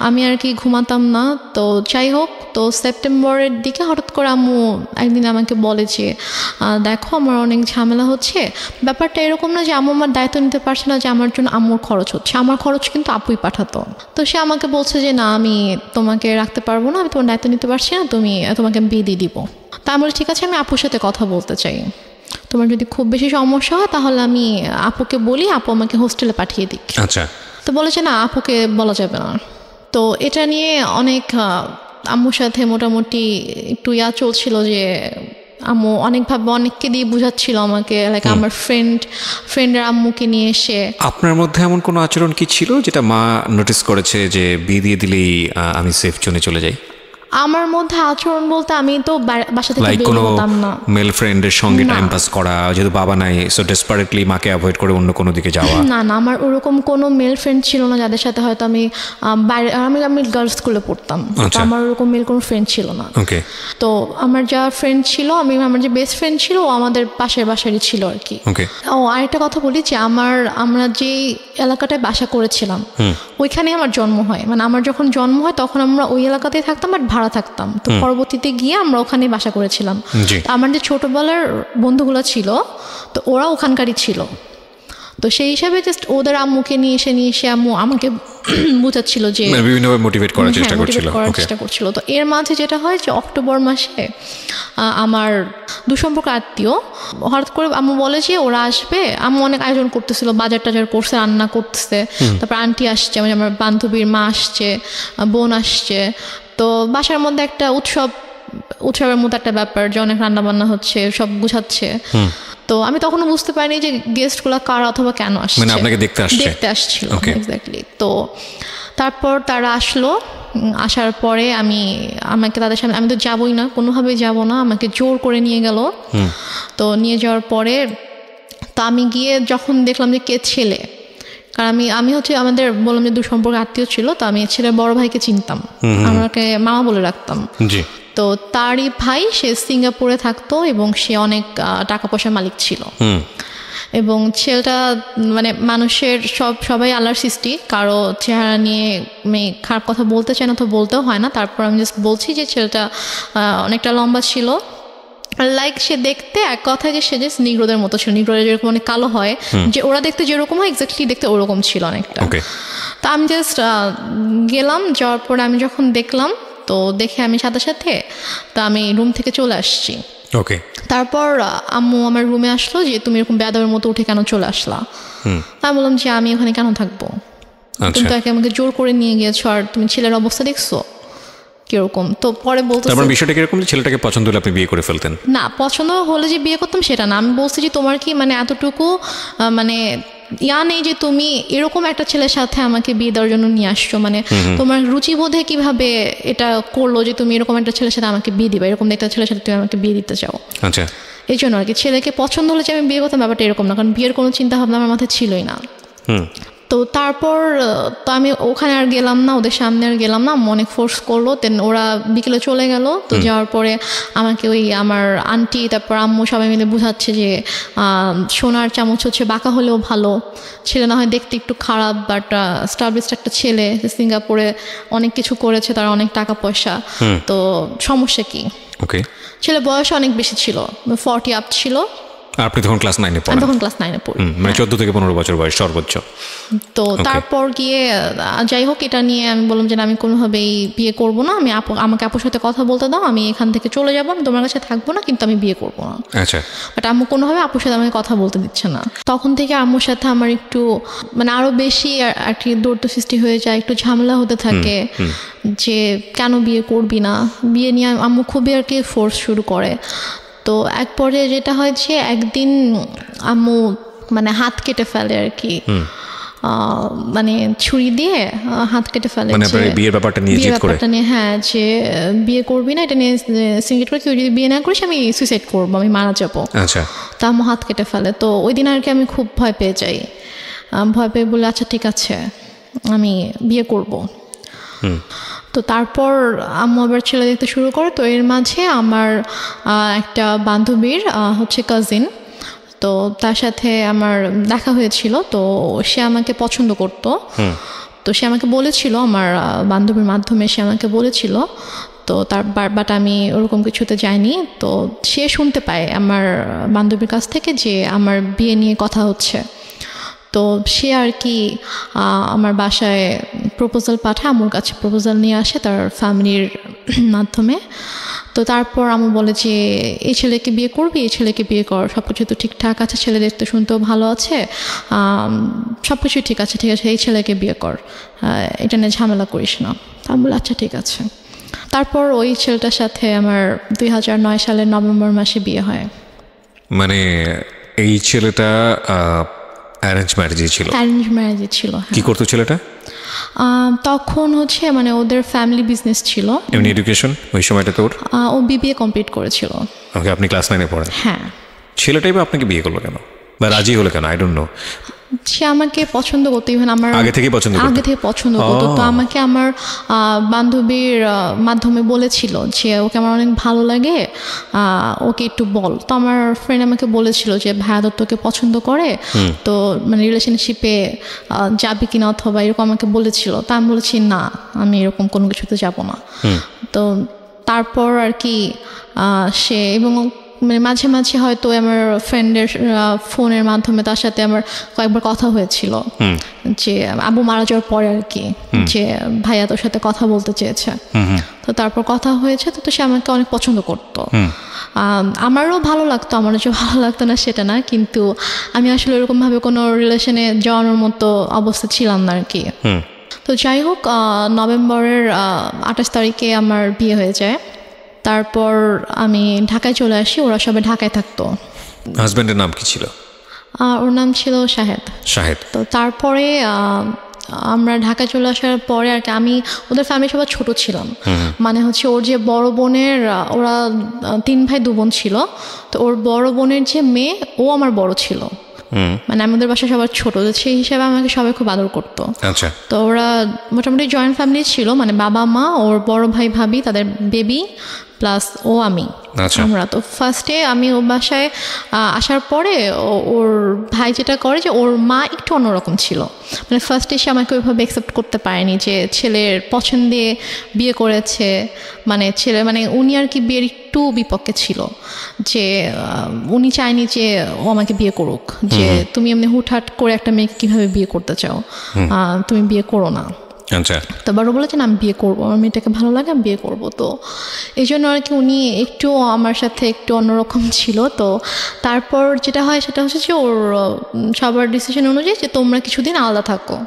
Speaker 2: আমি আর কি ঘুমাতাম না। তো যাই হোক, তো সেপ্টেম্বরের দিকে হঠাৎ করে আম্মু একদিন আমাকে বলে যে দেখো আমার অনেক ঝামেলা হচ্ছে। ব্যাপারটা এরকম না যে আম্মু আমার দায়িত্ব নিতে পারছে না, যে আমার জন্য আম্মুর খরচ হচ্ছে, আমার খরচ কিন্তু আপুই পাঠাতো। তো সে আমাকে বলছে যে না আমি তোমাকে রাখতে পারবো না, আমি তোমার দায়িত্ব নিতে পারছি না, তোমাকে আমি বিয়ে দিয়ে দিব। তা আমি বলি ঠিক আছে, আমি আপুর সাথে কথা বলতে চাই, তোমার যদি খুব বেশি সমস্যা হয় তাহলে আমি আপুকে বলি, আপু আমাকে হোস্টেলে পাঠিয়ে দিক।
Speaker 1: আচ্ছা।
Speaker 2: তো বলেছে না আপুকে বলা যাবে না। তো এটা নিয়ে অনেক আম্মুর সাথে মোটামুটি একটু চলছিল যে আম্মু অনেকভাবে অনেককে দিয়ে বুঝাচ্ছিল আমাকে, লাইক আমার ফ্রেন্ডের আম্মুকে নিয়ে এসে।
Speaker 1: আপনার মধ্যে এমন কোনো আচরণ কি ছিল যেটা মা নোটিস করেছে যে বিয়ে দিয়ে দিলেই আমি সেফ জোনে চলে যাই?
Speaker 2: আমার মধ্যে আচরণ বলতে আমি তো বাসা থেকে
Speaker 1: লাইক
Speaker 2: বের
Speaker 1: কোনো
Speaker 2: হতাম না।
Speaker 1: মেল ফ্রেন্ডের সঙ্গে
Speaker 2: না।
Speaker 1: টাইম পাস করা, যেহেতু বাবা নাই সো ডেসপারেটলি মাকে অ্যাভয়েড করে অন্য কোনো দিকে যাওয়া?
Speaker 2: না না, আমার ওরকম কোনো মেল ফ্রেন্ড ছিল না যাদের সাথে হয়তো আমি বাইরে, আমি গার্লস স্কুলে পড়তাম, তো
Speaker 1: আচ্ছা।
Speaker 2: আমার ওরকম মেল কোনো ফ্রেন্ড ছিল না।
Speaker 1: ওকে।
Speaker 2: তো আমার যা ফ্রেন্ড ছিল, আমার যে বেস্ট ফ্রেন্ড ছিল ও আমাদের বাসারই ছিল আর কি।
Speaker 1: ওকে।
Speaker 2: ও আরেকটা কথা বলি যে আমরা যে এলাকাটায় বাসা করেছিলাম ওইখানে আমার জন্ম হয়, মানে আমার যখন জন্ম হয় তখন আমরা ওই এলাকাতেই থাকতাম, বাট ভাড়া থাকতাম। তো পরবর্তীতে গিয়ে আমরা ওখানে বাসা করেছিলাম।
Speaker 1: জি।
Speaker 2: তো আমার যে ছোটবেলার বন্ধুগুলো ছিল তো ওরা ওখানকারই ছিল, তো সেই হিসাবে জাস্ট ওদের আম্মুকে নিয়ে এসে আম্মু আমাকে বুঝাচ্ছিল যে
Speaker 1: বিভিন্নভাবে মোটিভেট করার চেষ্টা করছিল।
Speaker 2: করার চেষ্টা করছিল। তো এর মাঝে যেটা হয় যে অক্টোবর মাসে আমার দুঃসম্পর্ক আত্মীয় হঠাৎ করে আম্মু বলে যে ওরা আসবে। আম্মু অনেক আয়োজন করতেছিল, বাজার টাজার করছে, রান্না করতেছে, তারপর আন্টি আসছে, মানে আমার বান্ধবীর মা আসছে, বোন আসছে। তো বাসার মধ্যে একটা উৎসবের মতো একটা ব্যাপার যে অনেক রান্না বান্না হচ্ছে, সব গুছাচ্ছে। তো আমি তখনও বুঝতে পারিনি যে গেস্টগুলো কারা অথবা কেন আসছে,
Speaker 1: মানে আপনাকে দেখতে
Speaker 2: আসছিল। এক্স্যাক্টলি। তো তারপর তারা আসলো, আসার পরে আমাকে তাদের সামনে, আমি তো যাবই না, কোনোভাবেই যাব না, আমাকে জোর করে নিয়ে গেল। তো নিয়ে যাওয়ার পরে তো আমি গিয়ে যখন দেখলাম যে কে ছেলে, কারণ আমি হচ্ছে আমাদের বললাম যে দুঃসম্পর্ক আত্মীয় ছিল, তো আমি ছেলের বড় ভাইকে চিনতাম, আমাকে মামা বলে রাখতাম।
Speaker 1: জি।
Speaker 2: তো তারই ভাই, সে সিঙ্গাপুরে থাকতো এবং সে অনেক টাকা পয়সার মালিক ছিল। এবং ছেলেটা মানে মানুষের সবাই আল্লাহর সৃষ্টি, কারো চেহারা নিয়ে খারাপ কথা বলতে চায় না, তো বলতেও হয় না। তারপর আমি জাস্ট বলছি যে ছেলেটা অনেকটা লম্বা ছিল, লাইক সে দেখতে এক কথায় যে সে জাস্ট নিগ্রোদের মতো ছিল, নিগ্রোদের যেরকম অনেক কালো হয়, যে ওরা দেখতে যেরকম হয় এক্স্যাক্টলি দেখতে ওরকম ছিল অনেকটা। তো আমি জাস্ট গেলাম, যাওয়ার পরে আমি যখন দেখলাম, তো দেখে আমি সাথে সাথে তো আমি রুম থেকে চলে আসছি।
Speaker 1: ওকে।
Speaker 2: তারপর আম্মু আমার রুমে আসলো যে তুমি এরকম বেয়াদবের মতো উঠে কেন চলে আসলা। আমি বললাম যে আমি ওখানে কেন থাকবো, তুমি তো আমাকে জোর করে নিয়ে গিয়েছো, আর তুমি ছেলের অবস্থা দেখছো কিরকম। তো পরে বলতে
Speaker 1: বিষয়টা কিরকম, ছেলেটাকে পছন্দ হলে আপনি বিয়ে করে ফেলতেন?
Speaker 2: না, পছন্দ হলে যে বিয়ে করতাম সেটা না, আমি বলছি যে তোমার কি মানে এতটুকু মানে নেই যে তুমি এরকম একটা ছেলের সাথে আমাকে বিয়ে দেওয়ার জন্য নিয়ে আসছো, মানে তোমার রুচিবোধে কিভাবে এটা করলো যে তুমি এরকম একটা ছেলের সাথে আমাকে বিয়ে দিবা, এরকম একটা ছেলের সাথে তুমি আমাকে বিয়ে দিতে চাও।
Speaker 1: আচ্ছা।
Speaker 2: এই জন্য আর কি, ছেলেকে পছন্দ হলে যে আমি বিয়ে করতাম ব্যাপারটা এরকম না, কারণ বিয়ের কোনো চিন্তা ভাবনা আমার মাথায় ছিলই না। তো তারপর তো আমি ওখানে আর গেলাম না, ওদের সামনে আর গেলাম না, অনেক ফোর্স করলো। দেন ওরা বিকেলে চলে গেল। তো যাওয়ার পরে আমাকে ওই আমার আন্টি তারপর আম্মু সবাই মিলে বুঝাচ্ছে যে সোনার চামচ হচ্ছে বাঁকা হলেও ভালো, ছেলে না হয় দেখতে একটু খারাপ, বাট স্টাবলিশড একটা ছেলে, সিঙ্গাপুরে অনেক কিছু করেছে, তার অনেক টাকা পয়সা, তো সমস্যা কি।
Speaker 1: ওকে।
Speaker 2: ছেলে বয়স অনেক বেশি ছিল, 40 আপ ছিল।
Speaker 1: আপনি তখন ক্লাস 9-এ পড়েন?
Speaker 2: তখন ক্লাস 9-এ পড়ি,
Speaker 1: মানে 14 থেকে 15 বছর বয়স সর্বোচ্চ।
Speaker 2: তো তারপর গিয়ে যাই হোক, এটা নিয়ে আমি বললাম যে আমি কোনোভাবেই বিয়ে করব না, আমাকে আপুর সাথে কথা বলতে দাও, আমি এখান থেকে চলে যাবো, আমি তোমার কাছে থাকবো না, কিন্তু আমি বিয়ে করবো না।
Speaker 1: আচ্ছা। বাট
Speaker 2: আম্মু কোনোভাবে আপুর সাথে আমাকে কথা বলতে দিচ্ছে না। তখন থেকে আম্মুর সাথে আমার একটু মানে আরো বেশি আর কি দৌড় সৃষ্টি হয়ে যায়, একটু ঝামেলা হতে থাকে যে কেন বিয়ে করবি না, বিয়ে নিয়ে আম্মু খুবই আর কি ফোর্স শুরু করে। তো এক পর্যায়ে যেটা হয় যে একদিন আম্মু মানে হাত কেটে ফেলে আর কি, মানে ছুরি দিয়ে হাত কেটে ফেলে,
Speaker 1: মানে বিয়ের ব্যাপারটা নিয়ে
Speaker 2: হ্যাঁ, যে বিয়ে করবি না, এটা নিয়ে সিঙ্গেট করে কেউ যদি বিয়ে না করিস আমি সুইসাইড করবো, আমি মারা যাবো।
Speaker 1: আচ্ছা।
Speaker 2: তা আম্মু হাত কেটে ফেলে। তো ওই দিন আর কি আমি খুব ভয় পেয়ে যাই, ভয় পেয়ে বলে আচ্ছা ঠিক আছে আমি বিয়ে করব। তো তারপর আম্মু আবার ছেলে দেখতে শুরু করে। তো এর মাঝে আমার একটা বান্ধবীর হচ্ছে কাজিন, তো তার সাথে আমার দেখা হয়েছিল। তো সে আমাকে পছন্দ করতো, তো সে আমাকে বলেছিল, আমার বান্ধবীর মাধ্যমে সে আমাকে বলেছিল। তো বাট আমি ওরকম কিছুতে যাইনি। তো সে শুনতে পায় আমার বান্ধবীর কাছ থেকে যে আমার বিয়ে নিয়ে কথা হচ্ছে। তো সে আর কি আমার বাসায় প্রপোজাল পাঠায়, আম্মুর কাছে প্রপোজাল নিয়ে আসে তার ফ্যামিলির মাধ্যমে। তো তারপর আম্মু বলে যে এই ছেলেকে বিয়ে করবি, এই ছেলেকে বিয়ে কর, সব কিছু তো ঠিকঠাক আছে, ছেলে দেখতে শুনতেও ভালো আছে, সব কিছুই ঠিক আছে, এই ছেলেকে বিয়ে কর, এটা নিয়ে ঝামেলা করিস না। আমি বলি আচ্ছা ঠিক আছে। তারপর ওই ছেলেটার সাথে আমার 2009 সালের নভেম্বর মাসে বিয়ে হয়।
Speaker 1: মানে এই ছেলেটা অ্যারেঞ্জ ম্যারেজই ছিল?
Speaker 2: অ্যারেঞ্জ ম্যারেজই ছিল।
Speaker 1: কি করতো ছেলেটা
Speaker 2: তখন হচ্ছে মানে ওদের ফ্যামিলি বিজনেস ছিল।
Speaker 1: এমনি এডুকেশন ওই সময়টা তোর?
Speaker 2: ও বিবিএ কমপ্লিট করেছিল।
Speaker 1: ওকে, আপনি ক্লাস 9-এ পড়েন?
Speaker 2: হ্যাঁ।
Speaker 1: ছেলেটাই বা আপনাকে বিয়ে করলো কেন বা রাজি হলো কেন? I don't know.
Speaker 2: সে আমাকে পছন্দ করতো, ইভেন আমার
Speaker 1: আগে থেকে পছন্দ
Speaker 2: করতো। তো আমাকে আমার বান্ধবীর মাধ্যমে বলেছিল যে ওকে আমার অনেক ভালো লাগে, ওকে একটু বল। তো আমার ফ্রেন্ড আমাকে বলেছিল যে ভাইয়া তোকে পছন্দ করে, তো মানে রিলেশনশিপে যাবি কিনা অথবা এরকম আমাকে বলেছিল। তা আমি বলেছি না, আমি এরকম কোনো কিছুতে যাব না। তো তারপর আর কি সে, এবং মানে মাঝে মাঝে হয়তো আমার ফ্রেন্ডের ফোনের মাধ্যমে তার সাথে আমার কয়েকবার কথা হয়েছিল, যে আবু মারা যাওয়ার পরে আর কি, যে ভাইয়া তোর সাথে কথা বলতে চেয়েছে। তো তারপর কথা হয়েছে, তো সে আমাকে অনেক পছন্দ করতো। আমারও ভালো লাগতো, আমারও যে ভালো লাগতো না সেটা না, কিন্তু আমি আসলে এরকমভাবে কোনো রিলেশনে যাওয়ানোর মতো অবস্থা ছিলাম না আর কি। তো যাই হোক, নভেম্বরের 28 তারিখে আমার বিয়ে হয়ে যায়। তারপর আমি ঢাকায় চলে আসি, ওরা সবাই ঢাকায় থাকতো।
Speaker 1: হাজব্যান্ডের নাম কি ছিল?
Speaker 2: ওর নাম ছিল শাহেদ।
Speaker 1: তো
Speaker 2: তারপরে আমরা ঢাকায় চলে আসার পরে আর কি, আমি ওদের ফ্যামিলি সবাই ছোট ছিলাম। মানে হচ্ছে ওর যে বড় বোনের, ওরা 3 ভাই 2 বোন ছিল, তো ওর বড় বোনের যে মেয়ে, ও আমার বড় ছিল। মানে আমাদের বাসা সবার ছোট, সেই হিসাবে আমাকে সবাই খুব আদর করতো।
Speaker 1: আচ্ছা।
Speaker 2: তো ওরা মোটামুটি জয়েন্ট ফ্যামিলি ছিল, মানে বাবা মা, ওর বড় ভাই ভাবি, তাদের বেবি, প্লাস ও আমি, আমরা। তো ফার্স্টে আমি ও বাসায় আসার পরে ওর ভাই যেটা করে, যে ওর মা একটু অন্যরকম ছিল। মানে ফার্স্টে সে আমাকে ওইভাবে অ্যাকসেপ্ট করতে পারেনি যে ছেলের পছন্দে বিয়ে করেছে, মানে ছেলে, মানে উনি আর কি বিয়ের একটু বিপক্ষে ছিল, যে উনি চায়নি যে ও আমাকে বিয়ে করুক, যে তুমি এমনি হুটহাট করে একটা মেয়েকে কীভাবে বিয়ে করতে চাও, তুমি বিয়ে করো না। তো বড় বলেছেন আমি বিয়ে করবো, আমার মেয়েটাকে ভালো লাগে, আমি বিয়ে করবো। তো এই জন্য আর কি উনি একটু আমার সাথে একটু অন্যরকম ছিল। তো তারপর যেটা হয় সেটা হচ্ছে যে ওর সবার ডিসিশন অনুযায়ী যে তোমরা কিছুদিন আলাদা থাকো।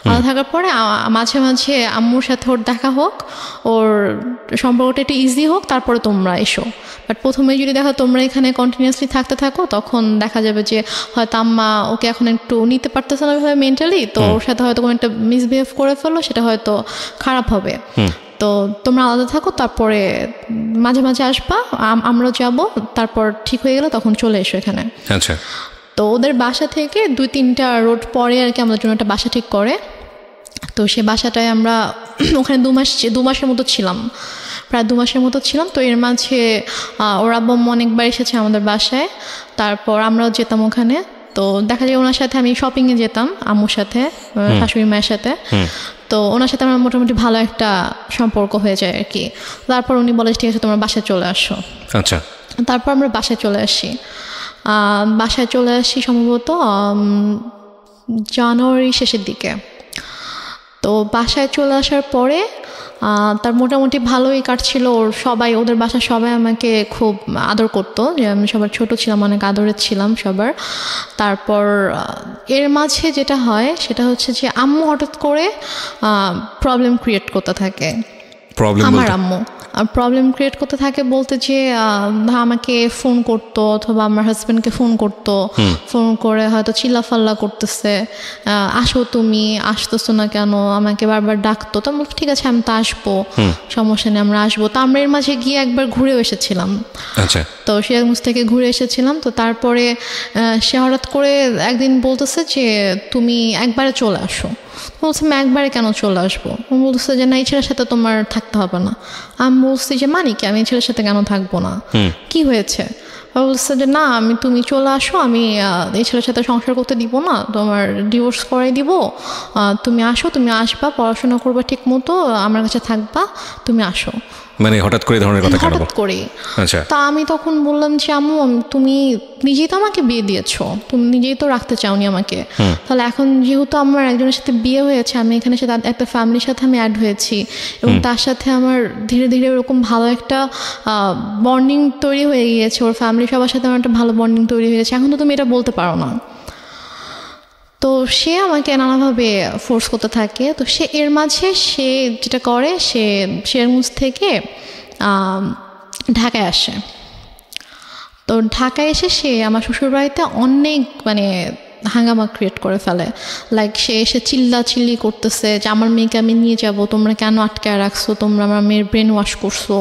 Speaker 2: আলাদা থাকার পরে মাঝে মাঝে আম্মুর সাথে ওর দেখা হোক, ওর সম্পর্কটা একটু ইজি হোক, তারপরে তোমরা এসো। বাট প্রথমে যদি দেখো তোমরা এখানে কন্টিনিউয়াসলি থাকতে থাকো, তখন দেখা যাবে যে হয়তো আম্মা ওকে এখন একটু নিতে পারতেছে না ওইভাবে মেন্টালি, তো ওর সাথে হয়তো কোনো একটা মিসবিহেভ করে ফেললো, সেটা হয়তো খারাপ হবে। তো তোমরা আলাদা থাকো, তারপরে মাঝে মাঝে আসবা, আমরা যাব, তারপর ঠিক হয়ে গেলে তখন চলে এসো এখানে।
Speaker 1: আচ্ছা।
Speaker 2: তো ওদের বাসা থেকে 2-3টা রোড পরে আর কি আমাদের জন্য একটা বাসা ঠিক করে। তো সে বাসাটায় আমরা ওখানে 2 মাসের মতো ছিলাম, প্রায় 2 মাসের মতো ছিলাম। তো এর মাঝে ওর আব্বু অনেকবার এসেছে আমাদের বাসায়, তারপর আমরাও যেতাম ওখানে। তো দেখা যায় ওনার সাথে আমি শপিংয়ে যেতাম, আম্মুর সাথে, শাশুড়ি মায়ের সাথে। তো ওনার সাথে আমার মোটামুটি ভালো একটা সম্পর্ক হয়ে যায় আর কি। তারপর উনি বলে ঠিক আছে তোমরা বাসায় চলে আসো।
Speaker 1: আচ্ছা।
Speaker 2: তারপর আমরা বাসায় চলে আসি সম্ভবত জানুয়ারি শেষের দিকে। তো বাসায় চলে আসার পরে তার মোটামুটি ভালোই কাটছিল। ওদের বাসার সবাই আমাকে খুব আদর করতো, যে আমি সবার ছোট ছিলাম, অনেক আদরের ছিলাম সবার। তারপর এর মাঝে যেটা হয় সেটা হচ্ছে যে আম্মু হঠাৎ করে প্রবলেম ক্রিয়েট করতে থাকে। আমার আম্মু প্রবলেম ক্রিয়েট করতে থাকে বলতে যে আমাকে ফোন করতো, অথবা আমার হাজব্যান্ডকে ফোন করতো, ফোন করে হয়তো চিল্লাফাল্লা করতেছে, আসো তুমি, আসতেছো না কেন, আমাকে বারবার ডাকতো। তো আমি ঠিক আছে আমি তো আসবো, সমস্যা নেই আমরা আসবো। তো আমরা এর মাঝে গিয়ে একবার ঘুরেও এসেছিলাম।
Speaker 1: আচ্ছা।
Speaker 2: তো সিরাজগঞ্জ থেকে ঘুরে এসেছিলাম। তো তারপরে সে হঠাৎ করে একদিন বলতেছে যে তুমি একবারে চলে আসো। বলছে আমি একবারে কেন চলে আসবো? বলতেছে যে না, এই ছেলের সাথে তোমার থাকতে হবে না। আমি বলছি যে মানে কি, আমি এই ছেলের সাথে কেন থাকবো না, কি হয়েছে? বলছে যে না, তুমি চলে আসো, আমি এই ছেলের সাথে সংসার করতে দিব না, তোমার ডিভোর্স করাই দিব, তুমি আসো, তুমি আসবা, পড়াশোনা করবা ঠিক মতো, আমার কাছে থাকবা, তুমি আসো।
Speaker 1: মানে হঠাৎ করে ধরনের কথা কেন?
Speaker 2: হঠাৎ করে।
Speaker 1: আচ্ছা।
Speaker 2: তা আমি তখন বললাম যে আম্মু তুমি নিজেই তো আমাকে বিয়ে দিয়েছো, তুমি নিজেই তো রাখতে চাওনি আমাকে, তাহলে এখন যেহেতু আমার একজনের সাথে বিয়ে হয়েছে, আমি এখানে সাথে একটা ফ্যামিলির সাথে আমি অ্যাড হয়েছি, এবং তার সাথে আমার ধীরে ধীরে এরকম ভালো একটা বন্ডিং তৈরি হয়ে গিয়েছে, ওর ফ্যামিলি সবার সাথে আমার একটা ভালো বন্ডিং তৈরি হয়ে গেছে, এখন তো তুমি এটা বলতে পারো না। তো সে আমাকে নানাভাবে ফোর্স করতে থাকে। তো সে এর মাঝে সে যেটা করে, সে সিরাজগঞ্জ থেকে ঢাকায় আসে। তো ঢাকায় এসে সে আমার শ্বশুরবাড়িতে অনেক মানে হাঙ্গামা ক্রিয়েট করে ফেলে। লাইক সে এসে চিল্লি করতেছে যে আমার মেয়েকে আমি নিয়ে যাব, তোমরা কেন আটকায় রাখছো, তোমরা আমার মেয়ের ব্রেন ওয়াশ করছো,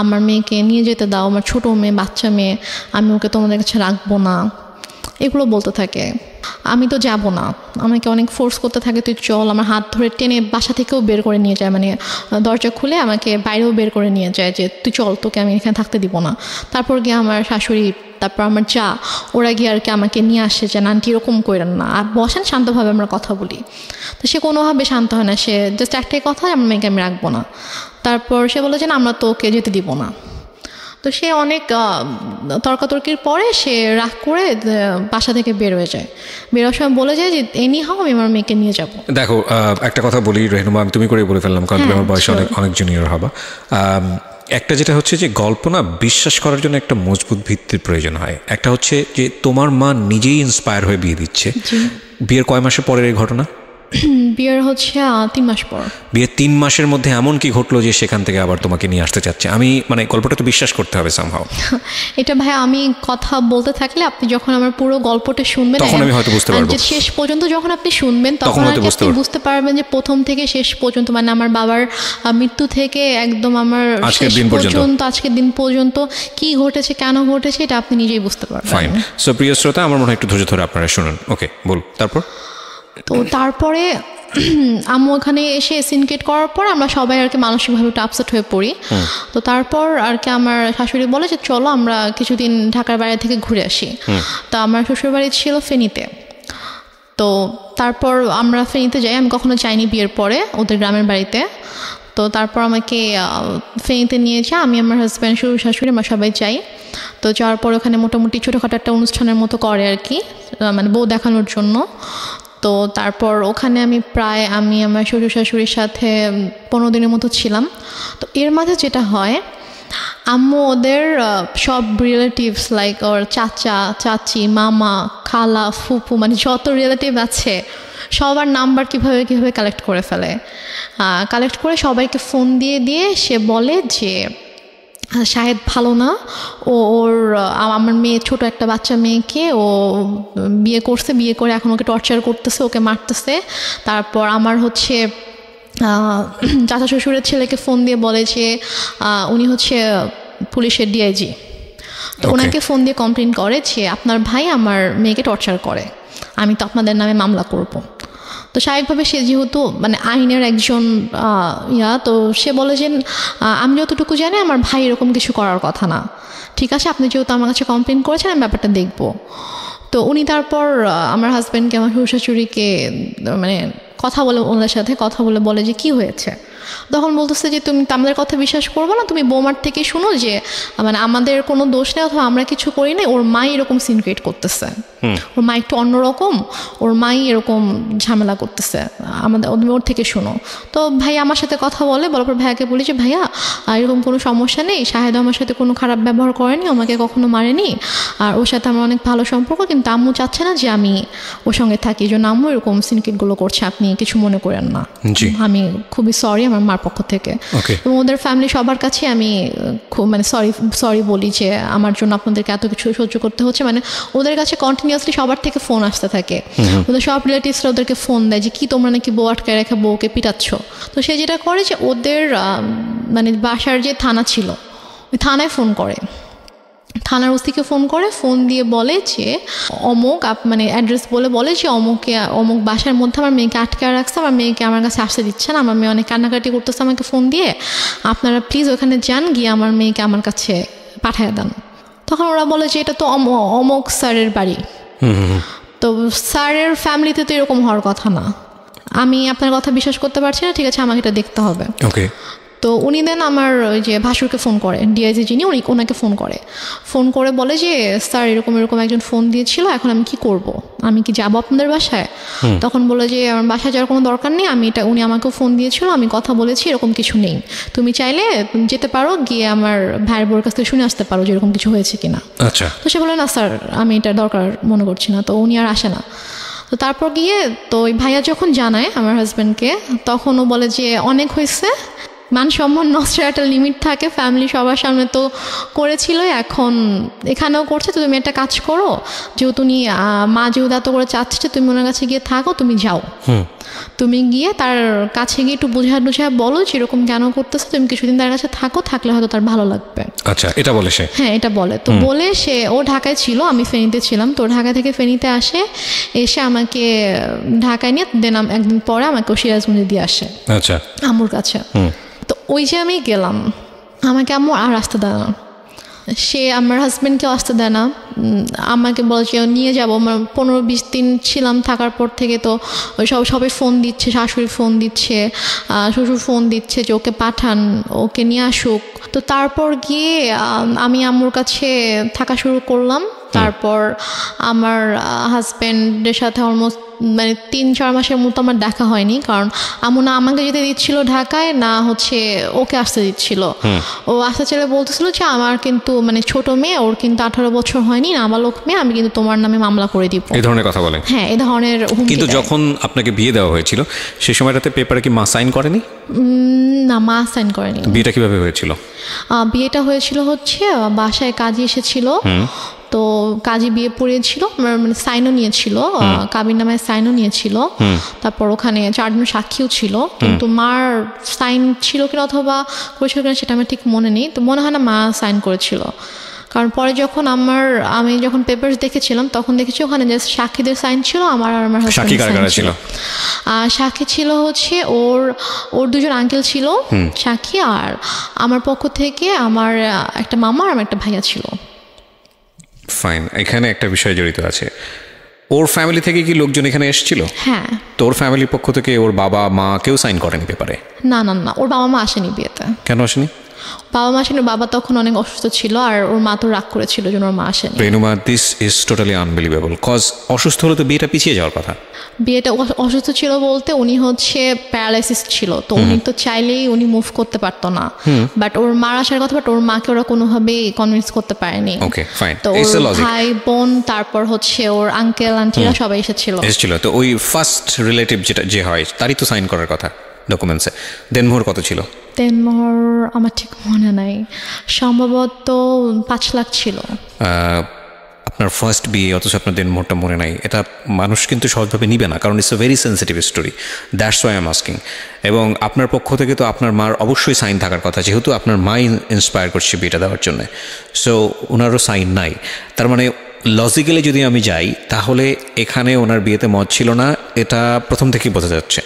Speaker 2: আমার মেয়েকে নিয়ে যেতে দাও, আমার ছোটো মেয়ে বাচ্চা মেয়ে, আমি ওকে তোমাদের কাছে রাখবো না, এগুলো বলতে থাকে। আমি তো যাব না, আমাকে অনেক ফোর্স করতে থাকে, তুই চল। আমার হাত ধরে টেনে বাসা থেকেও বের করে নিয়ে যায়, মানে দরজা খুলে আমাকে বাইরেও বের করে নিয়ে যায় যে তুই চল, তোকে আমি এখানে থাকতে দিব না। তারপর গিয়ে আমার শাশুড়ি, তারপর আমার যা, ওরা গিয়ে আর কি আমাকে নিয়ে আসে যে আন্টি এরকম করেন না, আর বসেন শান্তভাবে আমরা কথা বলি। তো সে কোনোভাবে শান্ত হয় না, সে জাস্ট একটাই কথা, আমার মেয়েকে আমি রাখবো না। তারপর সে বলে যে না, আমরা তো ওকে যেতে দিব না। তো সে অনেক তর্কাতর্কির পরে সে রাগ করে বাসা থেকে বের হয়ে যায়। বেরোর সময় বলে যায় যে এনি হাও আমি আমার মেয়েকে নিয়ে যাব।
Speaker 1: দেখো একটা কথা বলি রেহনুমা, আমি তুমি করে বলে ফেললাম কারণ তুমি আমার বয়সে অনেক জুনিয়র হবা। একটা যেটা হচ্ছে যে গল্প না বিশ্বাস করার জন্য একটা মজবুত ভিত্তির প্রয়োজন হয়। একটা হচ্ছে যে তোমার মা নিজেই ইন্সপায়ার হয়ে বিয়ে দিচ্ছে। বিয়ের কয় মাসের পরের এই ঘটনা?
Speaker 2: বিয়ের হচ্ছে 3 মাস পর।
Speaker 1: বিয়ের 3 মাসের মধ্যে এমন কি ঘটলো যে সেখান থেকে আবার তোমাকে নিয়ে আসতে চাচ্ছে? আমি মানে গল্পটা তো বিশ্বাস করতে হবে সামহাও।
Speaker 2: এটা ভাই আমি কথা বলতে থাকলে আপনি যখন আমার পুরো গল্পটা শুনবেন
Speaker 1: তখন আমি হয়তো বুঝতে পারবো,
Speaker 2: শেষ পর্যন্ত যখন আপনি শুনবেন তখন আপনি বুঝতে পারবেন যে প্রথম থেকে শেষ পর্যন্ত, মানে আমার বাবার মৃত্যু থেকে একদম আমার শেষ পর্যন্ত আজকের দিন পর্যন্ত কি ঘটেছে, কেন ঘটেছে, এটা আপনি নিজেই বুঝতে পারবেন।
Speaker 1: ফাইন। সো প্রিয় শ্রোতা, আমার মনে হয় একটু ধৈর্য ধরে আপনারা শুনুন। ওকে, বল।
Speaker 2: তো তারপরে আম্মু ওখানে এসে সিনকেট করার পর আমরা সবাই আর কি মানসিকভাবে একটু আপসেট হয়ে পড়ি। তো তারপর আর কি আমার শাশুড়ি বলে যে চলো আমরা কিছুদিন ঢাকার বাইরে থেকে ঘুরে আসি। তো আমার শ্বশুরবাড়ি ছিল ফেনীতে। তো তারপর আমরা ফেনীতে যাই, আমি কখনো যাইনি বিয়ের পরে ওদের গ্রামের বাড়িতে। তো তারপর আমাকে ফেনীতে নিয়ে যায়, আমি আমার হাজব্যান্ড, শ্বশুর শাশুড়ি, আমরা সবাই যাই। তো যাওয়ার পর ওখানে মোটামুটি ছোটোখাটো একটা অনুষ্ঠানের মতো করে আর কি, মানে বউ দেখানোর জন্য। তো তারপর ওখানে আমি আমার শ্বশুর শাশুড়ির সাথে 15 দিনের মতো ছিলাম। তো এর মাঝে যেটা হয়, আম্মু ওদের সব রিলেটিভস লাইক ওর চাচা চাচি, মামা, খালা, ফুপু, মানে যত রিলেটিভ আছে সবার নাম্বার কিভাবে কালেক্ট করে ফেলে। কালেক্ট করে সবাইকে ফোন দিয়ে সে বলে যে শাহেদ ভালো না, ওর আমার মেয়ে, ছোট একটা বাচ্চা মেয়েকে ও বিয়ে করছে, বিয়ে করে এখন ওকে টর্চার করতেছে, ওকে মারতেছে। তারপর আমার হচ্ছে চাচা শ্বশুরের ছেলেকে ফোন দিয়ে বলে যে উনি হচ্ছে পুলিশের ডিআইজি। তো ওনাকে ফোন দিয়ে কমপ্লেন করে যে আপনার ভাই আমার মেয়েকে টর্চার করে, আমি তো আপনাদের নামে মামলা করব। তো স্বাভাবিকভাবে সে যেহেতু মানে আইনের একজন তো সে বলে যে আমি যতটুকু জানি আমার ভাই এরকম কিছু করার কথা না, ঠিক আছে আপনি যেহেতু আমার কাছে কমপ্লেন করেছেন আমি ব্যাপারটা দেখব। তো উনি তারপর আমার হাজব্যান্ডকে, আমার শ্বশুর শাশুড়িকে মানে কথা বলে, ওনাদের সাথে কথা বলে যে কি হয়েছে। তখন বলতেছে যে তুমি আমাদের কথা বিশ্বাস করবো না, তুমি বৌমার থেকে শুনো যে মানে আমাদের কোনো দোষ নেই অথবা আমরা কিছু করি না, ওর মাই এরকম সিন ক্রিয়েট করতেছে, ওর মা একটু অন্যরকম, ওর মাই এরকম ঝামেলা করতেছে, আমাদের ওর থেকে শুনো। তো ভাই আমার সাথে কথা বলার পর ভাইয়াকে বলি যে ভাইয়া এরকম কোনো সমস্যা নেই, শাহেদ আমার সাথে কোনো খারাপ ব্যবহার করেনি, আমাকে কখনো মারেনি, আর ওর সাথে আমার অনেক ভালো সম্পর্ক, কিন্তু আম্মু চাচ্ছে না যে আমি ওর সঙ্গে থাকি, এই জন্য আম্মু এরকম সিনক্রিয়েটগুলো করছে, আপনি কিছু মনে করেন না, আমি খুবই সরি আমার মার পক্ষ থেকে। এবং ওদের ফ্যামিলি সবার কাছে আমি খুব মানে সরি বলি যে আমার জন্য আপনাদেরকে এত কিছু সহ্য করতে হচ্ছে। মানে ওদের কাছে কন্টিনিউয়াসলি সবার থেকে ফোন আসতে থাকে, ওদের সব রিলেটিভসরা ওদেরকে ফোন দেয় যে কি তোমরা নাকি বউ আটকায় রেখে বউকে পিটাচ্ছ। তো সে যেটা করে যে ওদের মানে বাসার যে থানা ছিল ওই থানায় ফোন করে, থানার ওসিকে ফোন করে, ফোন দিয়ে বলে যে অমুক মানে অ্যাড্রেস বলে যে অমুক বাসার মধ্যে আমার মেয়েকে আটকে রাখছে, আমার মেয়েকে আমার কাছে আসতে দিচ্ছে না, আমার মেয়ে অনেক কান্নাকাটি করতেছে আমাকে ফোন দিয়ে, আপনারা প্লিজ ওখানে যান, গিয়ে আমার মেয়েকে আমার কাছে পাঠিয়ে দেন। তখন ওরা বলে যে এটা তো অমুক স্যারের বাড়ি, তো স্যারের ফ্যামিলিতে তো এরকম হওয়ার কথা না, আমি আপনার কথা বিশ্বাস করতে পারছি না, ঠিক আছে আমাকে এটা দেখতে হবে। তো উনি দেন আমার ওই যে ভাসুরকে ফোন করে, ডিআইজি যিনি ওনাকে ফোন করে বলে যে স্যার এরকম একজন ফোন দিয়েছিল, এখন আমি কি করব, আমি কি যাবো আপনাদের বাসায়? তখন বলে যে আমার বাসায় যাওয়ার কোনো দরকার নেই, উনি আমাকেও ফোন দিয়েছিল, আমি কথা বলেছি, এরকম কিছু নেই, তুমি চাইলে যেতে পারো, গিয়ে আমার ভাইয়ের বোর কাছ থেকে শুনে আসতে পারো যে এরকম কিছু হয়েছে কিনা। আচ্ছা। তো সে বলে না স্যার আমি এটা দরকার মনে করছি না, তো উনি আর আসে না। তো তারপর গিয়ে তো ওই ভাইয়া যখন জানায় আমার হাজব্যান্ডকে, তখন ও বলে যে অনেক হয়েছে, মান সম্মান নষ্টের একটা লিমিট থাকে, ফ্যামিলি সবার সামনে তো করেছিল, এখন এখানেও করছে। তো তুমি একটা কাজ করো, যেহেতু তুমি মা যেহেতু এত করে চাচ্ছে যে তুমি ওনার কাছে গিয়ে থাকো, তুমি যাও, তুমি গিয়ে তার কাছে গিয়ে একটু বোঝা বলো যেরকম কেন করতেছে, তুমি কিছুদিন তার কাছে থাকো, থাকলে হয়তো তার ভালো লাগবে।
Speaker 1: আচ্ছা, এটা বলে সে?
Speaker 2: হ্যাঁ, এটা বলে। তো বলে সে, ও ঢাকায় ছিল, আমি ফেনীতে ছিলাম, তো ঢাকা থেকে ফেনীতে আসে, এসে আমাকে ঢাকায় নিয়ে দেন একদিন পরে আমাকে সিরাজগঞ্জে দিয়ে আসে। আচ্ছা, আম্মুর কাছে। তো ওই যে আমি গেলাম, আমাকে আম্মু আর আসতে দেয় না, সে আমার হাজব্যান্ডকেও আসতে দেয় না, আমাকে বলে যে নিয়ে যাবো। 15-20 দিন ছিলাম, থাকার পর থেকে তো ওই সবাই ফোন দিচ্ছে, শাশুড়ি ফোন দিচ্ছে, শ্বশুর ফোন দিচ্ছে যে ওকে পাঠান, ওকে নিয়ে আসুক। তো তারপর গিয়ে আমি আম্মুর কাছে থাকা শুরু করলাম। তারপর আমার হাজব্যান্ডের সাথে অলমোস্ট 3-4 মাসের মতো আমার দেখা হয়নি, কারণ আম্মু না আমাকে যেতে দিচ্ছিল ঢাকায়, না ওকে আসতে দিচ্ছিল। ও আসতে চাইলে বলতেছিল যে আমার কিন্তু ছোট মেয়ে, ওর কিন্তু 18 বছর হয়নি, না নাবালক মেয়ে, আমি কিন্তু তোমার নামে মামলা করে দিব,
Speaker 1: এই ধরনের কথা বলে।
Speaker 2: হ্যাঁ, এই ধরনের।
Speaker 1: কিন্তু যখন আপনাকে বিয়ে দেওয়া হয়েছিল সেই সময়টাতে পেপারে কি মা সাইন করেনি?
Speaker 2: না, মা সাইন করেনি।
Speaker 1: বিয়েটা কিভাবে হয়েছিল?
Speaker 2: বিয়েটা হয়েছিল বাসায় কাজী এসেছিল, তো কাজী বিয়ে পড়িয়েছিল, সাইনও নিয়েছিল, কাবির নামায় সাইনও নিয়েছিল। তারপর ওখানে 4 জন সাক্ষীও ছিল, কিন্তু মার সাইন ছিল কিনা অথবা করেছিল কিনা সেটা আমার ঠিক মনে নেই। তো মনে হয় না মা সাইন করেছিল, কারণ পরে যখন আমি যখন পেপারস দেখেছিলাম তখন দেখেছি ওখানে জাস্ট সাক্ষীদের সাইন ছিল, আমার আর আমার হাজবেন্ডের ছিল। সাক্ষী ছিল ওর 2 জন আঙ্কেল ছিল সাক্ষী, আর আমার পক্ষ থেকে আমার একটা মামা আর আমার একটা ভাইয়া ছিল।
Speaker 1: ফাইন, এখানে একটা বিষয় জড়িত আছে। ওর ফ্যামিলি থেকে কি লোকজন এখানে এসেছিল?
Speaker 2: হ্যাঁ।
Speaker 1: তোর ফ্যামিলির পক্ষ থেকে ওর বাবা মা কেউ সাইন করেনি পেপারে?
Speaker 2: না, ওর বাবা মা আসেনি বিয়েতে।
Speaker 1: কেন আসেনি?
Speaker 2: বাবা মা আসেনি, বাবা তখন অনেক অসুস্থ ছিল, আর ওর মা তো রাগ করেছিল জন্য ওর মা আসেনি।
Speaker 1: Renuma, this is totally unbelievable, cause অসুস্থ হলে তো বিয়েটা পিছিয়ে যাওয়ার কথা।
Speaker 2: বিয়েটা অসুস্থ ছিল বলতে উনি প্যারালাইসিস ছিল, তো উনি তো চাইলেই উনি মুভ করতে পারতো না, বাট ওর মার আসার কথা, বাট ওর মাকে ওরা কোনোভাবেই কনভিন্স করতে পারেনি।
Speaker 1: ওকে, ফাইন।
Speaker 2: তো ওর ভাই বোন, তারপর ওর আঙ্কেল আন্টিরা সবাই এসেছিল।
Speaker 1: তো ওই ফার্স্ট রিলেটিভ যে হয় তারই তো সাইন করার কথা ডকুমেন্টসে। দেনমোহর কত ছিল?
Speaker 2: দেনমোহর আমার ঠিক মনে নাই, সম্ভবত 5 লাখ ছিল।
Speaker 1: আপনার ফার্স্ট বিয়ে, অথচ আপনার দেনমোহরটা মনে নাই, এটা মানুষ কিন্তু সহজভাবে নিবে না, কারণ it's a very sensitive story. That's why I am asking. এবং আপনার পক্ষ থেকে তো আপনার মার অবশ্যই সাইন থাকার কথা, যেহেতু আপনার মাই ইন্সপায়ার করছে বিয়েটা দেওয়ার জন্য, সো ওনারও সাইন নাই। তার মানে লজিক্যালি যদি আমি যাই, তাহলে এখানে ওনার বিয়েতে মত ছিল না, এটা প্রথম থেকেই বোঝা যাচ্ছে।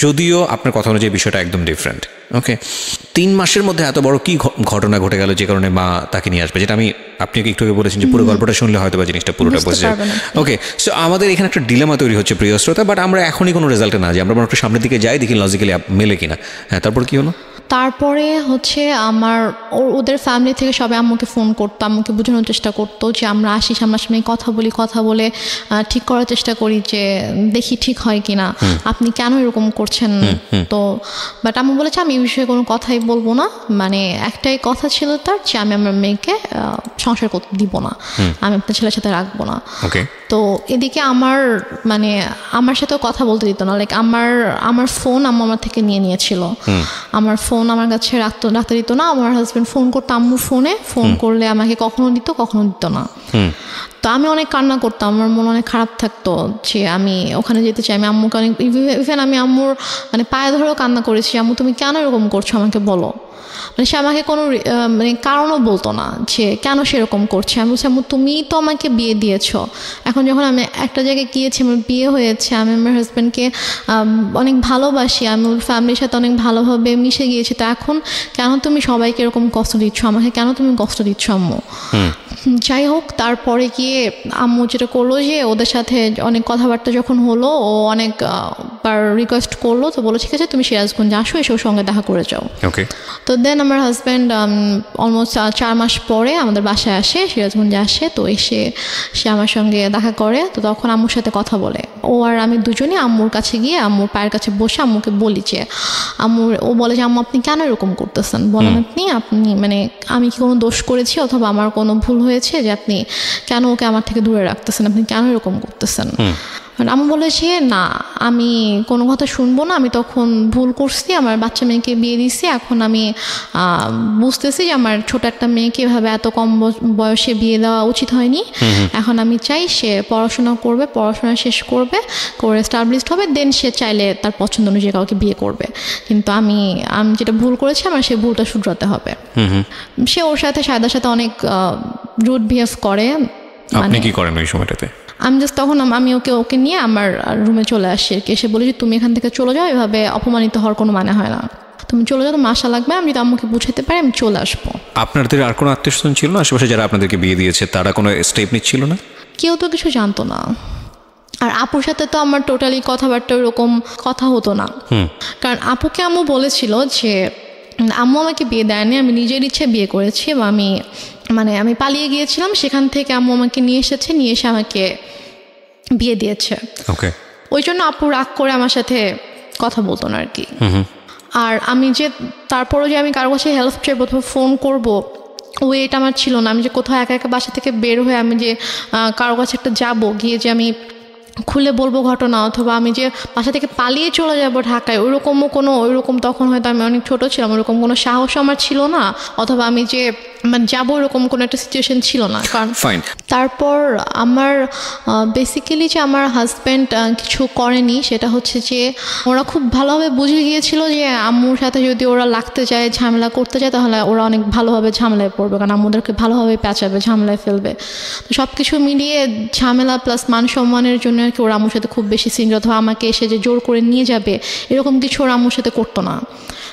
Speaker 1: যদিও আপনার কথা অনুযায়ী বিষয়টা একদম ডিফারেন্ট। ওকে, 3 মাসের মধ্যে এত বড় কি ঘটনা ঘটে গেল যে কারণে মা তাকে নিয়ে আসবে, যেটা আমি আপনাকে একটু আগে বলেছেন যে পুরো গল্পটা শুনলে হয়তো বা জিনিসটা পুরোটা বোঝা যাবে। ওকে, সো আমাদের এখানে একটা ডিলেমা তৈরি হচ্ছে প্রিয় শ্রোতা, বাট আমরা এখনই কোনো রেজাল্টে না যাই, আমরা একটু সামনের দিকে যাই, দেখি লজিক্যালি মেলে কিনা। হ্যাঁ, তারপর কি হলো?
Speaker 2: তারপরে আমার ওদের ফ্যামিলি থেকে সবাই আম্মুকে ফোন করতো, আম্মুকে বোঝানোর চেষ্টা করতো যে আমরা আসি, সামনাসামনি কথা বলে ঠিক করার চেষ্টা করি, যে দেখি ঠিক হয় কিনা, আপনি কেন এরকম করছেন। তো বাট আম্মু বলেছে আমি এই বিষয়ে কোনো কথাই বলবো না, একটাই কথা ছিল তার, যে আমি আমার মেয়েকে সংসার করতে দিব না, আমি আপনার ছেলের সাথে রাখবো না। তো এদিকে আমার সাথেও কথা বলতে দিত না, লাইক আমার ফোন আম্মু আমার থেকে নিয়েছিল, আমার ফোন আমার কাছে রাখতে দিত না। আমার হাজব্যান্ড ফোন করতো আম্মুর ফোন করলে আমাকে কখনো দিত কখনো দিত না। তো আমি অনেক কান্না করতাম, আমার মন অনেক খারাপ থাকতো যে আমি ওখানে যেতে চাই। আমি আম্মুকে অনেক, ইভেন আমি আম্মুর পায়ে ধরেও কান্না করেছি, আম্মু তুমি কেন এরকম করছো, আমাকে বলো। সে আমাকে কোনো কারণও বলতো না যে কেন সেরকম করছে। আমি বলছি আম্মু তুমিই তো আমাকে বিয়ে দিয়েছো, এখন যখন আমি একটা জায়গায় গিয়েছি, আমার বিয়ে হয়েছে, আমি আমার হাজব্যান্ডকে অনেক ভালোবাসি, আমি ওর ফ্যামিলির সাথে অনেক ভালোভাবে মিশে গিয়েছি, তো এখন কেন তুমি সবাইকে এরকম কষ্ট দিচ্ছ, আমাকে কেন তুমি কষ্ট দিচ্ছ আম্মু। যাই হোক, তারপরে গিয়ে আম্মু যেটা করলো যে ওদের সাথে অনেক কথাবার্তা যখন হলো, ও অনেকবার রিকোয়েস্ট করলো, তো বলো ঠিক আছে তুমি সিরাজগঞ্জে আসো, এসে ওর সঙ্গে দেখা করে যাও। তো দেন আমার হাজব্যান্ড অলমোস্ট 4 মাস পরে আমাদের বাসায় আসে, সিরাজগঞ্জে আসে। তো এসে সে আমার সঙ্গে দেখা করে, তো তখন আম্মুর সাথে কথা বলে। ও আর আমি দুজনে আম্মুর কাছে গিয়ে আম্মুর পায়ের কাছে বসে আম্মুকে বলি যে ও বলে যে আম্মু আপনি কেন এরকম করতেছেন, বলেন আপনি আমি কি কোনো দোষ করেছি অথবা আমার কোনো ভুল হয়েছে যে আপনি কেন ওকে আমার থেকে দূরে রাখতেছেন, আপনি কেন এরকম করতেছেন। আম্মু বলেছে না, আমি কোনো কথা শুনবো না, আমি তখন ভুল করছি, আমার বাচ্চা মেয়েকে বিয়ে দিচ্ছি, এখন আমি বুঝতেছি যে আমার ছোট একটা মেয়েকে এভাবে এত কম বয়সে বিয়ে দেওয়া উচিত হয়নি। এখন আমি চাই সে পড়াশোনা করবে, পড়াশোনা শেষ করবে, করে এস্টাবলিশড হবে, দেন সে চাইলে তার পছন্দ অনুযায়ী কাউকে বিয়ে করবে। কিন্তু আমি যেটা ভুল করেছি আমার সেই ভুলটা শুধরাতে হবে। সে ওর সাথে সায়দার সাথে অনেক রুড বিহেভ করে।
Speaker 1: আপনি কি করেন ওই সময়টাতে?
Speaker 2: আমি জাস্ট তখন আমি ওকে নিয়ে আমার রুমে চলে আসি, এসে বলি যে তুমি এখান থেকে চলে যাও, এভাবে অপমানিত হওয়ার কোনো মানে হয় না, তুমি চলে যাও, তোমার আশা লাগবে, আমি যদি আম্মুকে বুঝাতে পারি আমি চলে আসবো।
Speaker 1: আপনাদের আর কোনো আত্মীয়স্বজন ছিল না আশেপাশে যারা আপনাদেরকে বিয়ে দিয়েছে, তারা কোনো স্টেপ নিচ্ছিল না?
Speaker 2: কেউ তো কিছু জানতো না। আর আপুর সাথে তো আমার টোটালি কথাবার্তা ওরকম কথা হতো না, কারণ আপুকে আম্মু বলেছিল যে আম্মু আমাকে বিয়ে দেয়নি, আমি নিজের ইচ্ছে বিয়ে করেছি, বা আমি পালিয়ে গিয়েছিলাম, সেখান থেকে আম্মু আমাকে নিয়ে এসে আমাকে বিয়ে দিয়েছে।
Speaker 1: ওকে,
Speaker 2: ওই জন্য আপু রাগ করে আমার সাথে কথা বলতো না আর কি। আর আমি যে তারপরও যে আমি কারো কাছে হেল্প চাইবো অথবা ফোন করবো, এটা আমার ছিল না। আমি যে কোথাও একা একা বাসা থেকে বের হয়ে আমি যে কারো কাছে একটা যাবো, গিয়ে যে আমি খুলে বলবো ঘটনা, অথবা আমি যে বাসা থেকে পালিয়ে চলে যাবো ঢাকায়, ওইরকম তখন হয়তো আমি অনেক ছোট ছিলাম, ওইরকম কোনো সাহস আমার ছিল না, অথবা আমি যে যাবো ওরকম কোনো একটা সিচুয়েশন ছিল না। কারণ তারপর আমার বেসিক্যালি যে আমার হাজব্যান্ড কিছু করেনি, সেটা হচ্ছে যে ওরা খুব ভালোভাবে বুঝে গিয়েছিল যে আম্মুর সাথে যদি ওরা লাগতে যায়, ঝামেলা করতে যায়, তাহলে ওরা অনেক ভালোভাবে ঝামেলায় পড়বে, কারণ আম্মুদেরকে ভালোভাবে পেঁচাবে, ঝামেলায় ফেলবে। তো সব কিছু মিলিয়ে ঝামেলা প্লাস মান সম্মানের জন্য আর কি ওরা আম্মুর সাথে খুব বেশি সিনিয়র, অথবা আমাকে এসে যে জোর করে নিয়ে যাবে এরকম কিছু ওরা আম্মুর সাথে করতো না,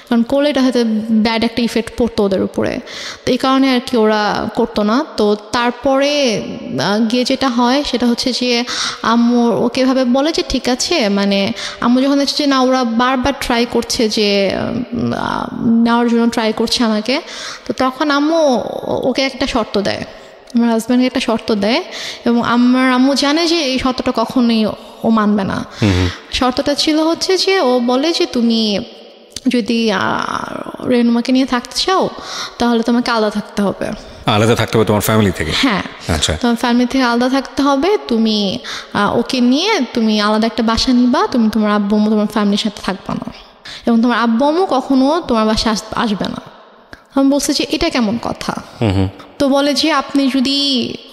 Speaker 2: কারণ করলে এটা হয়তো ব্যাড একটা ইফেক্ট পড়তো ওদের উপরে। তো এই কারণে আর কি ওরা করতো না। তো তারপরে গিয়ে যেটা হয় সেটা হচ্ছে যে আম্মু ওকে ভাবে বলে যে ঠিক আছে, আম্মু যখন হচ্ছে যে না, ওরা বারবার ট্রাই করছে যে নেওয়ার জন্য ট্রাই করছে আমাকে, তো তখন আম্মু ওকে একটা শর্ত দেয়, আমার হাজব্যান্ডকে একটা শর্ত দেয়, এবং আমার আম্মু জানে যে এই শর্তটা কখনোই ও মানবে না। শর্তটা ছিল হচ্ছে যে ও বলে যে তুমি যদি রেনুমাকে নিয়ে থাকতে চাও তাহলে তোমাকে আলাদা থাকতে হবে।
Speaker 1: আলাদা থাকতে হবে তোমার ফ্যামিলি থেকে?
Speaker 2: হ্যাঁ, আচ্ছা, তোমার ফ্যামিলি থেকে আলাদা থাকতে হবে, তুমি ওকে নিয়ে তুমি আলাদা একটা বাসা নিবা, তুমি তোমার আব্বু আম্মু তোমার ফ্যামিলির সাথে থাকবা না, এবং তোমার আব্বু আম্মু কখনো তোমার বাসায় আসবে না। আমি বলছি যে এটা কেমন কথা? তো বলে যে আপনি যদি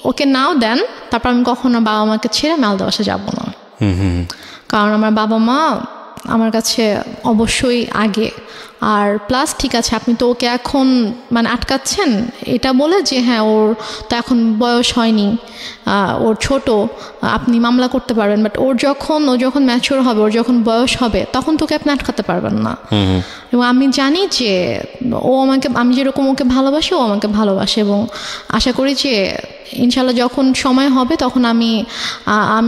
Speaker 2: ওকে নাও দেন, তারপর আমি কখনো বাবা মাকে ছেড়ে আমি আলাদা বাসা যাবো না, কারণ আমার বাবা মা আমার কাছে অবশ্যই আগে। আর প্লাস ঠিক আছে, আপনি তো ওকে এখন আটকাচ্ছেন এটা বলে যে হ্যাঁ ওর তো এখন বয়স হয়নি, ওর ছোট, আপনি মামলা করতে পারবেন, বাট ও যখন ম্যাচিওর হবে, ওর যখন বয়স হবে, তখন তোকে আপনি আটকাতে পারবেন না। এবং আমি জানি যে আমি যেরকম ওকে ভালোবাসি, ও আমাকে ভালোবাসে, এবং আশা করি যে ইনশাল্লাহ যখন সময় হবে তখন আমি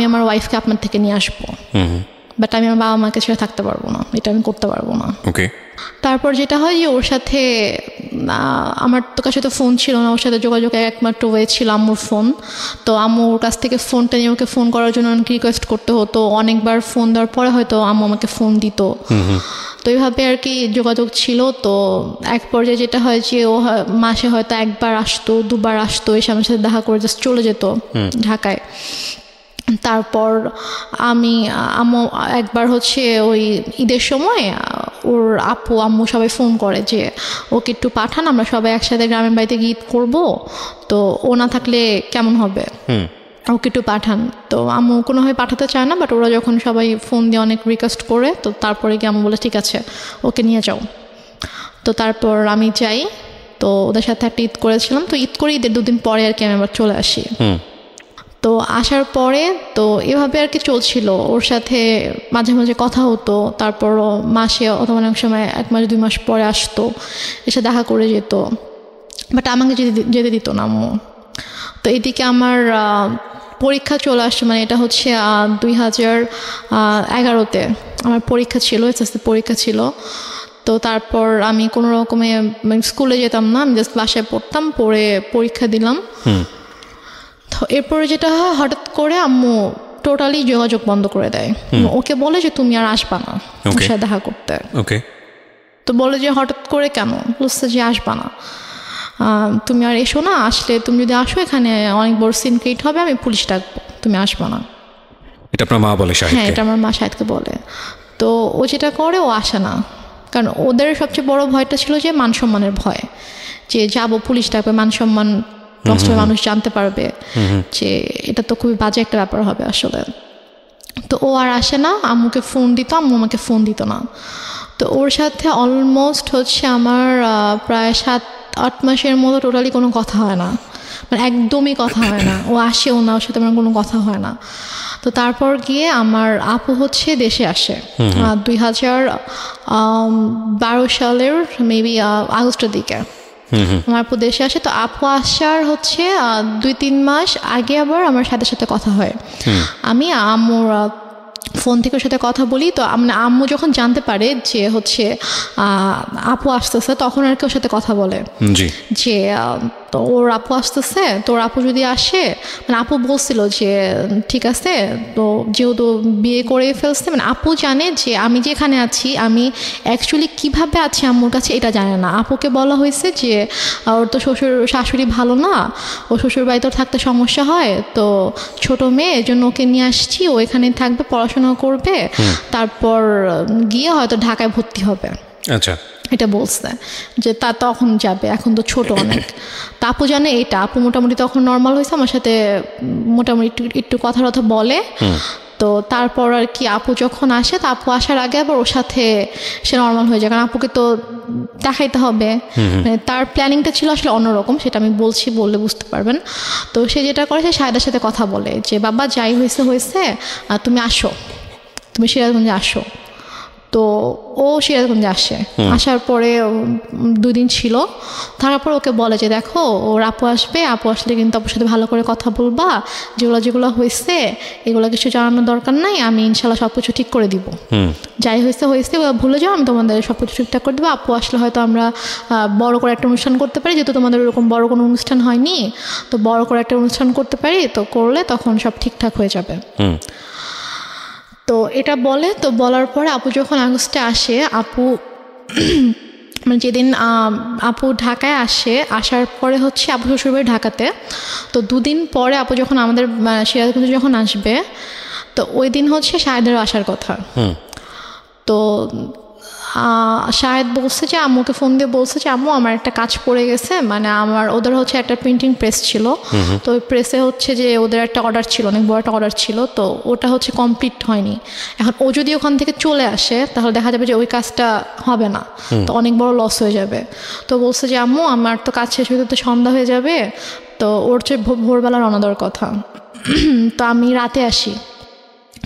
Speaker 2: আমার ওয়াইফকে আপনার থেকে নিয়ে আসবো, বাট আমি আমার বাবা মাকে ছেড়ে থাকতে পারবো না, এটা আমি করতে পারবো না।
Speaker 1: ওকে।
Speaker 2: তারপর যেটা হয় যে ওর সাথে আমার তো কাছে তো ফোন ছিল না, ওর সাথে যোগাযোগ একমাত্র ওয়ে ছিল আম্মুর ফোন। তো আম্মুর কাছ থেকে ফোনটা নিয়ে ওকে ফোন করার জন্য অনেক রিকোয়েস্ট করতে হতো, অনেকবার ফোন দেওয়ার পরে হয়তো আম্মু আমাকে ফোন দিত। তো এইভাবে আর কি যোগাযোগ ছিল। তো এক পর্যায়ে যেটা হয় যে ও মাসে হয়তো একবার আসতো, দুবার আসতো, এসে আমার সাথে দেখা করে জাস্ট চলে যেত ঢাকায়। তারপর আম্মু একবার হচ্ছে ওই ঈদের সময় ওর আপু আম্মু সবাই ফোন করে যে ওকে একটু পাঠান, আমরা সবাই একসাথে গ্রামের বাড়িতে গিয়ে ঈদ করবো, তো ও না থাকলে কেমন হবে, ওকে একটু পাঠান। তো আম্মু কোনোভাবে পাঠাতে চায় না, বাট ওরা যখন সবাই ফোন দিয়ে অনেক রিকোয়েস্ট করে, তো তারপরে গিয়ে আম্মু বলে ঠিক আছে ওকে নিয়ে যাও। তো তারপর আমি যাই, তো ওদের সাথে একটা ঈদ করেছিলাম। তো ঈদ করে ঈদের 2 দিন পরে আর কি আমি আবার চলে আসি। তো আসার পরে তো এভাবে আর কি চলছিল, ওর সাথে মাঝে মাঝে কথা হতো, তারপর মাসে অথবা অনেক সময় 1 মাস 2 মাস পরে আসতো, এসে দেখা করে যেত, বাট আমাকে যেতে দিত না আম্মু। তো এদিকে আমার পরীক্ষা চলে আসছে, এটা হচ্ছে 2011-তে আমার পরীক্ষা ছিল, এসএসসি পরীক্ষা ছিল। তো তারপর আমি কোনো রকমে স্কুলে যেতাম না, আমি জাস্ট বাসায় পড়তাম, পড়ে পরীক্ষা দিলাম। তো এরপরে যেটা হয়, হঠাৎ করে আম্মু টোটালি যোগাযোগ বন্ধ করে দেয়। ওকে বলে যে তুমি আর আসবা না ওর সাথে দেখা করতে। তো বলে যে হঠাৎ করে কেন? বলছে যে আসবা না, তুমি আর এসো না, আসলে তুমি যদি আসো এখানে অনেক বড় সিন ক্রিয়েট হবে, আমি পুলিশ ডাকবো, তুমি আসবা না।
Speaker 1: এটা আপনার মা বলে শাহিদকে?
Speaker 2: হ্যাঁ, এটা আমার মা শাহিদকে বলে। তো ও যেটা করে, ও আসে না, কারণ ওদের সবচেয়ে বড় ভয়টা ছিল যে মান সম্মানের ভয়, যে যাবো পুলিশ ডাকবে, মান সম্মান নষ্ট হয়ে মানুষ জানতে পারবে, যে এটা তো খুবই বাজে একটা ব্যাপার হবে আসলে। তো ও আর আসে না, আম্মুকে ফোন দিত, আম্মু আমাকে ফোন দিত না। তো ওর সাথে অলমোস্ট হচ্ছে আমার প্রায় 7-8 মাসের মতো টোটালি কোনো কথা হয় না, মানে একদমই কথা হয় না। ও আসেও না, ওর সাথে আমার কোনো কথা হয় না। তো তারপর গিয়ে আমার আপু হচ্ছে দেশে আসে 2012 সালের মেবি আগস্টের দিকে আমার আপু দেশে আসে। তো আপু আসার হচ্ছে 2-3 মাস আগে আবার আমার সাথে সাথে কথা হয়। আমি আম্মুর ফোন থেকে ওর সাথে কথা বলি। তো আম্মু যখন জানতে পারে যে হচ্ছে আপু আসতেছে, তখন আর কি ওর সাথে কথা বলে যে তো ওর আপু আসতেছে, তো ওর আপু যদি আসে, মানে আপু বলছিল যে ঠিক আছে, তো যেহেতু বিয়ে করে ফেলছে, মানে আপু জানে যে আমি যেখানে আছি আমি অ্যাকচুয়ালি কিভাবে আছি আম্মুর কাছে এটা জানে না। আপুকে বলা হয়েছে যে ওর তো শাশুড়ি ভালো না, ও শ্বশুর বাড়িতে থাকতে সমস্যা হয়, তো ছোট মেয়ে, এই জন্য ওকে নিয়ে আসছি, ও এখানে থাকবে, পড়াশোনা করবে, তারপর গিয়ে হয়তো ঢাকায় ভর্তি হবে।
Speaker 1: আচ্ছা,
Speaker 2: এটা বলছে যে তা তখন যাবে, এখন তো ছোট অনেক। তা আপু জানে এটা। আপু মোটামুটি তখন নর্মাল হয়েছে, আমার সাথে মোটামুটি একটু কথা বলে। তো তারপর আর কি আপু যখন আসে, তা আপু আসার আগে আবার ওর সাথে সে নর্মাল হয়ে যায়, কারণ আপুকে তো দেখাইতে হবে। মানে তার প্ল্যানিংটা ছিল আসলে অন্যরকম, সেটা আমি বললে বুঝতে পারবেন। তো সে যেটা করে, সে শাহেদার সাথে কথা বলে যে বাবা যাই হয়েছে তুমি আসো, তুমি সিরাজগঞ্জে আসো। তো ও সিরাজগঞ্জে আসে। আসার পরে 2 দিন ছিল, তারপর ওকে বলে যে দেখো ওর আপু আসবে, আপু আসলে কিন্তু আপুর সাথে ভালো করে কথা বলবা, যেগুলো হয়েছে এগুলো কিছু জানানোর দরকার নাই, আমি ইনশাল্লাহ সব কিছু ঠিক করে দিব, যাই হয়েছে ভুলে যাও, আমি তোমাদের সব কিছু ঠিকঠাক করে দেবো। আপু আসলে হয়তো আমরা বড় করে একটা অনুষ্ঠান করতে পারি, যেহেতু তোমাদের ওরকম বড় কোনো অনুষ্ঠান হয়নি, তো বড় করে একটা অনুষ্ঠান করতে পারি, তো করলে তখন সব ঠিকঠাক হয়ে যাবে। তো এটা বলে। তো বলার পরে আপু যখন আগস্টে আসে, আপু মানে যেদিন আপু ঢাকায় আসে, আসার পরে হচ্ছে আপু শ্বশুরবাড়ি ঢাকাতে। তো 2 দিন পরে আপু যখন আমাদের সিরাজগঞ্জে যখন আসবে, তো ওই দিন হচ্ছে শাহেদেরও আসার কথা। তো শাহেদ বলছে যে আম্মুকে ফোন দিয়ে বলছে যে আম্মু আমার একটা কাজ পড়ে গেছে, মানে ওদের হচ্ছে একটা প্রিন্টিং প্রেস ছিল, তো ওই প্রেসে হচ্ছে যে ওদের একটা অর্ডার ছিল, অনেক বড় একটা অর্ডার ছিল, তো ওটা হচ্ছে কমপ্লিট হয়নি। এখন ও যদি ওখান থেকে চলে আসে, তাহলে দেখা যাবে যে ওই কাজটা হবে না, তো অনেক বড় লস হয়ে যাবে। তো বলছে যে আম্মু আমার তো কাজ শেষ হতে তো সন্ধ্যা হয়ে যাবে, তো ওর চেয়ে ভোরবেলা রওনা দেওয়ার কথা। তো আমি রাতে আসি,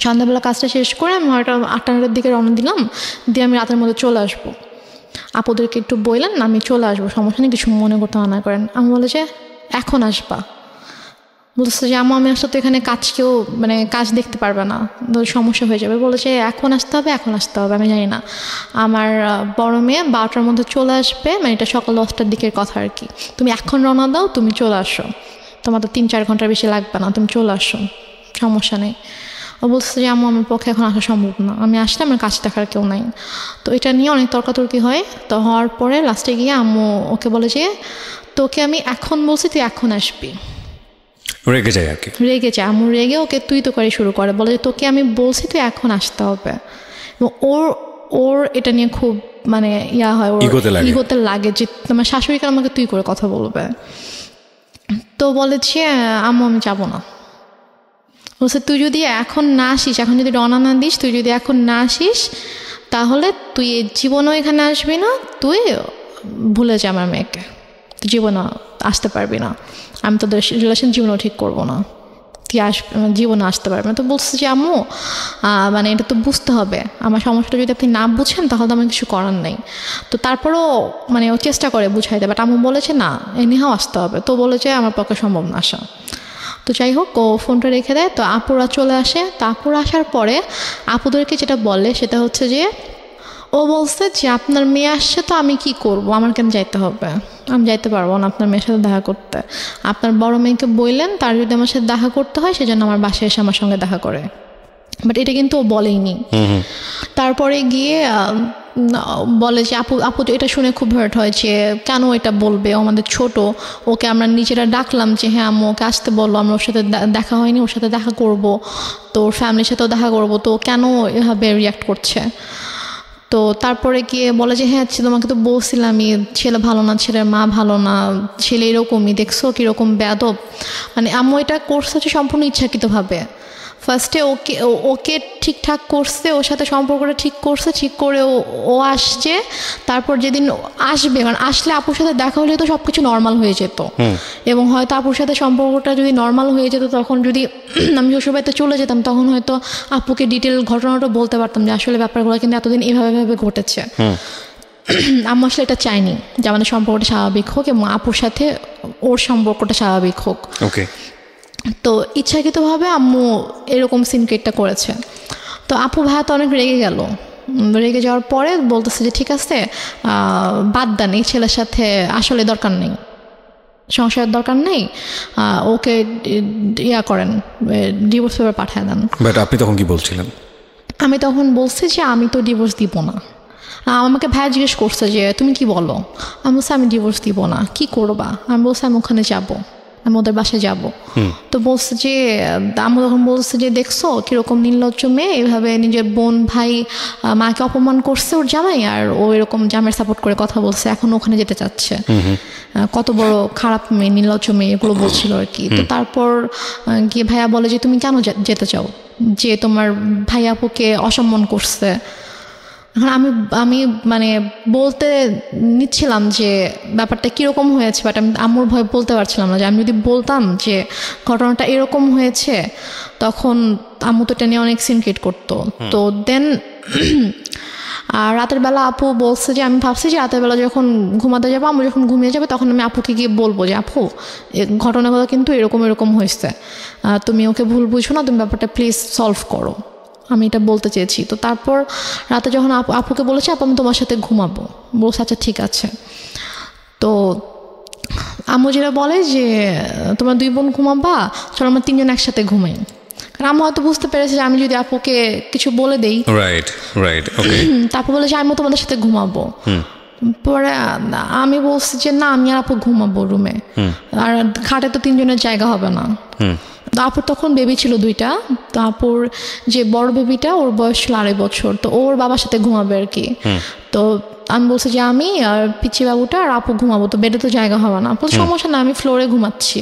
Speaker 2: সন্ধ্যাবেলা কাজটা শেষ করে আমি হয়তো 8টার দিকে রওনা দিলাম, দিয়ে আমি রাতের মধ্যে চলে আসবো। আপুদেরকে একটু বললেন আমি চলে আসবো, সমস্যা নেই, কিছু মনে করতে মানা করেন। আমি বলে যে এখন আসবা? বলছে যে আমি আসলে তো এখানে কেউ মানে কাজ দেখতে পারবে না, সমস্যা হয়ে যাবে। বলেছে এখন আসতে হবে, আমি জানি না, আমার বড় মেয়ে 12টার মধ্যে চলে আসবে, মানে এটা সকাল 10টার দিকের কথা আর কি। তুমি এখন রওনা দাও, তুমি চলে আসো, তোমার তো 3-4 ঘন্টার বেশি লাগবে না, তুমি চলে আসো, সমস্যা নেই। ও বলছে যে আম্মু আমার পক্ষে এখন আসা সম্ভব না, আমি আসলে আমার কাজ দেখার কেউ নাই। তো এটা নিয়ে অনেক তর্কাতর্কি হয়। তো হওয়ার পরে লাস্টে গিয়ে আম্মু ওকে বলে যে তোকে আমি এখন বলছি, তুই এখন আসবি।
Speaker 1: রেগে যায় আর কি,
Speaker 2: রেগে যায়। আম্মু রেগে ওকে তুই তো করে শুরু করে, বলে যে তোকে আমি বলছি তুই এখন আসতে হবে। এবং ওর এটা নিয়ে খুব মানে হয়, ওর ইগোতে লাগে যে তোমার শাশুড়িকে আমাকে তুই করে কথা বলবে। তো বলে যে আম্মু আমি যাবো না। বলছে তুই যদি এখন না আসিস, এখন যদি রওনা না দিস, তুই যদি এখন না আসিস, তাহলে তুই জীবনও এখানে আসবি না, তুই ভুলে যা আমার মেয়েকে, তুই জীবনও আসতে পারবি না, আমি তোদের রিলেশন জীবনও ঠিক করবো না, তুই জীবনে আসতে পারবি না। তো বলছে যে আম্মু মানে এটা তো বুঝতে হবে, আমার সমস্যাটা যদি আপনি না বুঝেন তাহলে তো আমার কিছু করার নেই। তো তারপরও মানে ও চেষ্টা করে বুঝাইতে, বাট আম্মু বলেছে না এনিহাও আসতে হবে। তো বলেছে আমার পক্ষে সম্ভব না আসা। তো যাই হোক ও ফোনটা রেখে দেয়। তো আপুরা চলে আসে। তো আপুরা আসার পরে আপুদেরকে যেটা বলে সেটা হচ্ছে যে ও বলছে যে আপনার মেয়ে আসছে, তো আমি কি করব, আমার কেন যাইতে হবে, আমি যাইতে পারবো না আপনার মেয়ের সাথে দেখা করতে। আপনার বড় মেয়েকে বললেন তার যদি আমার সাথে দেখা করতে হয় সেজন্য আমার বাসায় এসে আমার সঙ্গে দেখা করে, বাট এটা কিন্তু ও বলেইনি। তারপরে গিয়ে বলে যে আপু আপু এটা শুনে খুব হার্ট হয় যে কেন এটা বলবে, ও আমাদের ছোট, ওকে আমরা নিজেরা ডাকলাম যে হ্যাঁ আম্মু ওকে আসতে বললো, আমরা ওর সাথে দেখা হয়নি, ওর সাথে দেখা করব, তো ওর ফ্যামিলির সাথেও দেখা করব, তো কেন এভাবে রিয়াক্ট করছে। তো তারপরে গিয়ে বলে যে হ্যাঁ তোমাকে তো বলছিলামই ছেলে ভালো না, ছেলের মা ভালো না, ছেলে এরকমই, দেখছো কীরকম বেয়াদব। মানে আম্মু এটা করছে হচ্ছে সম্পূর্ণ ইচ্ছাকৃতভাবে। ফার্স্টে ওকে ঠিকঠাক করছে, ওর সাথে সম্পর্কটা ঠিক করছে, ঠিক করে ও আসছে। তারপর যেদিন আসবে, কারণ আসলে আপুর সাথে দেখা হলে তো সব কিছু নর্মাল হয়ে যেত, এবং হয়তো আপুর সাথে সম্পর্কটা যদি নর্মাল হয়ে যেত, তখন যদি আমি শ্বশুরবাড়িতে চলে যেতাম, তখন হয়তো আপুকে ডিটেল ঘটনাটা বলতে পারতাম যে আসলে ব্যাপারগুলো কিন্তু এতদিন এভাবে ঘটেছে। আম্মু আসলে এটা চাইনি যে আমাদের সম্পর্কটা স্বাভাবিক হোক এবং আপুর সাথে ওর সম্পর্কটা স্বাভাবিক হোক।
Speaker 1: ওকে।
Speaker 2: তো ইচ্ছাকৃতভাবে আম্মু এরকম সিনক্রেটটা করেছে। তো আপু ভাইয়া তো অনেক রেগে গেল। রেগে যাওয়ার পরে বলতেছে যে ঠিক আছে বাদ দেন, এই ছেলের সাথে আসলে দরকার নেই, সংসারের দরকার নেই, ওকে করেন, ডিভোর্স পেপার পাঠিয়ে দেন।
Speaker 1: বাট আপনি তখন কি বলছিলেন?
Speaker 2: আমি তখন বলছি যে আমি তো ডিভোর্স দিব না। আমাকে ভাইয়া জিজ্ঞেস করছে যে তুমি কি বলো, আমি বলছি আমি ডিভোর্স দিব না, কি করবা? আমি বলছি আমি ওখানে যাবো, আমি ওদের বাসায় যাবো। তো বলছে যে আমি তখন বলছে যে দেখছো কিরকম নির্লজ্জ মেয়ে, এভাবে নিজের বোন ভাই মাকে অপমান করছে ওর জামাই, আর ও এরকম জামাইয়ের সাপোর্ট করে কথা বলছে, এখন ওখানে যেতে চাচ্ছে, কত বড় খারাপ মেয়ে, নির্লজ্জ মেয়ে, এগুলো বলছিল আর কি। তো তারপর গিয়ে ভাইয়া বলে যে তুমি কেন যেতে চাও, যে তোমার ভাই আপুকে অসম্মান করছে। আমি আমি মানে বলতে নিচ্ছিলাম যে ব্যাপারটা কীরকম হয়েছে, বাট আমি আম্মুর ভয় বলতে পারছিলাম না, যে আমি যদি বলতাম যে ঘটনাটা এরকম হয়েছে, তখন আম্মু তো এটা নিয়ে অনেক সিনক্রেট করতো। তো দেন আর রাতের বেলা আপু বলছে যে আমি ভাবছি যে রাতের বেলা যখন ঘুমাতে যাবো, আম্মু যখন ঘুমিয়ে যাবে, তখন আমি আপুকে গিয়ে বলবো যে আপু ঘটনাগুলো কিন্তু এরকম হয়েছে, তুমি ওকে ভুল বুঝো না, তুমি ব্যাপারটা প্লিজ সলভ করো, আমি এটা বলতে চেয়েছি। তো তারপর রাতে যখন আপুকে বলেছি আপু আমি তোমার সাথে ঘুমাবো, বলছে আচ্ছা ঠিক আছে। তো আম্মু যেটা বলে যে তোমরা 2 বোন ঘুমাবা, চলো আমরা 3 জন একসাথে ঘুমাই। কারণ আম্মু হয়তো বুঝতে পেরেছে যে আমি যদি আপুকে কিছু বলে দেই,
Speaker 1: রাইট ওকে,
Speaker 2: তারপর বলে যে আমি তোমাদের সাথে ঘুমাবো। পরে আমি বলছি যে না, আমি আর আপু ঘুমাবো রুমে, আর খাটে তো 3 জনের জায়গা হবে না। তো আপুর তখন বেবি ছিল 2টা। তো আপুর যে বড় বেবিটা, ওর বয়স ছিল 2.5 বছর, তো ওর বাবার সাথে ঘুমাবে আর কি। তো আমি বলছি যে আমি আর পিচ্ছি বাবুটা আর আপু ঘুমাবো, তো বেডে তো জায়গা হবে না। আপু সমস্যা না, আমি ফ্লোরে ঘুমাচ্ছি,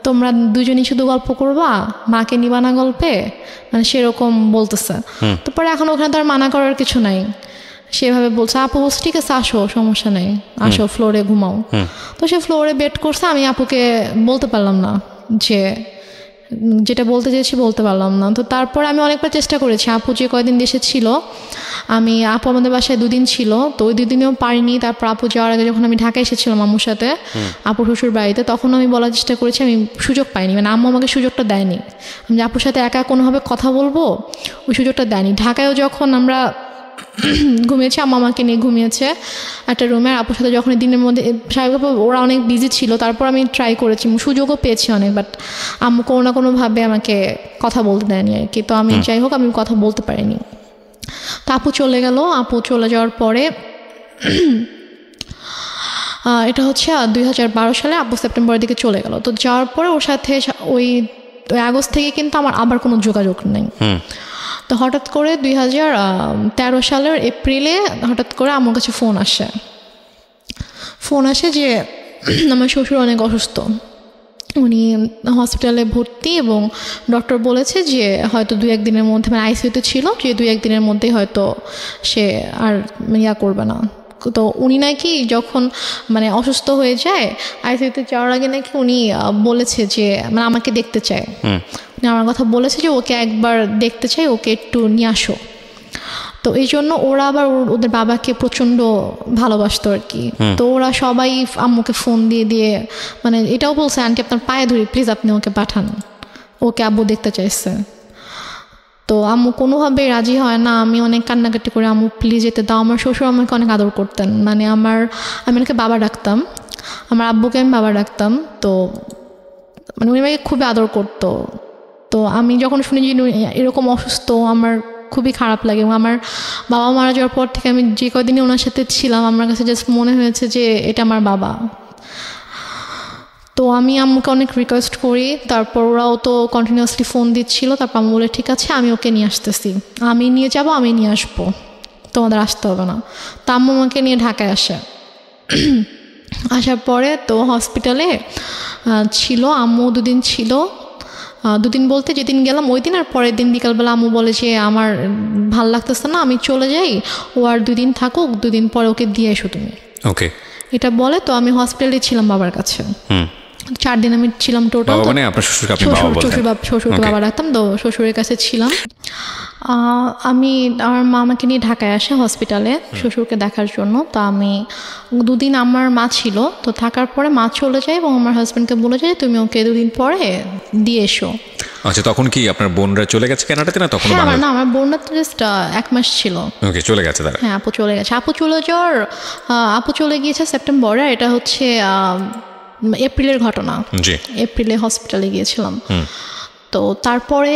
Speaker 2: তোমরা 2 জনই শুধু গল্প করবা, মাকে নিবা না গল্পে, মানে সেরকম বলতেছে। তো পরে এখন ওখানে তার মানা করার কিছু নাই, সেভাবে বলছে। আপু বলছে ঠিক আছে আসো, সমস্যা নেই, আসো ফ্লোরে ঘুমাও। তো সে ফ্লোরে বেড করছে, আমি আপুকে বলতে পারলাম না, যে যেটা বলতে চেয়েছি বলতে পারলাম না। তো তারপর আমি অনেকবার চেষ্টা করেছি, আপু যে কয়দিন দেশে ছিল, আপু আমাদের বাসায় 2 দিন ছিল, তো ওই 2 দিনেও পারিনি। তারপর আপু যাওয়ার আগে যখন আমি ঢাকা এসেছিলাম আম্মুর সাথে, আপুর শ্বশুর বাড়িতে, তখন আমি বলার চেষ্টা করেছি, আমি সুযোগ পাইনি, মানে আম্মু আমাকে সুযোগটা দেয়নি, আমি যে আপুর সাথে একা কোনোভাবে কথা বলবো, ওই সুযোগটা দেয়নি। ঢাকায়ও যখন আমরা ঘুমিয়েছি, আম্মা আমাকে নিয়ে ঘুমিয়েছে একটা রুমে, আর আপুর সাথে যখন দিনের মধ্যে স্বাভাবিকভাবে ওরা অনেক বিজি ছিল, তারপর আমি ট্রাই করেছি, সুযোগও পেয়েছি অনেক, বাট আম্মু কোনো না কোনোভাবে আমাকে কথা বলতে দেয়নি আর কি। তো আমি যাই হোক আমি কথা বলতে পারিনি। তো আপু চলে গেল। আপু চলে যাওয়ার পরে এটা হচ্ছে 2012 সালে আপু সেপ্টেম্বরের দিকে চলে গেল। তো যাওয়ার পরে ওর সাথে ওই আগস্ট থেকে কিন্তু আমার আবার কোনো যোগাযোগ নেই। তো হঠাৎ করে 2013 সালের এপ্রিলে হঠাৎ করে আমার কাছে ফোন আসে যে আমার শ্বশুর অনেক অসুস্থ, উনি হসপিটালে ভর্তি, এবং ডক্টর বলেছে যে হয়তো 2-1 দিনের মধ্যে, মানে আইসিইউতে ছিল, যে 2-1 দিনের মধ্যেই হয়তো সে আর করবে না। তো উনি নাকি যখন মানে অসুস্থ হয়ে যায়, আইসিইউতে যাওয়ার আগে নাকি উনি বলেছে যে মানে আমাকে দেখতে চায়, আমার কথা বলেছে যে ওকে একবার দেখতে চাই, ওকে একটু নিয়ে আসো। তো এই জন্য ওরা আবার ওদের বাবাকে প্রচণ্ড ভালোবাসতো আর কি। তো ওরা সবাই আম্মুকে ফোন দিয়ে মানে এটাও বলছে, আন্টি আপনার পায়ে ধরি প্লিজ আপনি ওকে পাঠান, ওকে আব্বু দেখতে চাইছে। তো আম্মু কোনোভাবেই রাজি হয় না। আমি অনেক কান্নাকাটি করে আম্মু প্লিজ যেতে দাও। আমার শ্বশুর আমাকে অনেক আদর করতেন, মানে আমি ওনাকে বাবা ডাকতাম, আমার আব্বুকে আমি বাবা ডাকতাম। তো মানে উনি আমাকে খুবই আদর করতো। তো আমি যখন শুনি যে এরকম অসুস্থ, আমার খুবই খারাপ লাগে। এবং আমার বাবা মারা যাওয়ার পর থেকে আমি যে কদিনই ওনার সাথে ছিলাম আমার কাছে জাস্ট মনে হয়েছে যে এটা আমার বাবা। তো আমি আম্মুকে অনেক রিকোয়েস্ট করি, তারপর ওরাও তো কন্টিনিউয়াসলি ফোন দিচ্ছিল। তারপর আমি বলে ঠিক আছে আমি ওকে নিয়ে আসতেছি, আমি নিয়ে যাব, আমি নিয়ে আসবো, তোমাদের আসতে হবে না। তো আম্মু আমাকে নিয়ে ঢাকায় আসে। আসার পরে তো হসপিটালে ছিল, আম্মু দুদিন ছিল। দুদিন বলতে যেদিন গেলাম ওই দিন, আর পরের দিন বিকালবেলা আম্মু বলে যে আমার ভাল লাগতেছে না, আমি চলে যাই, ও আর 2 দিন থাকুক, 2 দিন পরে ওকে দিয়ে এসো তুমি।
Speaker 1: ওকে,
Speaker 2: এটা বলে। তো আমি হসপিটালে ছিলাম বাবার কাছে। 4 দিন আমি ছিলাম টোটাল।
Speaker 1: মানে আপনার শ্বশুরকে আপনি বাবা বলতেন?
Speaker 2: শ্বশুরকে বাবা রাখতাম, তো শ্বশুরের কাছে ছিলাম। আমি আমার মা আমাকে নিয়ে ঢাকায় আসে হসপিটালে শ্বশুরকে দেখার জন্য। তো আমি 2 দিন আমার মা ছিল, তো থাকার পরে মা চলে যায় এবং আমার হাজব্যান্ডকে বলে যায় তুমি ওকে 2 দিন পরে দিয়ে এসো।
Speaker 1: আচ্ছা, তখন কি আপনার বোনরা চলে গেছে কানাডাতে না তখন?
Speaker 2: না, আমার বোনরা তো জাস্ট 1 মাস ছিল।
Speaker 1: ওকে, চলে গেছে তারা?
Speaker 2: হ্যাঁ, আপু চলে গেছে। আপু চলে গিয়েছে সেপ্টেম্বরে। এটা হচ্ছে এপ্রিলের ঘটনা।
Speaker 1: জি,
Speaker 2: এপ্রিলে হসপিটালে গিয়েছিলাম। তো তারপরে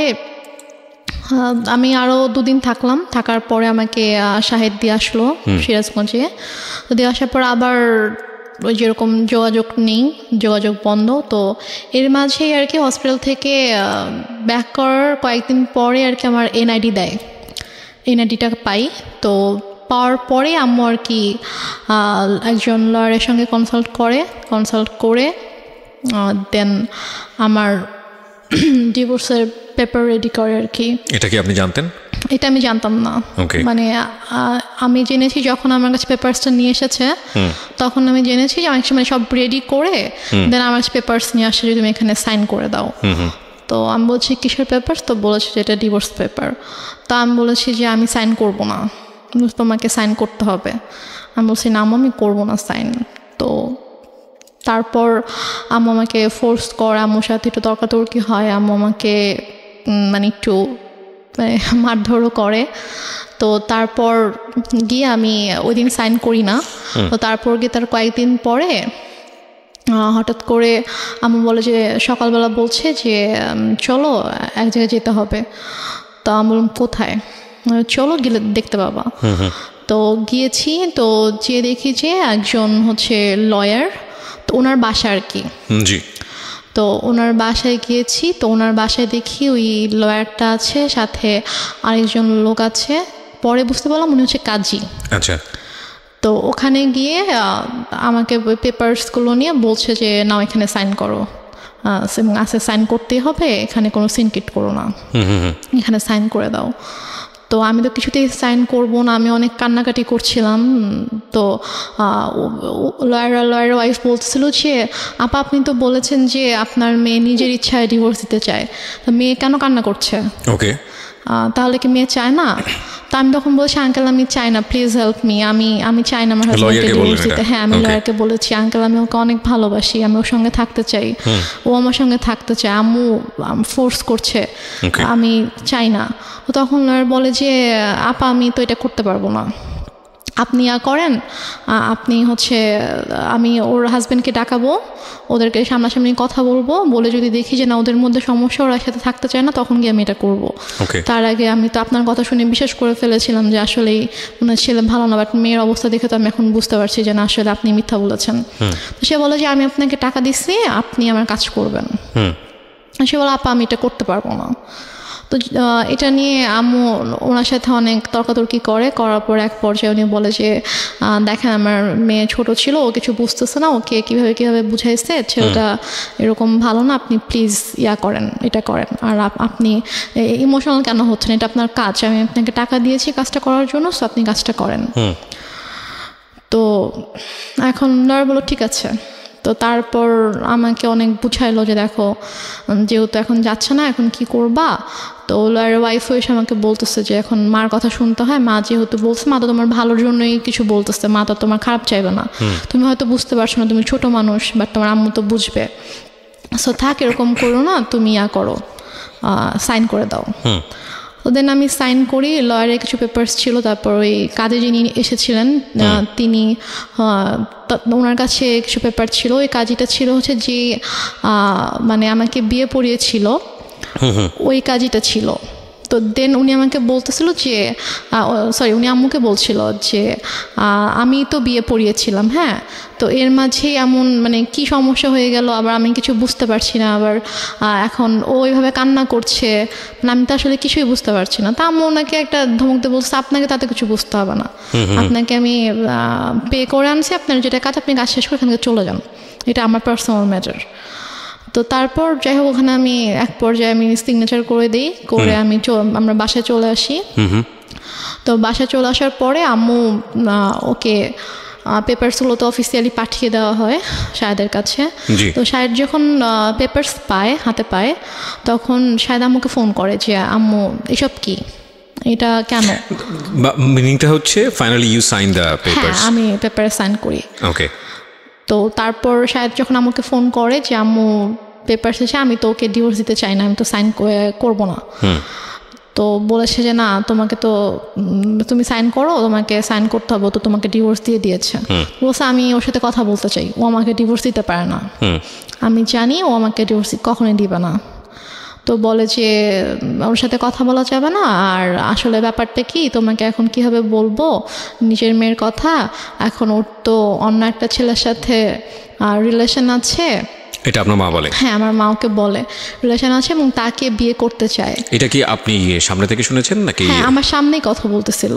Speaker 2: আমি আরও 2 দিন থাকলাম। থাকার পরে আমাকে শাহেদ দিয়ে আসলো সিরাজগঞ্জে। তো দিয়ে আসার পর আবার ওই যেরকম যোগাযোগ বন্ধ। তো এর মাঝেই আর কি হসপিটাল থেকে ব্যাক করার কয়েকদিন পরে আর কি আমার এনআইডি দেয়, এনআইডিটা পাই। তো পাওয়ার পরে আম্মু আর কি একজন লয়ারের সঙ্গে কনসাল্ট করে দেন আমার ডিভোর্সের পেপার রেডি করে আর কি।
Speaker 1: এটা কি আপনি জানতেন?
Speaker 2: এটা আমি জানতাম না। মানে আমি জেনেছি যখন আমার কাছে পেপারসটা নিয়ে এসেছে, তখন আমি জেনেছি যে অনেক সময় সব রেডি করে দেন আমার পেপারস নিয়ে আসে যে তুমি এখানে সাইন করে দাও। তো আমি বলছি কিসের পেপারস? তো বলেছি যে এটা ডিভোর্স পেপার। তো আমি বলেছি যে আমি সাইন করব না, তোমাকে সাইন করতে হবে। আমি বলছি না আম্মু আমি করবো না সাইন। তো তারপর আম্মু আমাকে ফোর্স করে, আম্মুর সাথে একটু তর্কাতর্কি হয়, আম্মু আমাকে মানে একটু মারধরও করে। তো তারপর গিয়ে আমি ওই দিন সাইন করি না। তো তারপর গিয়ে তার কয়েকদিন পরে হঠাৎ করে আম্মু বলে যে সকালবেলা বলছে যে চলো এক জায়গায় যেতে হবে। তো আমি বললাম কোথায়? চলো গেলে দেখতে পাবা। তো গিয়েছি, তো যেয়ে দেখি যে একজন হচ্ছে লয়ার, তো ওনার বাসা আর কি।
Speaker 1: জি।
Speaker 2: তো ওনার বাসায় গিয়েছি। তো ওনার বাসায় দেখি ওই লয়ারটা আছে, সাথে আরেকজন লোক আছে। পরে বুঝতে পারলাম উনি হচ্ছে কাজী।
Speaker 1: আচ্ছা।
Speaker 2: তো ওখানে গিয়ে আমাকে ওই পেপারসগুলো নিয়ে বলছে যে নাও এখানে সাইন করো, এবং সাইন করতেই হবে, এখানে কোনো সিনকিট করো না, এখানে সাইন করে দাও। তো আমি তো কিছুতেই সাইন করবো না, আমি অনেক কান্নাকাটি করছিলাম। তো লয়ারের ওয়াইফ বলতেছিল যে আপা আপনি তো বলেছেন যে আপনার মেয়ে নিজের ইচ্ছায় ডিভোর্স দিতে চায়, তো মেয়ে কেন কান্না করছে?
Speaker 1: ওকে,
Speaker 2: তাহলে কি মেয়ে চায় না? তো আমি তখন বলছি আঙ্কেল আমি চাই না, প্লিজ হেল্প মি, আমি চাই না আমার হাজব্যান্ডকে ডিভোর্স দিতে। হ্যাঁ, আমি লয়ারকে বলেছি আঙ্কেল আমি ওকে অনেক ভালোবাসি, আমি ওর সঙ্গে থাকতে চাই, ও আমার সঙ্গে থাকতে চায়, আম্মু ফোর্স করছে, আমি চাই না। তো তখন লয়ার বলে যে আপা আমি তো এটা করতে পারবো না, আপনি করেন, আপনি হচ্ছে আমি ওর হাজব্যান্ডকে ডাকাবো, ওদেরকে সামনাসামনি কথা বলবো, বলে যদি দেখি যে না ওদের মধ্যে সমস্যা, ওরা সাথে থাকতে চায় না, তখন গিয়ে আমি এটা করবো। তার আগে আমি তো আপনার কথা শুনে বিশ্বাস করে ফেলেছিলাম যে আসলেই ওনার ছেলে ভালো না, বাট মেয়ের অবস্থা দেখে তো আমি এখন বুঝতে পারছি যে না আসলে আপনি মিথ্যা বলেছেন। তো সে বলে যে আমি আপনাকে টাকা দিচ্ছি, আপনি আমার কাজ করবেন। সে বলে আপা আমি এটা করতে পারবো না। তো এটা নিয়ে আম্মু ওনার সাথে অনেক তর্কাতর্কি করার পর এক পর্যায়ে উনি বলে যে দেখেন আমার মেয়ে ছোট ছিল, ও কিছু বুঝতেছে না, ওকে কীভাবে বুঝাইছে ছেলেটা এরকম ভালো না, আপনি প্লিজ করেন, এটা করেন। আর আপনি ইমোশনাল কেন হচ্ছেন? এটা আপনার কাজ, আমি আপনাকে টাকা দিয়েছি কাজটা করার জন্য, সো আপনি কাজটা করেন। তো এখন লয়ার বলো ঠিক আছে। তো তারপর আমাকে অনেক বুঝাইলো যে দেখো যেহেতু এখন যাচ্ছে না, এখন কি করবা? তো লয়ারের ওয়াইফ এসে আমাকে বলতেছে যে এখন মার কথা শুনতে হয়, মা যেহেতু বলছে, মা তো তোমার ভালোর জন্যই কিছু বলতেছে, মা তো তোমার খারাপ চাইবে না, তুমি হয়তো বুঝতে পারছো না, তুমি ছোট মানুষ, বাট তোমার আম্মু তো বুঝবে, সো থাক এরকম করো না, তুমি করো, সাইন করে দাও। তো দেন আমি সাইন করি, লয়ারের কিছু পেপারস ছিল, তারপর ওই কাজে যিনি এসেছিলেন তিনি ওনার কাছে কিছু পেপার ছিল, ওই কাজীটা ছিল হচ্ছে যে মানে আমাকে বিয়ে পড়িয়েছিল, ওই কাজীটা ছিল। তো তো দেন উনি আমাকে বলতেছিল যে উনি আম্মুকে বলছিল যে আমি তো বিয়ে পড়িয়েছিলাম, হ্যাঁ, তো এর মাঝে এমন মানে কি সমস্যা হয়ে গেল, আবার আমি কিছু বুঝতে পারছি না, আবার এখন ও ওইভাবে কান্না করছে, মানে আমি তো আসলে কিছুই বুঝতে পারছি না। তা আম্মু ওনাকে একটা ধমক দিয়ে বলছে, আপনাকে তাতে কিছু বুঝতে হবে না, আপনাকে আমি পে করে আনছি, আপনার যেটা কাজ আপনি কাজ শেষ করে এখান থেকে চলে যান, এটা আমার পার্সোনাল ম্যাটার। তো তারপর যাই হোক ওখানে আমি এক পর্যায়ে আমি সিগনেচার করে দিই, করে আমরা বাসায় চলে আসি। তো বাসায় চলে আসার পরে আম্মু ওকে পেপারসগুলো তো অফিসিয়ালি পাঠিয়ে দেওয়া হয় শাহেদের কাছে। তো শাহেদ যখন পেপারস হাতে পায় তখন শাহেদ আম্মুকে ফোন করে যে আম্মু এসব কি, এটা কেন?
Speaker 1: মিনিংটা হচ্ছে finally you sign the papers?
Speaker 2: হ্যাঁ, আমি পেপারে সাইন করি।
Speaker 1: ওকে।
Speaker 2: তো তারপর শাহেদ যখন আমাকে ফোন করে যে আম্মু পেপার শেষে আমি তো ওকে ডিভোর্স দিতে চাই না, আমি তো সাইন করব না, তো বলেছে যে না তোমাকে তো তুমি সাইন করো, তোমাকে সাইন করতে হবে, তো তোমাকে ডিভোর্স দিয়ে দিয়েছে। বলছে আমি ওর সাথে কথা বলতে চাই, ও আমাকে ডিভোর্স দিতে পারে না, আমি জানি ও আমাকে ডিভোর্স কখনোই দিবে না। তো বলে যে ওর সাথে কথা বলা যাবে না, আর আসলে ব্যাপারটা কি তোমাকে এখন কিভাবে বলবো নিজের মেয়ের কথা, এখন ওর তো অন্য একটা ছেলের সাথে রিলেশন আছে।
Speaker 1: এটা আপনার মা বলে?
Speaker 2: হ্যাঁ, আমার মা ওকে বলে রিলেশন আছে এবং তাকে বিয়ে করতে চায়।
Speaker 1: এটা কি আপনি সামনে থেকে শুনেছেন নাকি?
Speaker 2: হ্যাঁ, আমার সামনেই কথা বলতেছিল,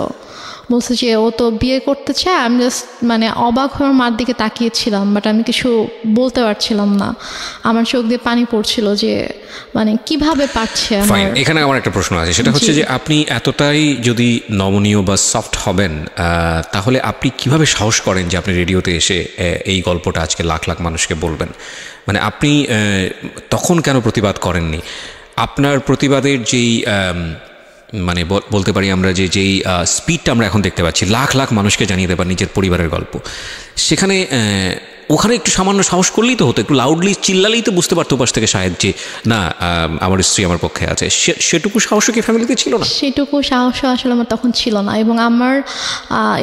Speaker 2: বলছে যে ও তো বিয়ে করতে চায়। আমি জাস্ট মানে অবাক হয়ে মার দিকে তাকিয়েছিলাম, বাট আমি কিছু বলতে পারছিলাম না, আমার চোখ দিয়ে পানি পড়ছিল যে মানে কিভাবে পারছে।
Speaker 1: এখানে আমার একটা প্রশ্ন আছে, সেটা হচ্ছে যে আপনি এতটাই যদি নমনীয় বা সফট হবেন, তাহলে আপনি কিভাবে সাহস করেন যে আপনি রেডিওতে এসে এই গল্পটা আজকে লাখ লাখ মানুষকে বলবেন? মানে আপনি তখন কেন প্রতিবাদ করেননি? আপনার প্রতিবাদের যেই মানে বলতে পারি আমরা যেই স্পিডটা আমরা এখন দেখতে পাচ্ছি, লাখ লাখ মানুষকে জানিয়ে দেবার নিজের পরিবারের গল্প, সেখানে ওখানে একটু সামান্য সাহস করলেই তো হতো, একটু লাউডলি চিল্লালেই তো বুঝতে পারতো পাশ থেকে শাহেদ যে না আমার স্ত্রী আমার পক্ষে আছে। সেটুকু সাহসও কি ফ্যামিলিতে ছিল না?
Speaker 2: সেটুকু সাহসও আসলে আমার তখন ছিল না। এবং আমার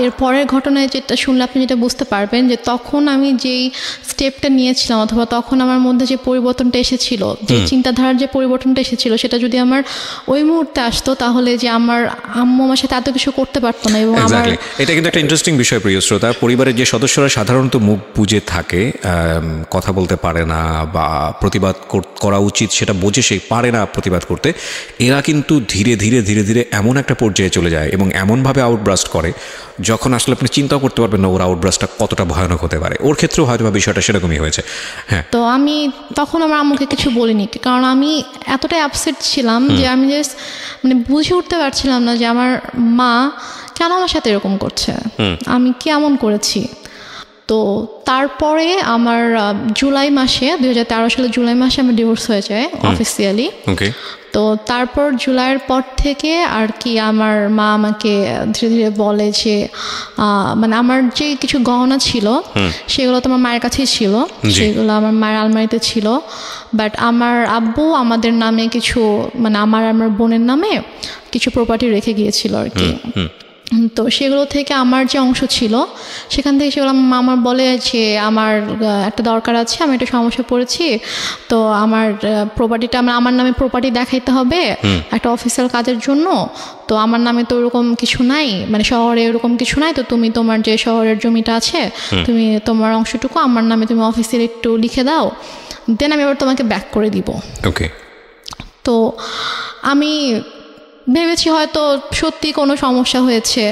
Speaker 2: এর পরের ঘটনায় যেটা শুনলে আপনি যেটা বুঝতে পারবেন যে তখন আমি যেই স্টেপটা নিয়েছিলাম অথবা তখন আমার মধ্যে যে পরিবর্তনটা এসেছিল, যে চিন্তাধারার যে পরিবর্তনটা এসেছিল, সেটা যদি আমার ওই মুহূর্তে আসতো তাহলে যে আমার আম্মু আমার সাথে এত কিছু করতে পারতো না। এবং
Speaker 1: এটা কিন্তু একটা ইন্টারেস্টিং বিষয় প্রিয় শ্রোতা, পরিবারের যে সদস্যরা সাধারণত মুখ বুজে থাকে, কথা বলতে পারে না বা প্রতিবাদ করা উচিত সেটা বোঝে সে পারে না প্রতিবাদ করতে, এরা কিন্তু ধীরে ধীরে ধীরে ধীরে এমন একটা পর্যায়ে চলে যায় এবং এমনভাবে আউটব্রাস্ট করে যখন আসলে আপনি চিন্তাও করতে পারবেন না ওর আউটব্রাস্টটা কতটা ভয়ানক হতে পারে। ওর ক্ষেত্রেও হয়তো বা বিষয়টা সেরকমই হয়েছে। হ্যাঁ,
Speaker 2: তো আমি তখন আমার আম্মুকে কিছু বলিনি, কারণ আমি এতটাই আপসেট ছিলাম যে আমি জাস্ট মানে বুঝে উঠতে পারছিলাম না যে আমার মা কেন আমার সাথে এরকম করছে, আমি কেমন করেছি। তো তারপরে আমার জুলাই মাসে 2013 সালে জুলাই মাসে আমার ডিভোর্স হয়ে যায় অফিসিয়ালি। তো তারপর জুলাইয়ের পর থেকে আর কি আমার মা আমাকে ধীরে ধীরে বলে যে মানে আমার যে কিছু গহনা ছিল সেগুলো তো আমার মায়ের কাছেই ছিল, সেগুলো আমার মায়ের আলমারিতে ছিল, বাট আমার আব্বু আমাদের নামে কিছু মানে আমার বোনের নামে কিছু প্রপার্টি রেখে গিয়েছিল আর কি। তো সেগুলো থেকে আমার যে অংশ ছিল সেখান থেকে সেগুলো আমার বলে যে আমার একটা দরকার আছে, আমি একটা সমস্যা পড়েছি, তো আমার প্রপার্টিটা আমার নামে প্রপার্টি দেখাইতে হবে একটা অফিসিয়াল কাজের জন্য, তো আমার নামে তো ওরকম কিছু নাই, মানে শহরে ওরকম কিছু নাই, তো তুমি তোমার যে শহরের জমিটা আছে তুমি তোমার অংশটুকু আমার নামে তুমি অফিসিয়াল একটু লিখে দাও, দেন আমি আবার তোমাকে ব্যাক করে দিব।
Speaker 1: ওকে।
Speaker 2: তো আমি ভেবেছি হয়তো সত্যি কোনো সমস্যা হয়েছে,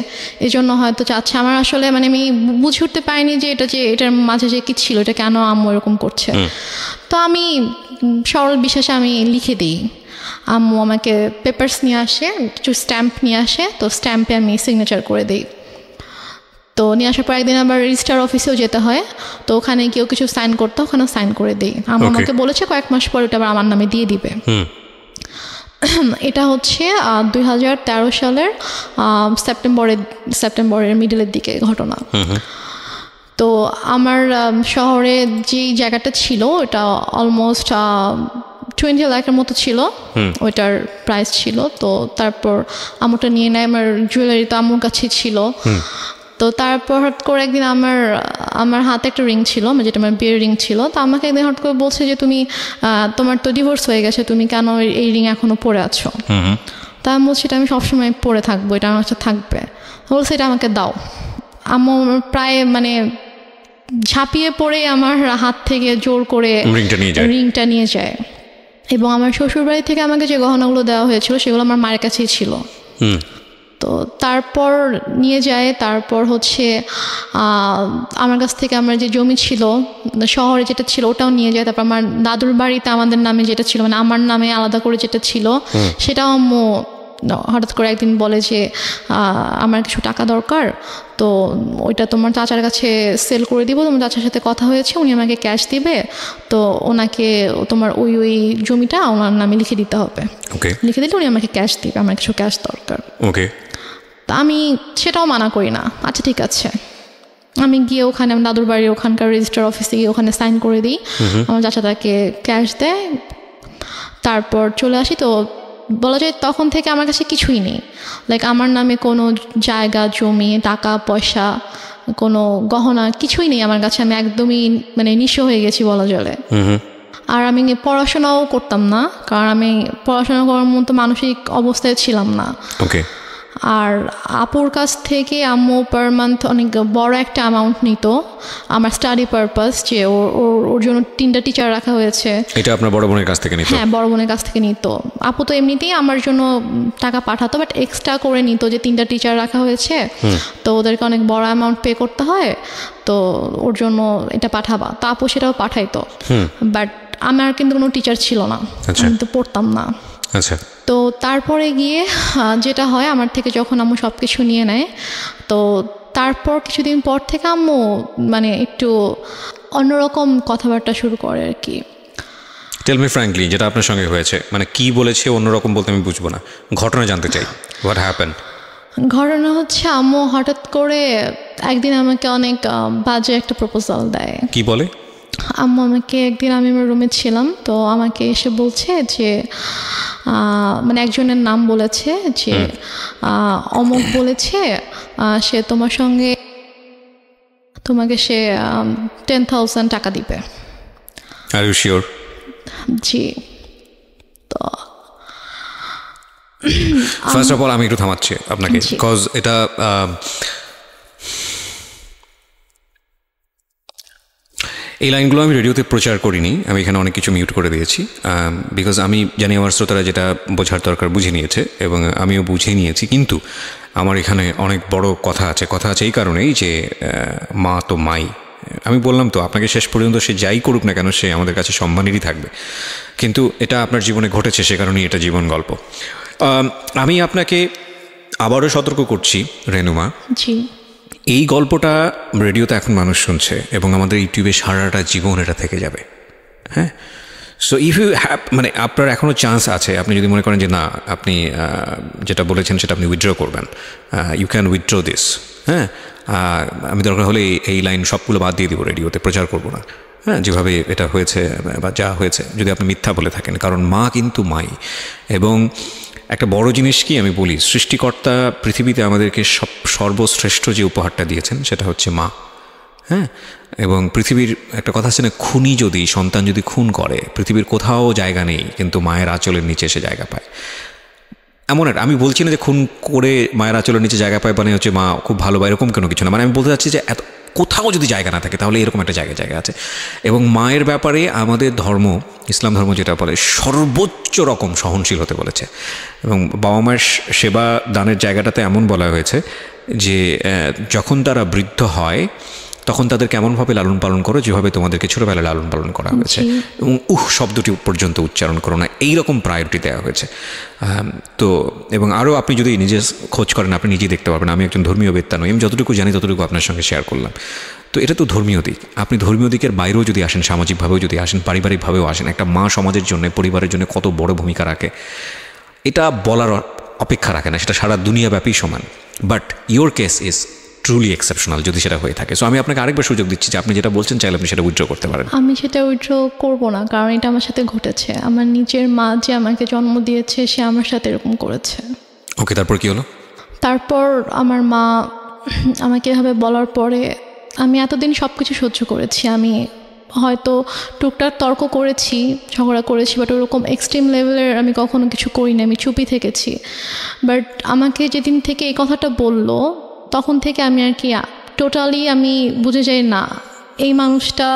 Speaker 2: এজন্য হয়তো চাচ্ছে। আমার আসলে মানে আমি বুঝে উঠতে পারিনি যে এটার মাঝে যে কি ছিল, এটা কেন আম্মু এরকম করছে। তো আমি সরল বিশ্বাসে আমি লিখে দিই, আম্মু আমাকে পেপারস নিয়ে আসে, কিছু স্ট্যাম্প নিয়ে আসে, তো স্ট্যাম্পে আমি সিগনেচার করে দিই। তো নিয়ে আসার পর একদিন আবার রেজিস্ট্রার অফিসেও যেতে হয়, তো ওখানে কেউ কিছু সাইন করতে ওখানেও সাইন করে দিই। আম্মু আমাকে বলেছে কয়েক মাস পর ওটা আবার আমার নামে দিয়ে দিবে। এটা হচ্ছে 2013 সালের সেপ্টেম্বরের মিডলের দিকে ঘটনা। তো আমার শহরে যেই জায়গাটা ছিল ওটা অলমোস্ট 20 লাখের মতো ছিল, ওইটার প্রাইস ছিল। তো তারপর আম্মুটা নিয়ে নেয়, আমার জুয়েলারি তো আম্মুর কাছে ছিল। তো তারপর হঠাৎ করে একদিন আমার হাতে একটা রিং ছিল, যেটা আমার বিয়ের রিং ছিল, তো আমাকে একদিন হঠাৎ করে বলছে যে তুমি তোমার তো ডিভোর্স হয়ে গেছে, তুমি কেন এই রিং এখনো পরে আছো? তা আমি বলছি এটা আমি সবসময় পরে থাকবো, এটা আমার কাছে থাকবে। বলছে এটা আমাকে দাও। আম্মু প্রায় মানে ঝাঁপিয়ে পড়ে আমার হাত থেকে জোর করে রিংটা নিয়ে যায়। এবং আমার শ্বশুরবাড়ি থেকে আমাকে যে গহনাগুলো দেওয়া হয়েছিল সেগুলো আমার মায়ের কাছেই ছিল। তো তারপর নিয়ে যায়, তারপর হচ্ছে আমার কাছ থেকে আমার যে জমি ছিল শহরে যেটা ছিল ওটাও নিয়ে যায়। তারপর আমার দাদুর বাড়িতে আমাদের নামে যেটা ছিল মানে আমার নামে আলাদা করে যেটা ছিল সেটাও আম্মু হঠাৎ করে একদিন বলে যে আমার কিছু টাকা দরকার, তো ওইটা তোমার চাচার কাছে সেল করে দিব, তোমার চাচার সাথে কথা হয়েছে, উনি আমাকে ক্যাশ দিবে, তো ওনাকে তোমার ওই জমিটা ওনার নামে লিখে দিতে হবে। লিখে দিলে উনি আমাকে ক্যাশ দিবে, আমার কিছু ক্যাশ দরকার। তা আমি সেটাও মানা করি না, আচ্ছা ঠিক আছে। আমি গিয়ে ওখানে আমার দাদুর বাড়ির ওখানকার রেজিস্টার অফিসে গিয়ে ওখানে সাইন করে দিই, আমার চাচা তাকে ক্যাশ দেয়, তারপর চলে আসি। তো বলা যায় তখন থেকে আমার কাছে কিছুই নেই, লাইক আমার নামে কোনো জায়গা জমি টাকা পয়সা কোনো গহনা কিছুই নেই আমার কাছে। আমি একদমই মানে নিঃস্ব হয়ে গেছি বলা চলে। আর আমি পড়াশোনাও করতাম না, কারণ আমি পড়াশোনা করার মতো মানসিক অবস্থায় ছিলাম না। আর আপুর কাছ থেকে আম্মু পার মান্থ অনেক বড় একটা অ্যামাউন্ট নিত আমার স্টাডি পারপাস, যে ওর জন্য 3টা টিচার রাখা হয়েছে।
Speaker 1: এটা আপনার বড় বোনের কাছ থেকে নিত? হ্যাঁ,
Speaker 2: বড় বোনের কাছ থেকে নিত। আপু তো এমনিতেই আমার জন্য টাকা পাঠাতো, বাট এক্সট্রা করে নিত যে 3টা টিচার রাখা হয়েছে, তো ওদেরকে অনেক বড় অ্যামাউন্ট পে করতে হয়, তো ওর জন্য এটা পাঠাবা। তো আপু সেটাও পাঠাইতো, বাট আমার কিন্তু কোনো টিচার ছিল না, আমি তো পড়তাম না।
Speaker 1: আচ্ছা।
Speaker 2: তো তারপরে গিয়ে যেটা হয়, আমার থেকে যখন আম্মু সব কিছু নিয়ে নেয়, তো তারপর কিছুদিন পর থেকে আম্মু মানে একটু অন্যরকম কথাবার্তা শুরু করে আর কি।
Speaker 1: টেল মি ফ্র্যাঙ্কলি, যেটা আপনার সঙ্গে হয়েছে, মানে কি বলেছে অন্যরকম বলতে আমি বুঝবো না, ঘটনা জানতে চাই। What happen?
Speaker 2: ঘটনা হচ্ছে আম্মু হঠাৎ করে একদিন আমাকে অনেক বাজে একটা প্রপোজাল দেয়।
Speaker 1: কি বলে?
Speaker 2: আম্মু আমাকে একদিন, আমি আমার রুমে ছিলাম, তো আমাকে এসে বলছে যে মানে একজনের নাম বলেছে যে অমুক বলেছে সে তোমার সঙ্গে তোমাকে সে 10,000 টাকা দিবে।
Speaker 1: Are you sure?
Speaker 2: জি। তো
Speaker 1: ফার্স্ট অফ অল আমি একটু থামাচ্ছি আপনাকে, বিকজ এটা এই লাইনগুলো আমি রেডিওতে প্রচার করিনি, আমি এখানে অনেক কিছু মিউট করে দিয়েছি, বিকজ আমি জানি আমার শ্রোতারা যেটা বোঝার দরকার বুঝে নিয়েছে এবং আমিও বুঝে নিয়েছি। কিন্তু আমার এখানে অনেক বড় কথা আছে এই কারণেই যে মা তো মাই। আমি বললাম তো আপনাকে, শেষ পর্যন্ত সে যাই করুক না কেন সে আমাদের কাছে সম্মানেরই থাকবে, কিন্তু এটা আপনার জীবনে ঘটেছে, সে কারণেই এটা জীবন গল্প। আমি আপনাকে আবারও সতর্ক করছি রেনুমা,
Speaker 2: জি,
Speaker 1: এই গল্পটা রেডিওতে এখন মানুষ শুনছে এবং আমাদের ইউটিউবে সারাটা জীবন এটা থেকে যাবে। হ্যাঁ, সো ইফ ইউ হ্যাভ, মানে আপনার এখনও চান্স আছে, আপনি যদি মনে করেন যে না আপনি যেটা বলেছেন সেটা আপনি উইথড্র করবেন, ইউ ক্যান উইথড্র দিস। হ্যাঁ, আমি দরকার হলে এই লাইন সবগুলো বাদ দিয়ে দিব, রেডিওতে প্রচার করব না। হ্যাঁ, যেভাবে এটা হয়েছে বা যা হয়েছে, যদি আপনি মিথ্যা বলে থাকেন, কারণ মা কিন্তু মাই। এবং একটা বড় জিনিস কি আমি বলি, সৃষ্টিকর্তা পৃথিবীতে আমাদেরকে সর্বশ্রেষ্ঠ যে উপহারটা দিয়েছেন সেটা হচ্ছে মা। হ্যাঁ, এবং পৃথিবীর একটা কথা আছে না, খুনি যদি সন্তান যদি খুন করে পৃথিবীর কোথাও জায়গা নেই, কিন্তু মায়ের আঁচলের নিচে এসে জায়গা পায়। এমন একটা, আমি বলছি না যে খুন করে মায়ের আঁচলের নিচে জায়গা পায় মানে হচ্ছে মা খুব ভালো বা এরকম কোনো কিছু না, মানে আমি বলতে চাচ্ছি যে এত কোথাও যদি জায়গা না থাকে তাহলে এরকম একটা জায়গা আছে। এবং মায়ের ব্যাপারে আমাদের ধর্ম, ইসলাম ধর্ম যেটা বলে, সর্বোচ্চ রকম সহনশীল হতে বলেছে। এবং বাবা মায়ের সেবা দানের জায়গাটাতে এমন বলা হয়েছে যে যখন তারা বৃদ্ধ হয় তখন তাদের কেমনভাবে লালন পালন করো, যেভাবে তোমাদেরকে ছোটোবেলায় লালন পালন করা হয়েছে, এবং শব্দটি পর্যন্ত উচ্চারণ করো না, এইরকম প্রায়োরিটি দেওয়া হয়েছে। তো এবং আরও আপনি যদি নিজে খোঁজ করেন আপনি নিজেই দেখতে পারবেন। আমি একজন ধর্মীয় বেত্তা নই, আমি যতটুকু জানি ততটুকু আপনার সঙ্গে শেয়ার করলাম। তো এটা তো ধর্মীয় দিক, আপনি ধর্মীয় দিকের বাইরেও যদি আসেন, সামাজিকভাবেও যদি আসেন, পারিবারিকভাবেও আসেন, একটা মা সমাজের জন্য, পরিবারের জন্য কত বড় ভূমিকা রাখে এটা বলার অপেক্ষা রাখে না, সেটা সারা দুনিয়াব্যাপী সমান। But your case is truly exceptional যদি সেটা হয়ে থাকে। সো আমি আপনাকে আরেকবার সুযোগ দিচ্ছি যে আপনি যেটা বলছেন চাইলে আপনি সেটা উইথড্র করতে পারেন।
Speaker 2: আমি সেটা উইথড্র করবো না, কারণ এটা আমার সাথে ঘটেছে। আমার নিজের মা যে আমাকে জন্ম দিয়েছে সে আমার সাথে এরকম করেছে।
Speaker 1: ওকে, তারপর কি হলো?
Speaker 2: তারপর আমার মা আমাকে এভাবে বলার পরে আমি এতদিন সব কিছু সহ্য করেছি, আমি হয়তো টুকটাক তর্ক করেছি, ঝগড়া করেছি, বাট ওরকম এক্সট্রিম লেভেলের আমি কখনো কিছু করিনি, আমি চুপই থেকেছি। বাট আমাকে যেদিন থেকে এই কথাটা বললো তখন থেকে আমি আর কি টোটালি আমি বুঝে যাই না এই মানুষটা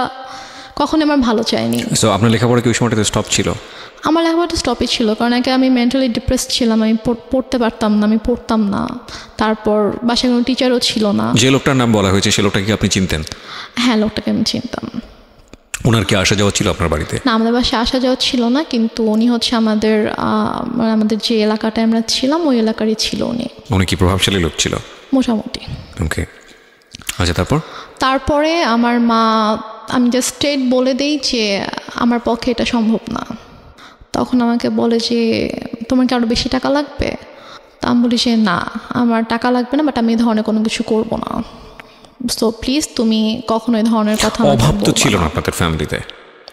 Speaker 2: কখনো আমার ভালো চায়নি।
Speaker 1: সো আপনার লেখাপড়া কি ওই সময়টাতে স্টপ ছিল?
Speaker 2: আমার লেখাপড়াটা স্টপই ছিল, কারণ আগে আমি মেন্টালি ডিপ্রেস ছিলাম, আমি পড়তে পারতাম না, আমি পড়তাম না। তারপর বাসায় কোনো টিচারও ছিল না।
Speaker 1: যে লোকটার নাম বলা হয়েছে সে লোকটাকে আপনি চিনতেন?
Speaker 2: হ্যাঁ, লোকটাকে আমি চিনতাম।
Speaker 1: ওনার কি আসা যাওয়া ছিল আপনার বাড়িতে?
Speaker 2: না, আমাদের বাসায় আসা যাওয়া ছিল না, কিন্তু উনি হচ্ছে আমাদের যে এলাকাটায় আমরা ছিলাম ওই এলাকারই ছিল উনি।
Speaker 1: উনি কি প্রভাবশালী লোক ছিল?
Speaker 2: মোটামুটি।
Speaker 1: ওকে, আচ্ছা। তারপরে
Speaker 2: আমার মা, আমি জাস্ট স্ট্রেট বলে দিই যে আমার পক্ষে এটা সম্ভব না। তখন আমাকে বলে যে তোমার কি আরও বেশি টাকা লাগবে? তা আমি বলি যে না, আমার টাকা লাগবে না, বাট আমি এই ধরনের কোনো কিছু করব না। সো প্লিজ তুমি কখনো এই ধরনের কথা।
Speaker 1: অভাব তো ছিল না আপনাদের ফ্যামিলিতে?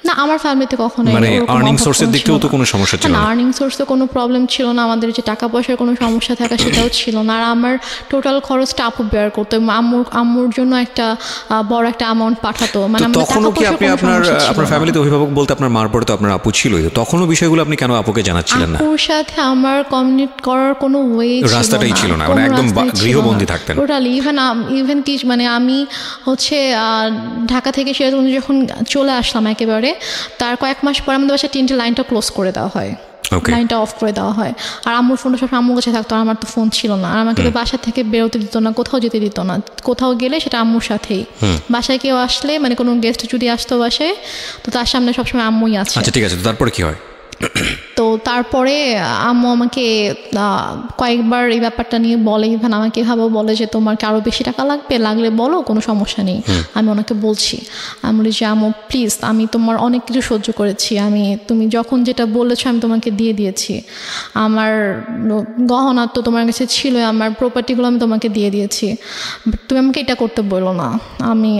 Speaker 2: না, আমার ফ্যামিলিতে কখনো
Speaker 1: মানে আর্নিং সোর্সের দিক থেকেও তো কোনো সমস্যা ছিল না?
Speaker 2: আর্নিং সোর্সে কোনো প্রবলেম ছিল না, আমাদের যে টাকা পয়সার কোনো সমস্যা থাকা সেটাও ছিল না। আর আমার টোটাল খরচটা আপু বেয়ার করতো, আম্মুর জন্য একটা বড় একটা অ্যামাউন্ট পাঠাতো। মানে
Speaker 1: তখনও কি আপনি আপনার ফ্যামিলিতে অভিভাবক বলতে আপনার মার পরে তো আপনার আপু ছিলই, তখনও বিষয়গুলো আপনি কেন আপুকে জানাচ্ছিলেন না?
Speaker 2: আপুর সাথে আমার কমিউনিকেট করার কোনো ওয়ে ছিল না,
Speaker 1: রাস্তাটাই ছিল না, মানে একদম গৃহবন্দী থাকতেন
Speaker 2: টোটালি। ইভেন কি মানে আমি হচ্ছে ঢাকা থেকে সিরাজগঞ্জ যখন চলে আসলাম একেবারে, তার কয়েক মাস পর আমাদের বাসায় তিনটে লাইনটা ক্লোজ করে দেওয়া হয়, লাইনটা অফ করে দেওয়া হয়। আর আম্মুর ফোনটা সব আম্মুর কাছে থাকতো, আর আমার তো ফোন ছিল না। আর আমাকে তো বাসা থেকে বেরোতে দিত না, কোথাও যেতে দিত না। কোথাও গেলে সেটা আম্মুর সাথেই। বাসায় কেউ আসলে, মানে কোনো গেস্ট যদি আসতো বাসায়, তো তার সামনে সবসময় আম্মুই আছে।
Speaker 1: আচ্ছা, ঠিক আছে। তারপরে কি হয়?
Speaker 2: তো তারপরে আম্মু আমাকে কয়েকবার এই ব্যাপারটা নিয়ে বলে, ইভেন আমাকে এভাবেও বলে যে তোমার কি আরও বেশি টাকা লাগবে, লাগলে বলো, কোনো সমস্যা নেই। আমি ওনাকে বলছি, আমি বলি যে আম্মু প্লিজ, আমি তোমার অনেক কিছু সহ্য করেছি, তুমি যখন যেটা বলেছো আমি তোমাকে দিয়ে দিয়েছি। আমার গহনা তো তোমার কাছে ছিল, আমার প্রপার্টিগুলো আমি তোমাকে দিয়ে দিয়েছি, তুমি আমাকে এটা করতে বলো না,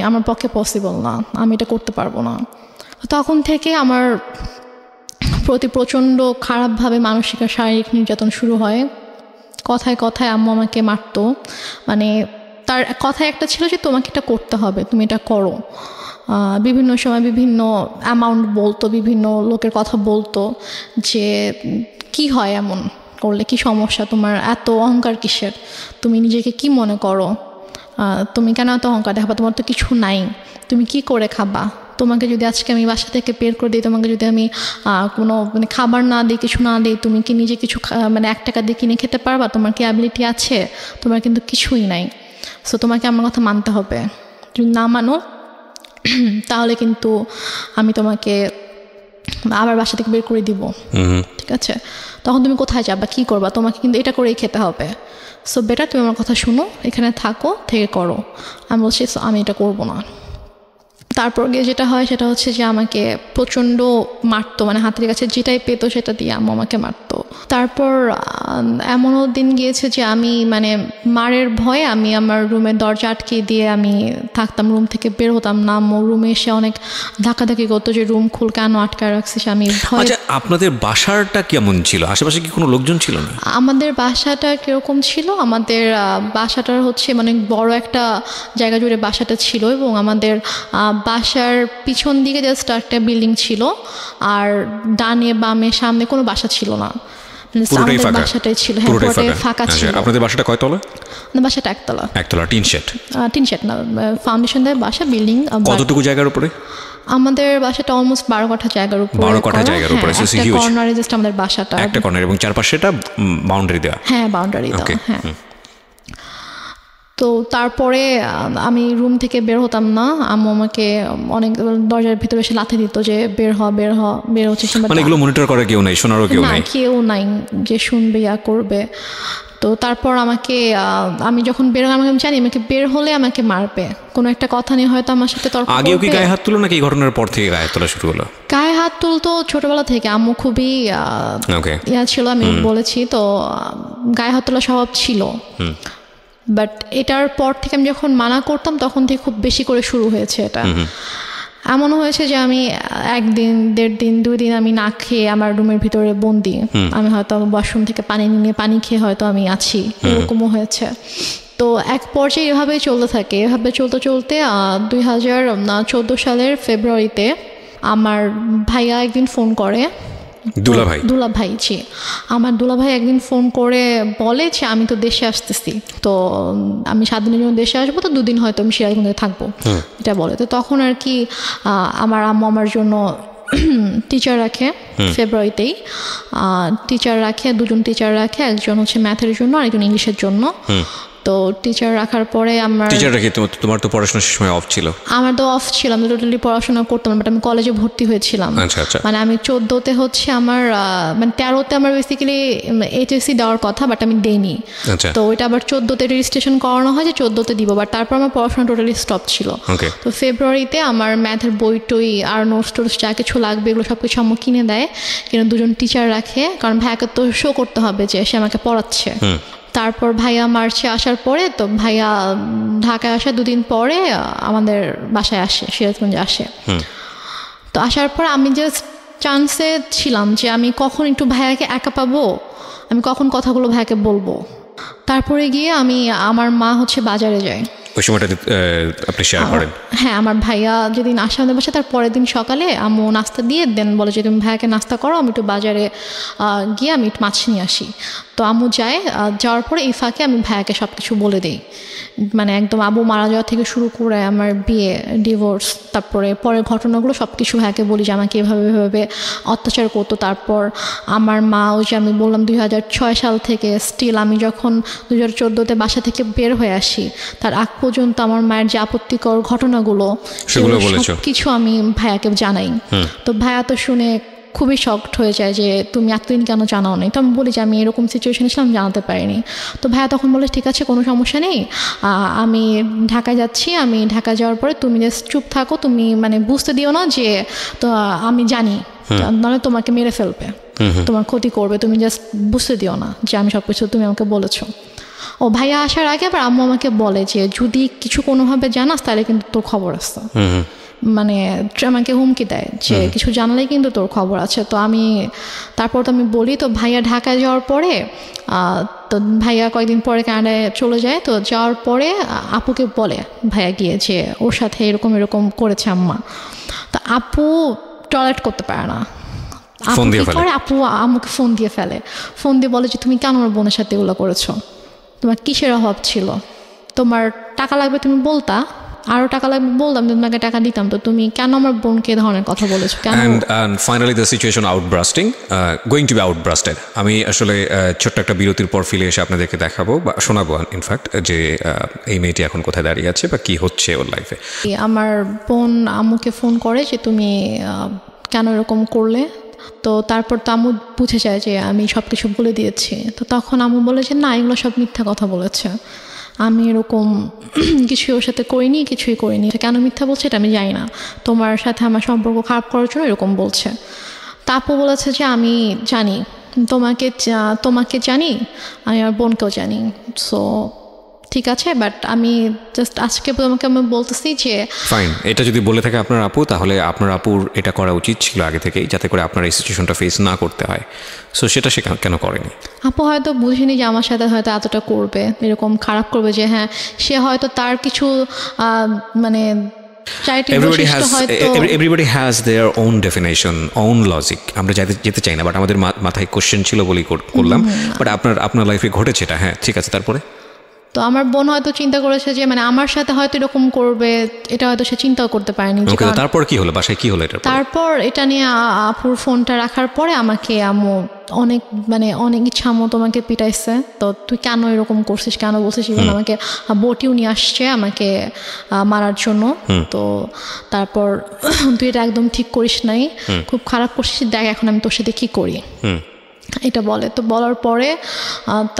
Speaker 2: আমার পক্ষে পসিবল না, আমি এটা করতে পারবো না। তখন থেকে আমার প্রতি প্রচণ্ড খারাপভাবে মানসিক আর শারীরিক নির্যাতন শুরু হয়। কথায় কথায় আম্মু আমাকে মারতো, মানে তার কথায় একটা ছিল যে তোমাকে এটা করতে হবে, তুমি এটা করো। বিভিন্ন সময় বিভিন্ন অ্যামাউন্ট বলতো, বিভিন্ন লোকের কথা বলতো যে কি হয় এমন করলে, কি সমস্যা তোমার, এত অহংকার কিসের, তুমি নিজেকে কি মনে করো, তুমি কেন এত অহংকার দেখাবা, তোমার তো কিছু নাই, তুমি কি করে খাবা, তোমাকে যদি আজকে আমি বাসা থেকে বের করে দিই, তোমাকে যদি আমি কোনো মানে খাবার না দিই, কিছু না দিই, তুমি কি নিজে কিছু মানে 1 টাকা দিয়ে কিনে খেতে পারবা, তোমার কি অ্যাবিলিটি আছে? তোমার কিন্তু কিছুই নাই। সো তোমাকে আমার কথা মানতে হবে, যদি না মানো তাহলে কিন্তু আমি তোমাকে আবার বাসা থেকে বের করে দিব। ঠিক আছে, তখন তুমি কোথায় যাবা, কি করবা, তোমাকে কিন্তু এটা করেই খেতে হবে। সো বেটার তুমি আমার কথা শুনো, এখানে থাকো, থেকে করো। আমি বলছি আমি এটা করবো না। তারপর গিয়ে যেটা হয় সেটা হচ্ছে যে আমাকে প্রচণ্ড মারতো, মানে হাতের কাছে যেটাই পেতো সেটা দিয়ে আম্মু আমাকে মারতো। তারপর এমনও দিন গিয়েছে যে আমি মানে মারের ভয়ে আমি আমার রুমের দরজা আটকে দিয়ে আমি থাকতাম, রুম থেকে বের হতাম না। আম্মু রুমে এসে অনেক ধাক্কাধাক্কি করতো যে রুম খুল, কেন আটকায় রাখছিস। আমি
Speaker 1: আচ্ছা, আপনাদের বাসাটা কেমন ছিল? আশেপাশে কি কোনো লোকজন ছিল না?
Speaker 2: আমাদের বাসাটা কিরকম ছিল, আমাদের বাসাটার হচ্ছে মানে বড় একটা জায়গা জুড়ে বাসাটা ছিল, এবং আমাদের বাসার পিছন দিকে জাস্ট একটা বিল্ডিং ছিল, আর ডানে বামে সামনে কোনো বাসা ছিল না, বাসাটাই ছিল। হ্যাঁ, পুরোটাই ফাঁকা ছিল।
Speaker 1: আপনাদের বাসাটা কয়তলা?
Speaker 2: বাসাটা একতলা।
Speaker 1: একতলা, টিন শেড
Speaker 2: না, ফাউন্ডেশন দেয় বাসা, বিল্ডিং।
Speaker 1: কতটুকু জায়গার উপরে?
Speaker 2: আমাদের বাসাটা অলমোস্ট 12 কাঠা জায়গার উপরে।
Speaker 1: 12 কাঠা জায়গার উপরে,
Speaker 2: একটা কর্নারে জাস্ট আমাদের বাসাটা,
Speaker 1: একটা কর্নার, এবং চারপাশে এটা বাউন্ডারি দেওয়া।
Speaker 2: হ্যাঁ, বাউন্ডারি দেওয়া। হ্যাঁ, তো তারপরে আমি রুম থেকে বের হতাম না। আম্মু আমাকে অনেক দরজার ভিতরে এসে লাথি দিত যে বের হচ্ছে।
Speaker 1: মানে এগুলো মনিটর করে কেউ নাই, শোনারও কেউ নাই
Speaker 2: যে শুনবে ইয়া করবে। তো তারপর আমি যখন বের হলাম, আমি জানি আমাকে বের হলে আমাকে মারবে, কোনো একটা কথা নিয়ে হয়তো আমার সাথে তর্ক করবে।
Speaker 1: আগেও কি গায়ে হাত তুলো নাকি এই ঘটনার পর থেকে গায়ে হাত তোলা শুরু হলো?
Speaker 2: গায়ে হাত তুলতো ছোটবেলা থেকে, আম্মু খুবই ইয়া ছিল, আমি বলেছি তো, গায়ে হাত তোলা স্বভাব ছিল। বাট এটার পর থেকে আমি যখন মানা করতাম তখন থেকে খুব বেশি করে শুরু হয়েছে এটা। এমনও হয়েছে যে আমি 1 দিন 1.5 দিন 2 দিন আমি না খেয়ে আমার রুমের ভিতরে বন্দি, আমি হয়তো ওয়াশরুম থেকে পানি নিয়ে পানি খেয়ে হয়তো আমি আছি, এরকমও হয়েছে। তো তো এক পর্যায়ে এভাবেই চলতে থাকে। এভাবে চলতে চলতে 2014 সালের ফেব্রুয়ারিতে আমার ভাইয়া একদিন ফোন করে, দুলাভাই জি, আমার দুলাভাই একদিন ফোন করে বলে যে আমি তো দেশে আসতেছি, তো আমি 7 দিনের জন্য দেশে আসবো, তো 2 দিন হয়তো আমি সিরাজগঞ্জে থাকবো, এটা বলে। তো তখন আর কি আমার আম্মু আমার জন্য টিচার রাখে, ফেব্রুয়ারিতেই টিচার রাখে, 2জন টিচার রাখে, একজন হচ্ছে ম্যাথের জন্য আর একজন ইংলিশের জন্য। তো টিচার রাখার পরে আমার
Speaker 1: টিচার রাখি, তোমার তো পড়াশোনার সময় অফ ছিল?
Speaker 2: আমার তো অফ ছিল, আমি টোটালি পড়াশোনা করতাম, বাট আমি কলেজে ভর্তি হয়েছিলাম। মানে আমি 14তে হচ্ছে আমার মানে 13তে আমার বেসিক্যালি এইচএসসি দেওয়ার কথা, বাট আমি দেইনি। তো ওইটা আবার 14তে রেজিস্ট্রেশন করানো হয় যে 14তে দিব, বাট তারপর আমার পড়াশোনা টোটালি স্টপ ছিল। তো ফেব্রুয়ারিতে আমার ম্যাথের বই টই আর নোটস টোটস যা কিছু লাগবে এগুলো সব কিছু আম্মু কিনে দেয়, কিন্তু 2জন টিচার রাখে, কারণ ভাইয়াকে তো শো করতে হবে যে সে আমাকে পড়াচ্ছে। তারপর ভাইয়া মার্চে আসার পরে, তো ভাইয়া ঢাকায় আসার 2 দিন পরে আমাদের বাসায় আসে, সিরাজগঞ্জে আসে। তো আসার পর আমি জাস্ট চান্সে ছিলাম যে আমি কখন একটু ভাইয়াকে একা পাবো, আমি কখন কথাগুলো ভাইয়াকে বলবো। তারপরে গিয়ে আমার মা হচ্ছে বাজারে যায়,
Speaker 1: ওই সময়টা আপনি শেয়ার করেন?
Speaker 2: হ্যাঁ, আমার ভাইয়া যেদিন আসে আমাদের বাসায়, তার পরের দিন সকালে আম্মু নাস্তা দিয়ে দেন, বলে যে তুমি ভাইয়াকে নাস্তা করো, আমি একটু বাজারে গিয়ে আমি একটু মাছ নিয়ে আসি। তো আম্মু যায়, যাওয়ার পরে এই ফাঁকে আমি ভাইয়াকে সব কিছু বলে দিই, মানে একদম আব্বু মারা যাওয়া থেকে শুরু করে আমার বিয়ে, ডিভোর্স, তারপরে পরের ঘটনাগুলো সব কিছু ভাইয়াকে বলি যে আমাকে এভাবে অত্যাচার করতো। তারপর আমার মা, ওই যে আমি বললাম 2006 সাল থেকে স্টিল আমি যখন 2014তে বাসা থেকে বের হয়ে আসি তার আগ পর্যন্ত আমার মায়ের যে আপত্তিকর ঘটনাগুলো সেগুলো সব কিছু আমি ভাইয়াকে জানাই। তো ভাইয়া তো শুনে খুবই শকড হয়ে যায় যে তুমি এতদিন কেন জানাও নি। তো আমি বলি যে আমি এরকম সিচুয়েশনে ছিলাম, জানাতে পারিনি। তো ভাইয়া তখন বলে ঠিক আছে, কোনো সমস্যা নেই, আমি ঢাকায় যাচ্ছি, আমি ঢাকা যাওয়ার পরে তুমি জাস্ট চুপ থাকো, তুমি মানে বুঝতে দিও না যে তো আমি জানি, নাহলে তোমাকে মেরে ফেলবে, তোমার ক্ষতি করবে, তুমি জাস্ট বুঝতে দিও না যে আমি সব কিছু তুমি আমাকে বলেছো। ও ভাইয়া আসার আগে আবার আম্মু আমাকে বলে যে যদি কিছু কোনোভাবে জানাস তাহলে কিন্তু তোর খবর আছে, মানে আমাকে হুমকি দেয় যে কিছু জানলেই কিন্তু তোর খবর আছে। তো তারপর তো আমি বলি। তো ভাইয়া ঢাকায় যাওয়ার পরে, তো ভাইয়া কয়েকদিন পরে কানাডায় চলে যায়। তো যাওয়ার পরে আপুকে বলে ভাইয়া গিয়ে যে ওর সাথে এরকম করেছে আম্মা। তো আপু টয়লেট করতে পারে না, আপু আম্মুকে ফোন দিয়ে ফেলে, ফোন দিয়ে বলে যে তুমি কেন আমার বোনের সাথে এগুলো করেছো, তোমার কিসের অভাব ছিল, তোমার টাকা লাগবে তুমি বলতা, আরো টাকা লাগবে বলতাম, তোমাকে টাকা দিতাম, তো তুমি কেন আমার বোনকে ধরনের কথা বলেছো কেন?
Speaker 1: And finally the situation outbursting, going to be outburstered. আমি আসলে ছোট্ট একটা বিরতির পর ফিরে এসে আপনাদেরকে দেখাবো বা শোনাবো ইনফ্যাক্ট যে এই মেয়েটি এখন কোথায় দাঁড়িয়ে আছে বা কি হচ্ছে ওর লাইফে।
Speaker 2: আমার বোন আম্মুকে ফোন করে যে তুমি কেন এরকম করলে। তো তারপর তো আম্মু বুঝে যায় যে আমি সব কিছু বলে দিয়েছি। তো তখন আম্মু বলে যে না, এগুলো সব মিথ্যা কথা বলেছে, আমি এরকম কিছুই ওর সাথে করিনি, কিছুই করিনি। কেন মিথ্যা বলছে এটা আমি জানি না, তোমার সাথে আমার সম্পর্ক খারাপ করার জন্য এরকম বলছে। তা আপু বলেছে যে আমি জানি, তোমাকে জানি, আমি আমার বোনকেও জানি, সো ঠিক আছে, বাট আমি জাস্ট আজকে তোমাকে আমি বলতেছি যে
Speaker 1: ফাইন। এটা যদি বলে থাকে আপনার আপু, তাহলে আপনার আপুর এটা করা উচিত ছিল আগে থেকেই, যাতে করে আপনার এই সিচুয়েশনটা ফেস না করতে হয়। সো সেটা সে কেন করেনি?
Speaker 2: আপু হয়তো বুঝিনি যে আমার সাথে হয়তো এতটা করবে, এরকম খারাপ করবে, যে হ্যাঁ সে হয়তো তার কিছু মানে
Speaker 1: everybody has their own definition, own logic. আমরা যেতে চাই না, বাট আমাদের মাথায় কোশ্চেন ছিল বলেই করলাম। বাট আপনার লাইফে ঘটেছে এটা, হ্যাঁ ঠিক আছে। তারপরে
Speaker 2: তো আমার বোন হয়তো চিন্তা করেছে যে মানে আমার সাথে হয়তো এরকম করবে, এটা হয়তো সে চিন্তাও করতে পারেনি।
Speaker 1: তারপর কি হলো, বাসায় কি হলো?
Speaker 2: তারপর এটা নিয়ে আপুর ফোনটা রাখার পরে আমাকে আম্মু অনেক ইচ্ছা মতো আমাকে পিটাইছে। তো তুই কেন এরকম করছিস, কেন বলছিস, আমাকে বটিও নিয়ে আসছে আমাকে মারার জন্য। তো তারপর তুই এটা একদম ঠিক করিস নাই, খুব খারাপ করছিস, দেখ এখন আমি তোর সাথে কি করি, এটা বলে। তো বলার পরে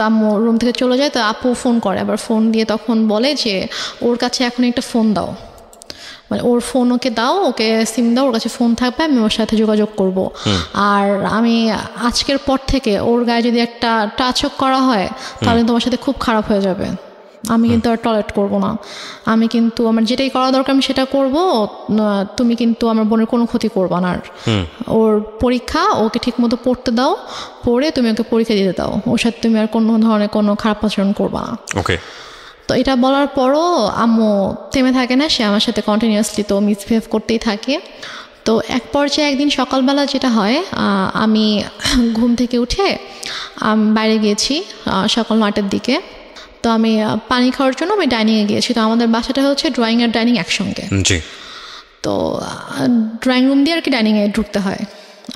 Speaker 2: আম্মু রুম থেকে চলে যায়। তো আপু ফোন করে, আবার ফোন দিয়ে তখন বলে যে ওর কাছে এখন একটা ফোন দাও, মানে ওর ফোন ওকে দাও, ওকে সিম দাও, ওর কাছে ফোন থাকবে, আমি ওর সাথে যোগাযোগ করব। আর আমি আজকের পর থেকে ওর গায়ে যদি একটা টাচও করা হয় তাহলে তোমার সাথে খুব খারাপ হয়ে যাবে, আমি কিন্তু আর টয়লেট করবো না, আমি কিন্তু আমার যেটাই করা দরকার আমি সেটা করব, তুমি কিন্তু আমার বোনের কোনো ক্ষতি করবা না। ওর পরীক্ষা ওকে ঠিক মতো পড়তে দাও, পড়ে তুমি ওকে পরীক্ষা দিতে দাও, ওর সাথে তুমি আর কোনো ধরনের কোনো খারাপ আচরণ করবা না।
Speaker 1: ওকে।
Speaker 2: তো এটা বলার পরও আম্মু থেমে থাকে না, সে আমার সাথে কন্টিনিউয়াসলি তো মিসবিহেভ করতেই থাকে। তো এক পর্যায়ে একদিন সকালবেলা যেটা হয়, আমি ঘুম থেকে উঠে বাইরে গিয়েছি সকাল 9টার দিকে। তো আমি পানি খাওয়ার জন্য আমি ডাইনিংয়ে গিয়েছি। তো আমাদের বাসাটা হচ্ছে ড্রয়িং আর ডাইনিং একসঙ্গে। তো ড্রয়িং রুম দিয়ে আর কি ডাইনিংয়ে ঢুকতে হয়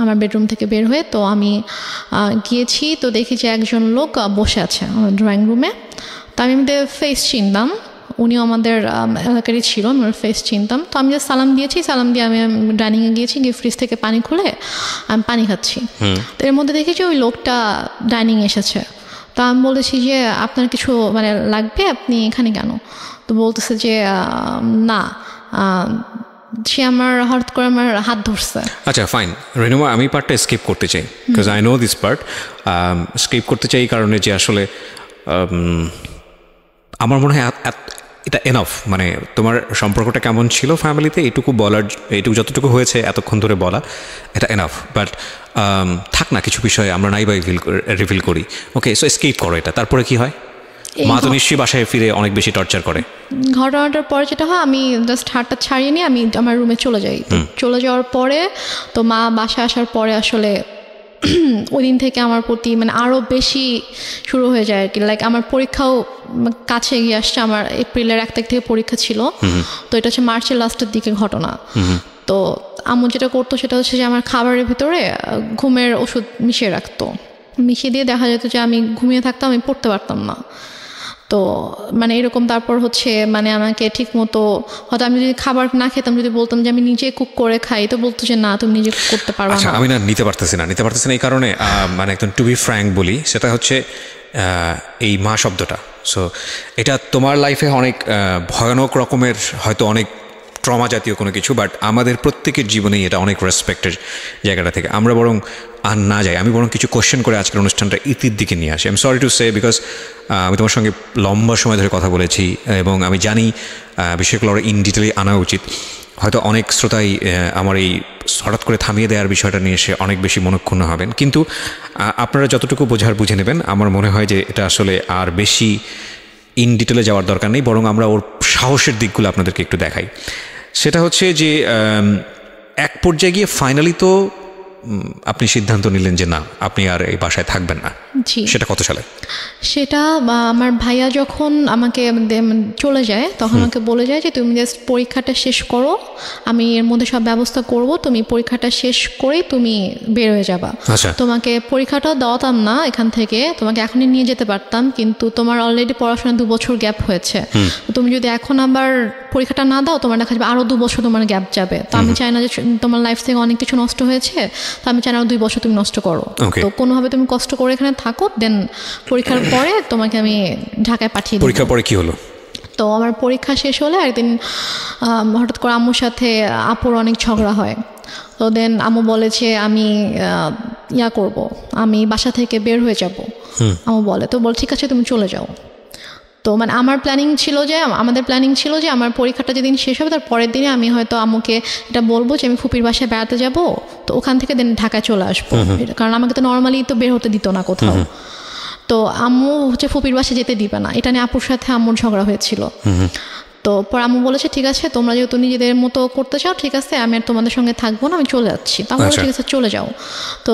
Speaker 2: আমার বেডরুম থেকে বের হয়ে। তো আমি গিয়েছি, তো দেখি যে একজন লোক বসে আছে আমার ড্রয়িং রুমে। তো আমি আমাদের ফেস চিনতাম, উনিও আমাদের এলাকারই ছিল, আমার ফেস চিনতাম। তো আমি যে সালাম দিয়েছি, সালাম দিয়ে আমি ডাইনিংয়ে গিয়েছি, গিয়ে ফ্রিজ থেকে পানি খুলে আমি পানি খাচ্ছি। তো এর মধ্যে দেখেছি ওই লোকটা ডাইনিংয়ে এসেছে। তো আমি বলেছি যে আপনার কিছু মানে লাগবে, আপনি এখানে কেন? তো বলতেছে যে না, সে আমার হঠাৎ করে আমার হাত ধরছে।
Speaker 1: আচ্ছা ফাইন রেনুমা, আমি পার্টটা স্কিপ করতে চাই, because I know this part. Skip করতে চাই এই কারণে যে আসলে আমার মনে হয় এটা এনাফ। মানে তোমার সম্পর্কটা কেমন ছিল ফ্যামিলিতে এইটুকু বলার, এইটুকু যতটুকু হয়েছে এতক্ষণ ধরে বলা, এটা এনাফ। বাট থাক না, কিছু বিষয়ে আমরা নাই বা রিভিল করি। ওকে, সো স্কিপ করো এটা। তারপরে কি হয়? মা তো নিশ্চয়ই বাসায় ফিরে অনেক বেশি টর্চার করে।
Speaker 2: ঘটনাটার পরে যেটা হয়, আমি জাস্ট হাতটা ছাড়িয়ে নিয়ে আমি আমার রুমে চলে যাই। চলে যাওয়ার পরে তো মা বাসায় আসার পরে আসলে ওই দিন থেকে আমার প্রতি মানে আরও বেশি শুরু হয়ে যায় আর কি। লাইক আমার পরীক্ষাও কাছে এগিয়ে আসছে, আমার এপ্রিলের 1 তারিখ থেকে পরীক্ষা ছিল। তো এটা হচ্ছে মার্চের লাস্টের দিকে ঘটনা। তো আম্মু যেটা করতো সেটা হচ্ছে যে আমার খাবারের ভিতরে ঘুমের ওষুধ মিশিয়ে রাখতো। মিশিয়ে দিয়ে দেখা যেত যে আমি ঘুমিয়ে থাকতাম, আমি পড়তে পারতাম না। তো মানে এরকম। তারপর হচ্ছে মানে আমাকে ঠিক মতো হয়তো আমি যদি খাবার না খেতাম, যদি বলতাম যে আমি নিজে কুক করে খাই, তো বলতো যে না, তুমি নিজে কুক করতে পারবে না।
Speaker 1: আমি না নিতে পারতেছি না এই কারণে মানে একদম টু বি ফ্র্যাঙ্ক বলি, সেটা হচ্ছে এই মা শব্দটা। সো এটা তোমার লাইফে অনেক ভয়ানক রকমের হয়তো অনেক ট্রমা জাতীয় কোনো কিছু, বাট আমাদের প্রত্যেকের জীবনেই এটা অনেক রেসপেক্টের জায়গাটা থেকে আমরা বরং আর না যাই। আমি বরং কিছু কোশ্চেন করে আজকের অনুষ্ঠানটা ইতির দিকে নিয়ে আসি। I am sorry to say, because আমি তোমার সঙ্গে লম্বা সময় ধরে কথা বলেছি এবং আমি জানি বিষয়গুলো ইন ডিটেলে আনা উচিত। হয়তো অনেক শ্রোতাই আমার এই হঠাৎ করে থামিয়ে দেওয়ার বিষয়টা নিয়ে এসে অনেক বেশি মনক্ষুণ্ণ হবেন, কিন্তু আপনারা যতটুকু বোঝার বুঝে নেবেন। আমার মনে হয় যে এটা আসলে আর বেশি ইন ডিটেলে যাওয়ার দরকার নেই, বরং আমরা ওর সাহসের দিকগুলো আপনাদেরকে একটু দেখাই। সেটা হচ্ছে যে এক পর্যায়ে গিয়ে ফাইনালি তো আপনি সিদ্ধান্ত নিলেন যে না, আপনি আর এই বাসায় থাকবেন না। সেটা কত সালে?
Speaker 2: সেটা আমার ভাইয়া যখন আমাকে চলে যায়, তখন আমাকে বলে যায় যে তুমি জাস্ট পরীক্ষাটা শেষ করো, আমি এর মধ্যে সব ব্যবস্থা করব, তুমি পরীক্ষাটা শেষ করেই তুমি বের হয়ে যাবা। তোমাকে পরীক্ষাটাও দেওয়াতাম না এখান থেকে, তোমাকে এখনই নিয়ে যেতে পারতাম, কিন্তু তোমার অলরেডি পড়াশোনা 2 বছর গ্যাপ হয়েছে। তুমি যদি এখন আবার পরীক্ষাটা না দাও, তোমার দেখা যাবে আরও 2 বছর তোমার গ্যাপ যাবে। তো আমি চাই না যে তোমার লাইফ থেকে অনেক কিছু নষ্ট হয়েছে, তো আমি চাই না 2 বছর তুমি নষ্ট করো। তো কোনোভাবে তুমি কষ্ট করে এখানে থাকো, দেন পরীক্ষার পরে তোমাকে আমি ঢাকায় পাঠিয়ে দিই।
Speaker 1: পরীক্ষার পরে কি হলো?
Speaker 2: তো আমার পরীক্ষা শেষ হলে একদিন হঠাৎ করে আম্মুর সাথে আপুর অনেক ঝগড়া হয়। তো দেন আম্মু বলে যে আমি করব, আমি বাসা থেকে বের হয়ে যাব। আম্মু বলে, তো বল ঠিক আছে তুমি চলে যাও। তো মানে আমাদের প্ল্যানিং ছিল যে আমার পরীক্ষাটা যেদিন শেষ হবে তার পরের দিনে আমি হয়তো আম্মুকে এটা বলবো যে আমি ফুপির বাসায় বেড়াতে যাব, তো ওখান থেকে দেন ঢাকায় চলে আসবো, কারণ আমাকে তো নর্মালি তো বের হতে দিত না কোথাও। তো আম্মু হচ্ছে ফুপির বাসায় যেতে দিবে না, এটা নিয়ে আপুর সাথে আম্মুর ঝগড়া হয়েছিল। তো পর আম্মু বলেছে ঠিক আছে, তোমরা যেহেতু নিজেদের মতো করতে চাও, ঠিক আছে আমি আর তোমাদের সঙ্গে থাকবো না, আমি চলে যাচ্ছি। তো আমরা ঠিক আছে চলে যাও। তো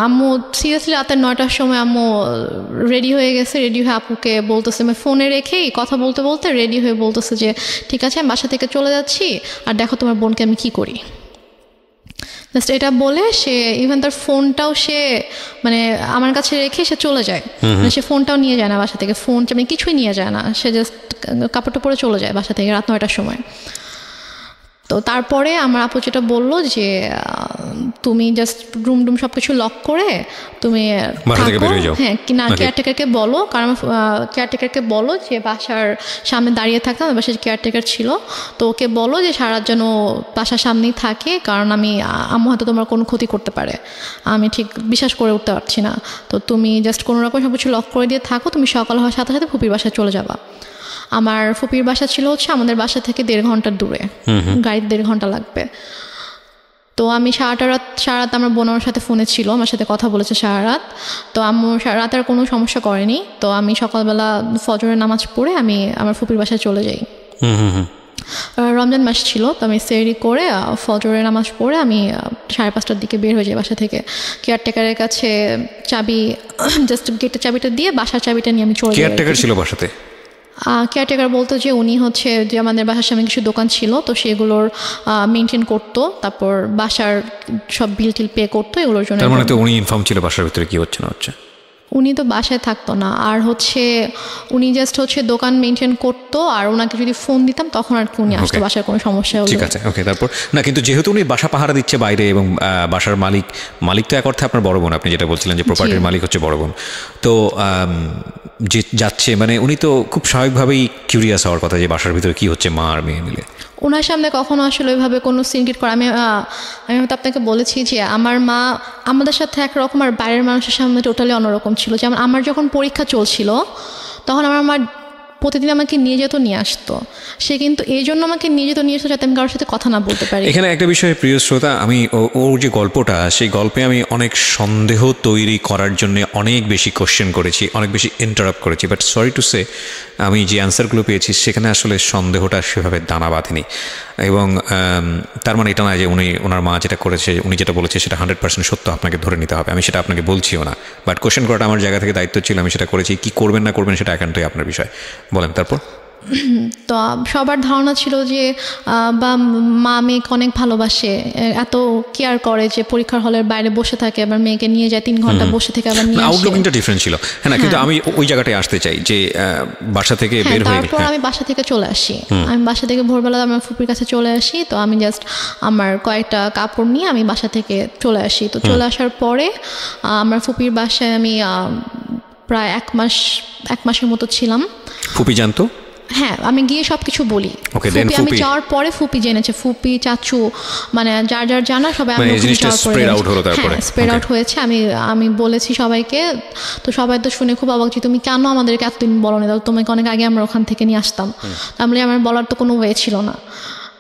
Speaker 2: আম্মু সিরিয়াসলি রাতে 9টার সময় আম্মু রেডি হয়ে গেছে, রেডি হয়ে আপুকে বলতেছে, আমি ফোনে রেখেই কথা বলতে বলতে রেডি হয়ে বলতেছে যে ঠিক আছে আমি বাসা থেকে চলে যাচ্ছি, আর দেখো তোমার বোনকে আমি কি করি। জাস্ট এটা বলে সে ইভেন তার ফোনটাও সে মানে আমার কাছে রেখে সে চলে যায়। মানে সে ফোনটাও নিয়ে যায় না বাসা থেকে, ফোন মানে কিছুই নিয়ে যায় না, সে জাস্ট কাপড়টা পরে চলে যায় বাসা থেকে রাত 9টার সময়। তো তারপরে আমার আপু যেটা বললো যে তুমি জাস্ট রুম সব কিছু লক করে তুমি হ্যাঁ না কেয়ারটেকারকে বলো, কারণ কেয়ারটেকারকে বলো যে বাসার সামনে দাঁড়িয়ে থাকতাম, বাসার কেয়ারটেকার ছিল, তো ওকে বলো যে সারা যেন বাসার সামনেই থাকে, কারণ আম্মু হয়তো তোমার কোনো ক্ষতি করতে পারে, আমি ঠিক বিশ্বাস করে উঠতে পারছি না। তো তুমি জাস্ট কোনো রকম সব কিছু লক করে দিয়ে থাকো, তুমি সকাল হওয়ার সাথে সাথে ফুপির বাসায় চলে যাবা। আমার ফুপির বাসা ছিল হচ্ছে আমাদের বাসা থেকে 1.5 ঘন্টার দূরে, গাড়িতে 1.5 ঘন্টা লাগবে। তো আমি সারা রাত আমার বোন আমার সাথে ফোনে ছিল, আমার সাথে কথা বলেছে সারা রাত। তো আম্মু সারা রাত আর কোনো সমস্যা করেনি। তো আমি সকালবেলা ফজরের নামাজ পড়ে আমি আমার ফুপির বাসায় চলে যাই। রমজান মাস ছিল, তো আমি সেহরি করে ফজরের নামাজ পড়ে আমি 5:30টার দিকে বের হয়ে যাই বাসা থেকে। কেয়ারটেকারের কাছে চাবি, জাস্ট গেটের চাবিটা দিয়ে বাসার চাবিটা নিয়ে আমি চলে যাই।
Speaker 1: কেয়ারটেকার ছিল বাসাতে?
Speaker 2: কেয়ারটেকার বলতো যে উনি হচ্ছে যে আমাদের বাসার সামনে কিছু দোকান ছিল, তো সেগুলোর মেনটেন করতো, তারপর বাসার সব বিল টিল পে করতো, এগুলোর জন্য।
Speaker 1: তার মানে তো উনি ইনফর্ম ছিল বাসার ভিতরে কি হচ্ছে না হচ্ছে?
Speaker 2: উনি তো বাসায় থাকতো না, আর হচ্ছে উনি জাস্ট হচ্ছে দোকান মেনটেন করতো, আর ওনাকে যদি ফোন দিতাম তখন আর কি উনি আসতো বাসার কোনো সমস্যা হলে।
Speaker 1: ঠিক আছে, ওকে। তারপর না, কিন্তু যেহেতু উনি বাসা পাহারা দিচ্ছে বাইরে এবং বাসার মালিক তো এক অর্থে আপনার বড় বোন, আপনি যেটা বলছিলেন যে প্রপার্টির মালিক হচ্ছে বড় বোন, তো যে যাচ্ছে মানে উনি তো খুব স্বাভাবিকভাবেই কিউরিয়াস হওয়ার কথা যে বাসার ভিতরে কি হচ্ছে মা আর মেয়ে মিলে।
Speaker 2: ওনার সামনে কখনো আসলে ওইভাবে কোনো সিনক্রেট করা, আমি হয়তো আপনাকে বলেছি যে আমার মা আমাদের সাথে একরকম আর বাইরের মানুষের সামনে টোটালি অন্যরকম ছিল। যেমন আমার যখন পরীক্ষা চলছিল তখন আমার মা প্রতিদিন আমাকে নিয়ে যেত, নিয়ে আসতো। সে কিন্তু এই জন্য আমাকে নিয়ে যেত, নিয়ে আসতো যাতে আমি কারোর সাথে কথা না বলতে পারি।
Speaker 1: এখানে একটা বিষয় প্রিয় শ্রোতা, আমি ওর যে গল্পটা, সেই গল্পে আমি অনেক সন্দেহ তৈরি করার জন্য অনেক বেশি কোশ্চেন করেছি, অনেক বেশি ইন্টারাপ্ট করেছি, বাট সরি টু সে আমি যে অ্যান্সারগুলো পেয়েছি সেখানে আসলে সন্দেহটা সেভাবে দানা বাঁধেনি। এবং তার মানে এটা নয় যে ওনার মা যেটা করেছে, উনি যেটা বলেছে সেটা 100% সত্য আপনাকে ধরে নিতে হবে, আমি সেটা আপনাকে বলছিও না। বাট কোশ্চেন করাটা আমার জায়গা থেকে দায়িত্ব ছিল, আমি সেটা করেছি। কি করবেন না করবেন সেটা একান্তই আপনার বিষয়, বলেন। তারপর
Speaker 2: তো সবার ধারণা ছিল যে বা মা মেয়েকে অনেক ভালোবাসে, এত কেয়ার করে যে পরীক্ষার হলের বাইরে বসে থাকে, আবার মেয়েকে নিয়ে যায় 3 ঘন্টা বসে থেকে আবার নিয়ে আসে।
Speaker 1: আউটলুকিংটা ডিফারেন্ট ছিল, হ্যাঁ না, কিন্তু আমি ওই জায়গাটায় আসতে চাই যে বাসা থেকে বের হয়ে
Speaker 2: তারপর আমি বাসা থেকে চলে আসি। আমি বাসা থেকে ভোরবেলা আমার ফুপির কাছে চলে আসি। তো আমি জাস্ট আমার কয়েকটা কাপড় নিয়ে আমি বাসা থেকে চলে আসি। তো চলে আসার পরে আমার ফুপির বাসায় আমি প্রায় 1 মাসের মতো ছিলাম।
Speaker 1: ফুপি জানতো?
Speaker 2: হ্যাঁ, আমি গিয়ে সবকিছু বলি। আমি যাওয়ার পরে ফুপি জেনেছে, ফুপি চাচু মানে যার জানা সবাই স্প্রেড আউট হয়েছে। আমি বলেছি সবাইকে। তো সবাই তো শুনে খুব অবাক যে তুমি কেন আমাদেরকে এতদিন বলো না, তোমাকে অনেক আগে আমরা ওখান থেকে নিয়ে আসতাম। তাহলে আমার বলার তো কোনো ওয়ে ছিল না।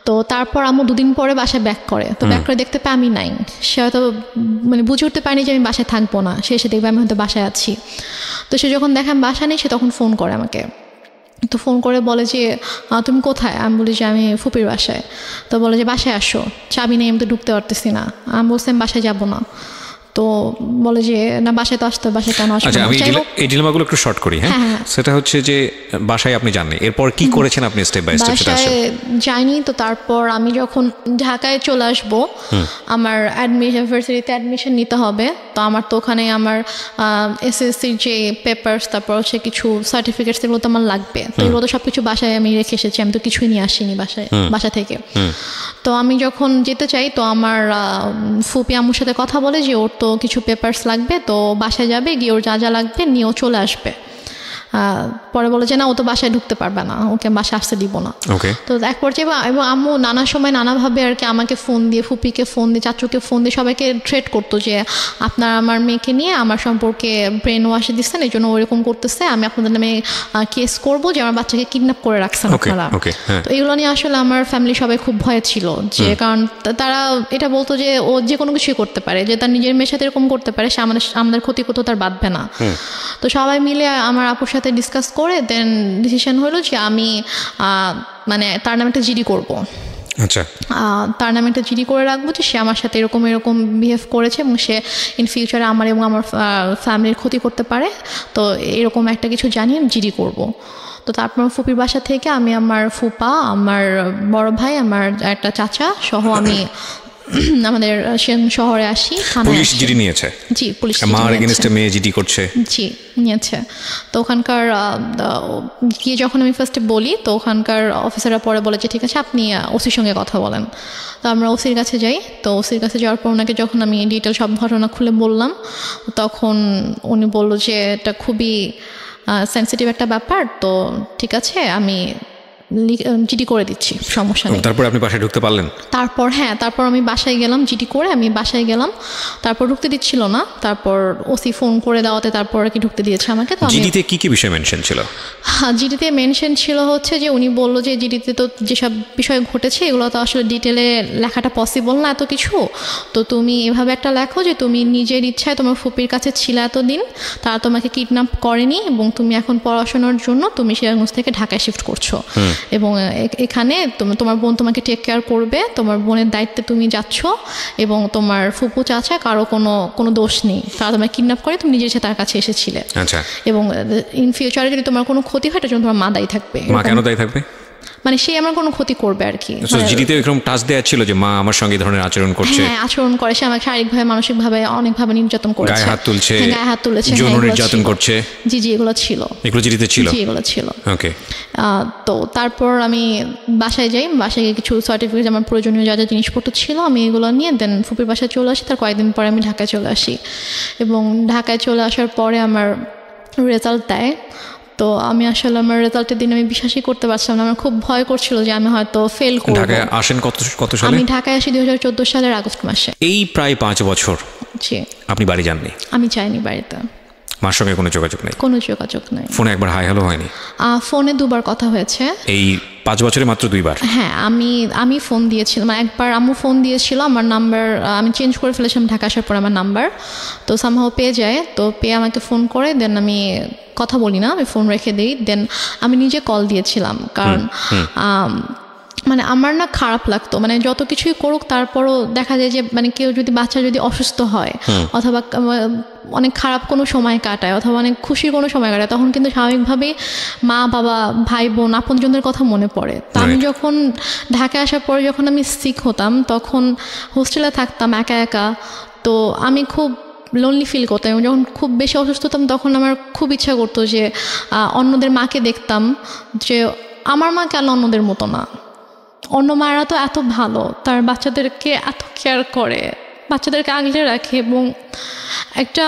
Speaker 2: তো তারপর আম্মু 2 দিন পরে বাসায় ব্যাক করে। তো ব্যাক করে দেখতে পাই আমি নাই। সে হয়তো মানে বুঝে উঠতে পারেনি যে আমি বাসায় থাকবো না। সে এসে দেখবে আমি হয়তো বাসায় আছি। তো সে যখন দেখে আমি বাসা নেই, সে তখন ফোন করে আমাকে। তো ফোন করে বলে যে তুমি কোথায়? আমি বলি যে আমি ফুপির বাসায়। তো বলে যে বাসায় আসো, চাবি নেই, আমি তো ঢুকতে পারতেছি না। আমি বলছি আমি বাসায় যাবো না। তো বলে যে না, বাসায় তো আসতে, বাসায় কেন আসবো?
Speaker 1: আচ্ছা, আমি এই ডিলেমাগুলো একটু শর্ট করি। হ্যাঁ, সেটা হচ্ছে যে বাসায় আপনি যাননি, এরপর কি করেছেন আপনি স্টেপ বাই স্টেপ?
Speaker 2: বাসায় যাইনি। তো তারপর আমি যখন ঢাকায় চলে আসবো, আমার ইউনিভার্সিটিতে অ্যাডমিশন নিতে হবে। তো আমার তো ওখানে আমার এসএসসির যে পেপারস, তারপর হচ্ছে কিছু সার্টিফিকেটস, এগুলো তো আমার লাগবে। তো এগুলো তো সব কিছু বাসায় আমি রেখে এসেছি, আমি তো কিছুই নিয়ে আসিনি বাসা থেকে। তো আমি যখন যেতে চাই, তো আমার ফুপি আম্মুর সাথে কথা বলে যে ওর তো কিছু পেপারস লাগবে, তো বাসায় যাবে, গিয়ে ওর যা লাগবে নিয়েও চলে আসবে। পরে বলে যে না, ও তো বাসায় ঢুকতে পারবে না, ওকে বাসায় আসতে দিব না। তো এক পর্যায়ে এবং আম্মু নানা সময় নানাভাবে আর কি আমাকে ফোন দিয়ে, ফুপিকে ফোন দিয়ে, চাচুকে ফোন দিয়ে সবাইকে থ্রেট করতো যে আপনার আমার মেয়েকে নিয়ে আমার সম্পর্কে ব্রেন ওয়াশ দিচ্ছেন, এই জন্য ওরকম করতেছে, আমি আপনাদের নামে কেস করবো যে আমার বাচ্চাকে কিডন্যাপ করে রাখছেন আপনারা। তো এগুলো নিয়ে আসলে আমার ফ্যামিলি সবাই খুব ভয় ছিল, যে কারণ তারা এটা বলতো যে ও যে কোনো কিছুই করতে পারে, যে তার নিজের মেয়ের সাথে এরকম করতে পারে, সে আমাদের ক্ষতি করতে তার বাঁধবে না। তো সবাই মিলে আমার আপুর সাথে ডিসকাস করে দেন ডিসিশন হলো যে আমি মানে তার নামে একটা জিডি করবো।
Speaker 1: আচ্ছা,
Speaker 2: তার নামে একটা জিডি করে রাখবো যে সে আমার সাথে এরকম বিহেভ করেছে এবং সে ইন ফিউচারে আমার এবং আমার ফ্যামিলির ক্ষতি করতে পারে। তো এরকম একটা কিছু জানিয়ে আমি জিডি করবো। তো তারপর ফুপির বাসা থেকে আমি আমার ফুপা, আমার বড় ভাই, আমার একটা চাচা সহ আমি আমাদের শহরে আসি।
Speaker 1: পুলিশ জিডি নিয়েছে? জি, পুলিশ মার এগেইনস্টে মেয়ে জিডি করছে।
Speaker 2: জি, নিয়েছে। তো ওখানকার গিয়ে যখন আমি ফার্স্টে বলি, তো ওখানকার অফিসাররা পরে বলে যে ঠিক আছে, আপনি ওসির সঙ্গে কথা বলেন। তো আমরা ওসির কাছে যাই। তো ওসির কাছে যাওয়ার পর ওনাকে যখন আমি ডিটেল সব ঘটনা খুলে বললাম, তখন উনি বলল যে এটা খুবই সেন্সিটিভ একটা ব্যাপার। তো ঠিক আছে, আমি জিডি করে দিচ্ছি, সমস্যা নেই।
Speaker 1: তারপর আপনি বাসায় ঢুকতে পারলেন?
Speaker 2: তারপর আমি বাসায় গেলাম, জিডি করে আমি বাসায় গেলাম, তারপর ঢুকতে দিচ্ছিল না, তারপর ওসি ফোন করে দেওয়াতে তারপর কি ঢুকতে দিয়েছে আমাকে। তো
Speaker 1: জিডিতে কি কি বিষয় মেনশন ছিল?
Speaker 2: জিডিতে মেনশন ছিল হচ্ছে যে উনি বললো যে জিডিতে তো যেসব বিষয় ঘটেছে এগুলো তো আসলে ডিটেলে লেখাটা পসিবল না এত কিছু, তো তুমি এভাবে একটা লেখো যে তুমি নিজের ইচ্ছায় তোমার ফুপির কাছে ছিলে এতদিন, তারা তোমাকে কিডন্যাপ করেনি এবং তুমি এখন পড়াশোনার জন্য তুমি সিরাজগঞ্জ থেকে ঢাকায় শিফট করছো এবং এখানে তোমার বোন তোমাকে টেক কেয়ার করবে, তোমার বোনের দায়িত্বে তুমি যাচ্ছ এবং তোমার ফুপু চাচা কারো কোনো দোষ নেই, তারা তোমাকে কিডন্যাপ করে তুমি নিজের ইচ্ছে তার কাছে এসেছিলে এবং ইন ফিউচারে যদি তোমার কোনো ক্ষতি হয় এটার জন্য তোমার মা দায়ী থাকবে।
Speaker 1: মা কেন দায়ী থাকবে?
Speaker 2: মানে সে আমার কোনো ক্ষতি করবে আর কি।
Speaker 1: জিডিতে এরকম টাচ দেয়া ছিল যে মা আমার সঙ্গে ধরনের আচরণ করছে?
Speaker 2: হ্যাঁ, আচরণ করে, সে আমাকে শারীরিকভাবে মানসিকভাবে অনেকভাবে নির্যাতন করেছে,
Speaker 1: গায়ে হাত তুলছে,
Speaker 2: যৌন
Speaker 1: নির্যাতন করছে।
Speaker 2: জি এগুলো ছিল,
Speaker 1: এগুলো জিডিতে ছিল?
Speaker 2: জি এগুলো ছিল।
Speaker 1: ওকে।
Speaker 2: তো তারপর আমি বাসায় যাই, বাসায় গিয়ে কিছু সার্টিফিকেট আমার প্রয়োজনীয় যা যা জিনিসপত্র ছিল আমি এগুলো নিয়ে দেন ফুপির বাসায় চলে আসি। তার কয়েকদিন পরে আমি ঢাকায় চলে আসি এবং ঢাকায় চলে আসার পরে আমার রেজাল্ট দেয়। তো আমি আসলে আমার রেজাল্টের দিন আমি বিশ্বাসই করতে পারছিলাম না, আমার খুব ভয় করছিল যে আমি হয়তো ফেল করব।
Speaker 1: ঢাকায় আসেন কত সালে?
Speaker 2: আমি ঢাকায় আসি 2014 সালের আগস্ট মাসে।
Speaker 1: এই প্রায় 5 বছর
Speaker 2: জি।
Speaker 1: আপনি বাড়ি যাননি?
Speaker 2: আমি যাইনি বাড়িতে।
Speaker 1: মার সঙ্গে কোনো যোগাযোগ নেই?
Speaker 2: কোনো যোগাযোগ নেই।
Speaker 1: ফোনে একবার হাই হ্যালো হয়নি?
Speaker 2: ফোনে 2বার কথা হয়েছে।
Speaker 1: এই 5 বছরে মাত্র 2বার?
Speaker 2: হ্যাঁ, আমি ফোন দিয়েছিলাম, একবার আম্মু ফোন দিয়েছিল, আমার নাম্বার আমি চেঞ্জ করে ফেলেছিলাম ঢাকা আসার পর আমার নাম্বার, তো সামহাও পেয়ে যায়, তো পেয়ে আমাকে ফোন করে দেন আমি কথা বলি না, আমি ফোন রেখে দিই, দেন আমি নিজে কল দিয়েছিলাম কারণ মানে আমার না খারাপ লাগতো, মানে যত কিছুই করুক তারপরও দেখা যায় যে মানে কেউ যদি বাচ্চা যদি অসুস্থ হয় অথবা অনেক খারাপ কোনো সময় কাটায় অথবা অনেক খুশির কোনো সময় কাটায় তখন কিন্তু স্বাভাবিকভাবেই মা বাবা ভাই বোন আপনজনদের কথা মনে পড়ে। তো আমি যখন ঢাকায় আসার পরে যখন আমি সিক হতাম তখন হোস্টেলে থাকতাম একা একা, তো আমি খুব লোনলি ফিল করতাম এবং যখন খুব বেশি অসুস্থ হতাম তখন আমার খুব ইচ্ছা করতো যে অন্যদের মাকে দেখতাম যে আমার মা কেন অন্যদের মতো না, অন্য মায়েরা তো এত ভালো, তার বাচ্চাদেরকে এত কেয়ার করে, বাচ্চাদেরকে আগলে রাখে এবং একটা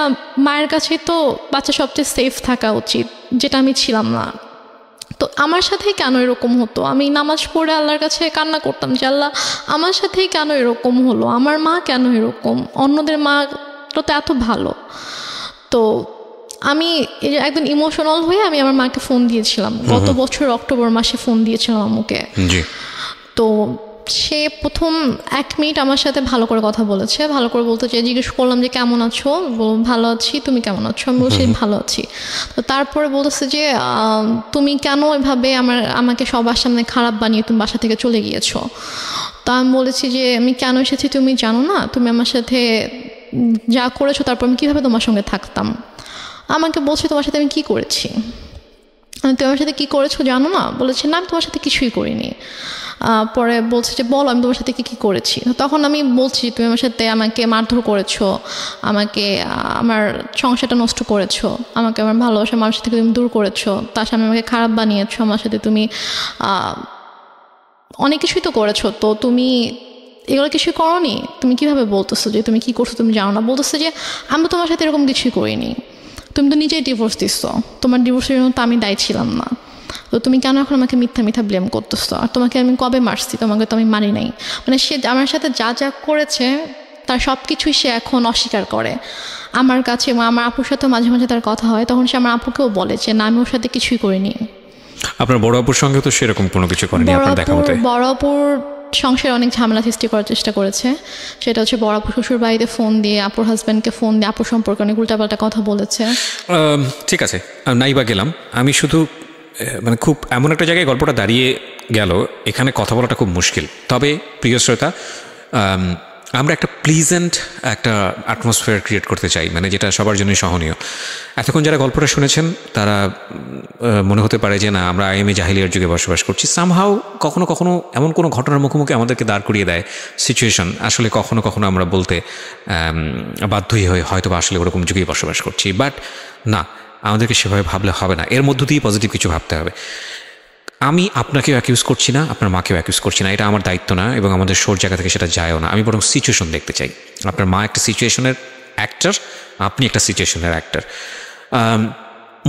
Speaker 2: মায়ের কাছে তো বাচ্চা সবচেয়ে সেফ থাকা উচিত, যেটা আমি ছিলাম না। তো আমার সাথেই কেন এরকম হতো, আমি নামাজ পড়ে আল্লাহর কাছে কান্না করতাম যে আল্লাহ আমার সাথেই কেন এরকম হলো, আমার মা কেন এরকম, অন্যদের মা তো এত ভালো। তো আমি একদম ইমোশনাল হয়ে আমি আমার মাকে ফোন দিয়েছিলাম, গত বছর অক্টোবর মাসে ফোন দিয়েছিলাম আম্মুকে। তো সে প্রথম 1 মিনিট আমার সাথে ভালো করে কথা বলেছে, ভালো করে বলতে চাই, জিজ্ঞেস করলাম যে কেমন আছো, ভালো আছি, তুমি কেমন আছো, আমি বলছি ভালো আছি। তো তারপরে বলতেছে যে তুমি কেন এভাবে আমাকে সবার সামনে খারাপ বানিয়ে তুমি বাসা থেকে চলে গিয়েছো। তো আমি বলেছি যে আমি কেন এসেছি তুমি জানো না, তুমি আমার সাথে যা করেছো তারপর আমি কীভাবে তোমার সঙ্গে থাকতাম। আমাকে বলছে তোমার সাথে আমি কী করেছি, তুমি আমার সাথে কী করেছো জানো না, বলেছে না আমি তোমার সাথে কিছুই করিনি। পরে বলছে যে বলো আমি তোমার সাথে কী করেছি। তখন আমি বলছি তুমি আমার সাথে আমাকে মারধর করেছো, আমাকে আমার সংসারটা নষ্ট করেছো, আমাকে আমার ভালোবাসার মানুষের থেকে তুমি দূর করেছো, তার সামনে আমাকে খারাপ বানিয়েছো, আমার সাথে তুমি অনেক কিছুই তো করেছো, তো তুমি এগুলো কিছুই করোনি, তুমি কীভাবে বলতেছো যে তুমি কী করছো তুমি জানো না। বলতেছে যে আমি তো তোমার সাথে এরকম কিছুই করিনি, তুমি তো নিজেই ডিভোর্স দিচ্ছ, তোমার ডিভোর্সের জন্য তো আমি দায়ী ছিলাম না, তো তুমি কেন এখন আমাকে মিথ্যা ব্লেম করতেছো, আর তোমাকে আমি কবে মারছি, তোমাকে তো আমি মারি নাই। মানে সে আমার সাথে যা যা করেছে তার সব কিছুই সে এখন অস্বীকার করে আমার কাছে। আমার আপুর সাথে মাঝে মাঝে তার কথা হয়, তখন সে আমার আপুকেও বলে যে না আমি ওর সাথে কিছুই করিনি।
Speaker 1: আপনার বড় আপুর সঙ্গে তো সেরকম কোনো কিছু করেনি আপনার দেখা মতে?
Speaker 2: বড় আপুর সংসারে অনেক ঝামেলা সৃষ্টি করার চেষ্টা করেছে, সেটা হচ্ছে বড় আপু শ্বশুর বাড়িতে ফোন দিয়ে আপুর হাজব্যান্ডকে ফোন দিয়ে আপুর সম্পর্কে অনেক উল্টাপাল্টা কথা বলেছে।
Speaker 1: ঠিক আছে, নাই বা গেলাম, আমি শুধু মানে খুব এমন একটা জায়গায় গল্পটা দাঁড়িয়ে গেল, এখানে কথা বলাটা খুব মুশকিল। তবে প্রিয় শ্রোতা, আমরা একটা প্লিজেন্ট একটা অ্যাটমসফিয়ার ক্রিয়েট করতে চাই, মানে যেটা সবার জন্যই সহনীয়। এতক্ষণ যারা গল্পটা শুনেছেন তারা মনে হতে পারে যে না আমরা আইএমএ জাহিলিয়ার যুগে বসবাস করছি। সামহাও কখনো কখনো এমন কোনো ঘটনার মুখোমুখি আমাদেরকে দাঁড় করিয়ে দেয় সিচুয়েশন, আসলে কখনো কখনো আমরা বলতে বাধ্যই হই হয়তো বা আসলে ওরকম যুগেই বসবাস করছি। বাট না, আমাদেরকে সেভাবে ভাবলে হবে না, এর মধ্য দিয়ে পজিটিভ কিছু ভাবতে হবে। আমি আপনাকেও অ্যাকিউজ করছি না, আপনার মাকেও অ্যাকিউজ করছি না, এটা আমার দায়িত্ব না এবং আমাদের শোর জায়গা থেকে সেটা যায়ও না। আমি বরং সিচুয়েশন দেখতে চাই। আপনার মা একটা সিচুয়েশনের অ্যাক্টর, আপনি একটা সিচুয়েশনের অ্যাক্টর।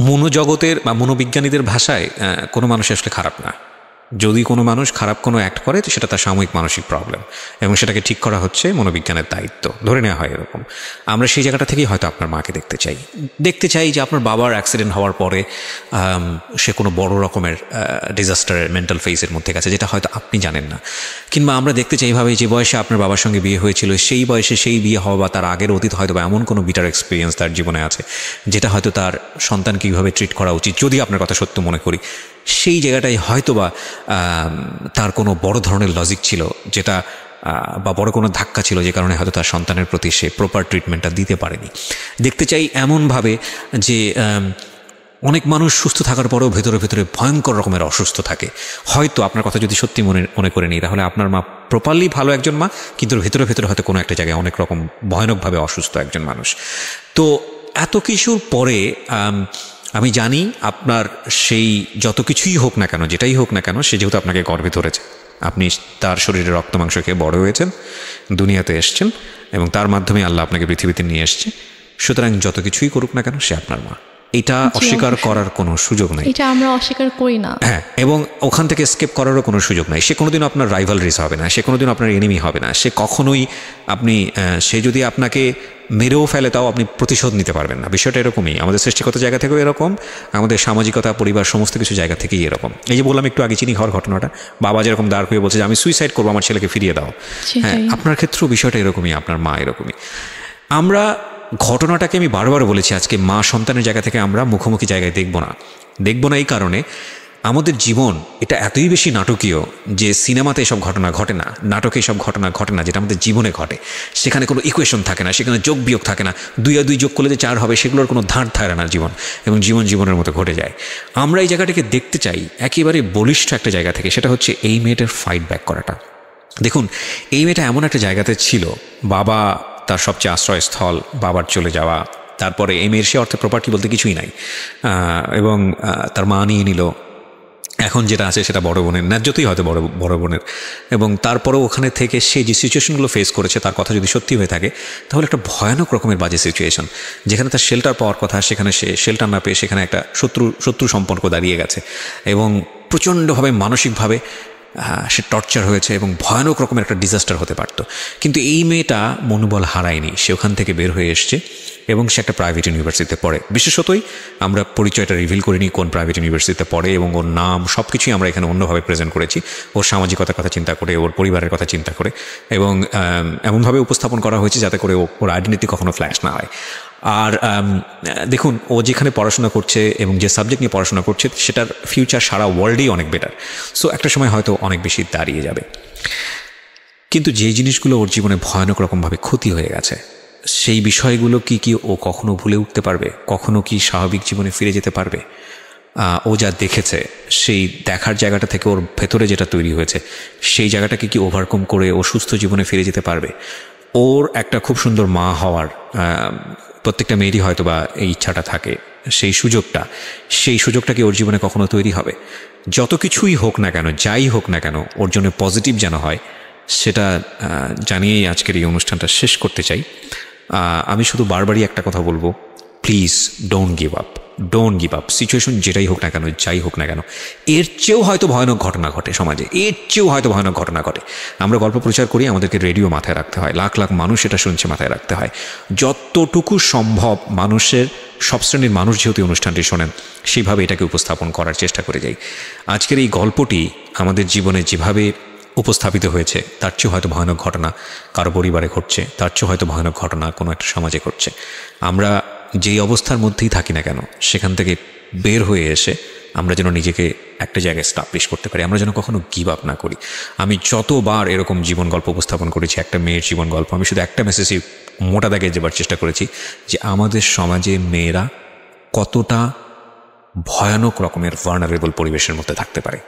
Speaker 1: মনোজগতের বা মনোবিজ্ঞানীদের ভাষায় কোনো মানুষ আসলে খারাপ না, যদি কোনো মানুষ খারাপ কোনো অ্যাক্ট করে তো সেটা তার সাময়িক মানসিক প্রবলেম, এবং সেটাকে ঠিক করা হচ্ছে মনোবিজ্ঞানের দায়িত্ব, ধরে নেওয়া হয় এরকম। আমরা সেই জায়গাটা থেকেই হয়তো আপনার মাকে দেখতে চাই যে আপনার বাবার অ্যাক্সিডেন্ট হওয়ার পরে সে কোনো বড় রকমের ডিজাস্টারের মেন্টাল ফেজের মধ্যে গেছে, যেটা হয়তো আপনি জানেন না। কিংবা আমরা দেখতে চাই এইভাবে যে বয়সে আপনার বাবার সঙ্গে বিয়ে হয়েছিল সেই বয়সে সেই বিয়ে হওয়া বা তার আগের অতীত হয়তো বা এমন কোনো বিটার এক্সপিরিয়েন্স তার জীবনে আছে যেটা হয়তো তার সন্তানকে কীভাবে ট্রিট করা উচিত, যদি আপনার কথা সত্য মনে করি, সেই জায়গাটাই হয়তো বা তার কোনো বড় ধরনের লজিক ছিল যেটা বা বড় কোনো ধাক্কা ছিল যে কারণে হয়তো তার সন্তানের প্রতি সে প্রপার ট্রিটমেন্টটা দিতে পারেনি। দেখতে চাই এমনভাবে যে অনেক মানুষ সুস্থ থাকার পরেও ভেতরে ভেতরে ভয়ঙ্কর রকমের অসুস্থ থাকে। হয়তো আপনার কথা যদি সত্যি মনে করে নিই তাহলে আপনার মা প্রপারলি ভালো একজন মা, কিন্তু ভেতরে ভেতরে হয়তো কোনো একটা জায়গায় অনেক রকম ভয়ানকভাবে অসুস্থ একজন মানুষ। তো এত কিছুর পরে আমি জানি আপনার সেই যত কিছুই হোক না কেন, যেটাই হোক না কেন, সে যেহেতু আপনাকে গর্ভে ধরেছে, আপনি তার শরীরে রক্ত মাংস খেয়ে বড় হয়েছেন, দুনিয়াতে এসছেন, এবং তার মাধ্যমে আল্লাহ আপনাকে পৃথিবীতে নিয়ে এসছে। সুতরাং যত কিছুই করুক না কেন সে আপনার মা, এটা অস্বীকার করার কোনো সুযোগ নেই,
Speaker 2: এটা আমরা অস্বীকার করি না।
Speaker 1: হ্যাঁ, এবং ওখান থেকে স্কেপ করারও কোনো সুযোগ নাই। সে কোনোদিনও আপনার রাইভালরিস হবে না, সে কোনোদিনও আপনার এনিমি হবে না, সে কখনোই সে যদি আপনাকে মেরেও ফেলে তাও আপনি প্রতিশোধ নিতে পারবেন না। বিষয়টা এরকমই, আমাদের সৃষ্টিগত জায়গা থেকেও এরকম, আমাদের সামাজিকতা, পরিবার, সমস্ত কিছু জায়গা থেকেই এরকম। এই যে বললাম একটু আগে চিনি খাওয়ার ঘটনাটা, বাবা যেরকম দাঁড় হয়ে বলছে যে আমি সুইসাইড করবো, আমার ছেলেকে ফিরিয়ে দাও, হ্যাঁ, আপনার ক্ষেত্রেও বিষয়টা এরকমই, আপনার মা এরকমই। আমরা ঘটনাটাকে আমি বারবার বলেছি আজকে, মা সন্তানের জায়গা থেকে আমরা মুখোমুখি জায়গায় দেখব না এই কারণে আমাদের জীবন এটা এতই বেশি নাটকীয় যে সিনেমাতে এসব ঘটনা ঘটে না, নাটকে এসব ঘটনা ঘটে না যেটা আমাদের জীবনে ঘটে। সেখানে কোনো ইকুয়েশন থাকে না, সেখানে যোগ বিয়োগ থাকে না, 2 আর 2 যোগ করলে যে 4 হবে সেগুলোর কোনো ধার ধারে না জীবন, এবং জীবনের মতো ঘটে যায়। আমরা এই জায়গাটাকে দেখতে চাই একেবারে বলিষ্ঠ একটা জায়গা থেকে, সেটা হচ্ছে এই মেয়েটার ফাইট ব্যাক করাটা। দেখুন, এই মেয়েটা এমন একটা জায়গাতে ছিল, বাবা তার সবচেয়ে আশ্রয়স্থল, বাবার চলে যাওয়া, তারপরে এই মেয়ের সে অর্থে প্রপার্টি বলতে কিছুই নাই, এবং তার মা নিয়ে নিল, এখন যেটা আছে সেটা বড় বোনের, ন্যায্যতই হয়তো বড় বোনের, এবং তারপরেও ওখানে থেকে সে যে সিচুয়েশনগুলো ফেস করেছে তার কথা যদি সত্যি হয়ে থাকে তাহলে একটা ভয়ানক রকমের বাজে সিচুয়েশন, যেখানে তার শেল্টার পাওয়ার কথা সেখানে সে শেল্টার না পেয়ে সেখানে একটা শত্রু সম্পর্ক দাঁড়িয়ে গেছে, এবং প্রচণ্ডভাবে মানসিকভাবে সে টর্চার হয়েছে, এবং ভয়ানক রকমের একটা ডিজাস্টার হতে পারত। কিন্তু এই মেয়েটা মনোবল হারায়নি, সে ওখান থেকে বের হয়ে এসছে, এবং সে একটা প্রাইভেট ইউনিভার্সিটিতে পড়ে। বিশেষতই আমরা পরিচয়টা রিভিল করিনি কোন প্রাইভেট ইউনিভার্সিটিতে পড়ে, এবং ওর নাম সব কিছুই আমরা এখানে অন্যভাবে প্রেজেন্ট করেছি, ওর সামাজিকতার কথা চিন্তা করে, ওর পরিবারের কথা চিন্তা করে, এবং এমনভাবে উপস্থাপন করা হয়েছে যাতে করে ওর আইডেন্টিটি কখনো ফ্ল্যাশ না হয়। আর দেখুন, ও যেখানে পড়াশোনা করছে এবং যে সাবজেক্ট নিয়ে পড়াশোনা করছে সেটার ফিউচার সারা ওয়ার্ল্ডেই অনেক বেটার, সো একটা সময় হয়তো অনেক বেশি দাঁড়িয়ে যাবে। কিন্তু যে জিনিসগুলো ওর জীবনে ভয়ানক রকমভাবে ক্ষতি হয়ে গেছে, সেই বিষয়গুলো কি ও কখনো ভুলে উঠতে পারবে? কখনো কি স্বাভাবিক জীবনে ফিরে যেতে পারবে? ও যা দেখেছে সেই দেখার জায়গাটা থেকে ওর ভেতরে যেটা তৈরি হয়েছে সেই জায়গাটাকে কি ওভারকাম করে ও সুস্থ জীবনে ফিরে যেতে পারবে? ওর একটা খুব সুন্দর মা হওয়ার প্রত্যেকটা মেয়েরই হয়তো বা এই ইচ্ছাটা থাকে, সেই সুযোগটা কি ওর জীবনে কখনো তৈরি হবে? যত কিছুই হোক না কেন, যাই হোক না কেন, ওর জন্য পজিটিভ যেন হয় সেটা জানিয়েই আজকের এই অনুষ্ঠানটা শেষ করতে চাই। আমি শুধু বারবারই একটা কথা বলবো, please don't give up. Situation যেটাই হোক না কেন, যাই হোক না কেন, এর চেয়েও হয়তো ভয়ানক ঘটনা ঘটে সমাজে, আমরা গল্প প্রচার করি, আমাদেরকে রেডিও মাথায় রাখতে হয়, লাখ লাখ মানুষ এটা শুনছে, মাথায় রাখতে হয়। যতটুকু সম্ভব মানুষের, সব শ্রেণীর মানুষ যেহেতু অনুষ্ঠানটি শোনেন, সেইভাবে এটাকে উপস্থাপন করার চেষ্টা করে যাই। আজকের এই গল্পটি আমাদের জীবনে যেভাবে উপস্থাপিত হয়েছে তার চেয়েও হয়তো ভয়ানক ঘটনা কারো পরিবারে ঘটছে, তার চেয়েও হয়তো ভয়ানক ঘটনা কোনো একটা সমাজে ঘটছে। আমরা যেই অবস্থার মধ্যেই থাকি না কেন, সেখান থেকে বের হয়ে এসে আমরা যেন নিজেকে একটা জায়গায় স্টাবলিশ করতে পারি, আমরা যেন কখনো গিভ আপ না করি। আমি যতবার এরকম জীবন গল্প উপস্থাপন করেছি, একটা মেয়ের জীবন গল্প, আমি শুধু একটা মেসেজই মোটা দাগে যাবার চেষ্টা করেছি যে আমাদের সমাজে মেয়েরা কতটা ভয়ানক রকমের ভালনারেবল পরিবেশের মধ্যে থাকতে পারে।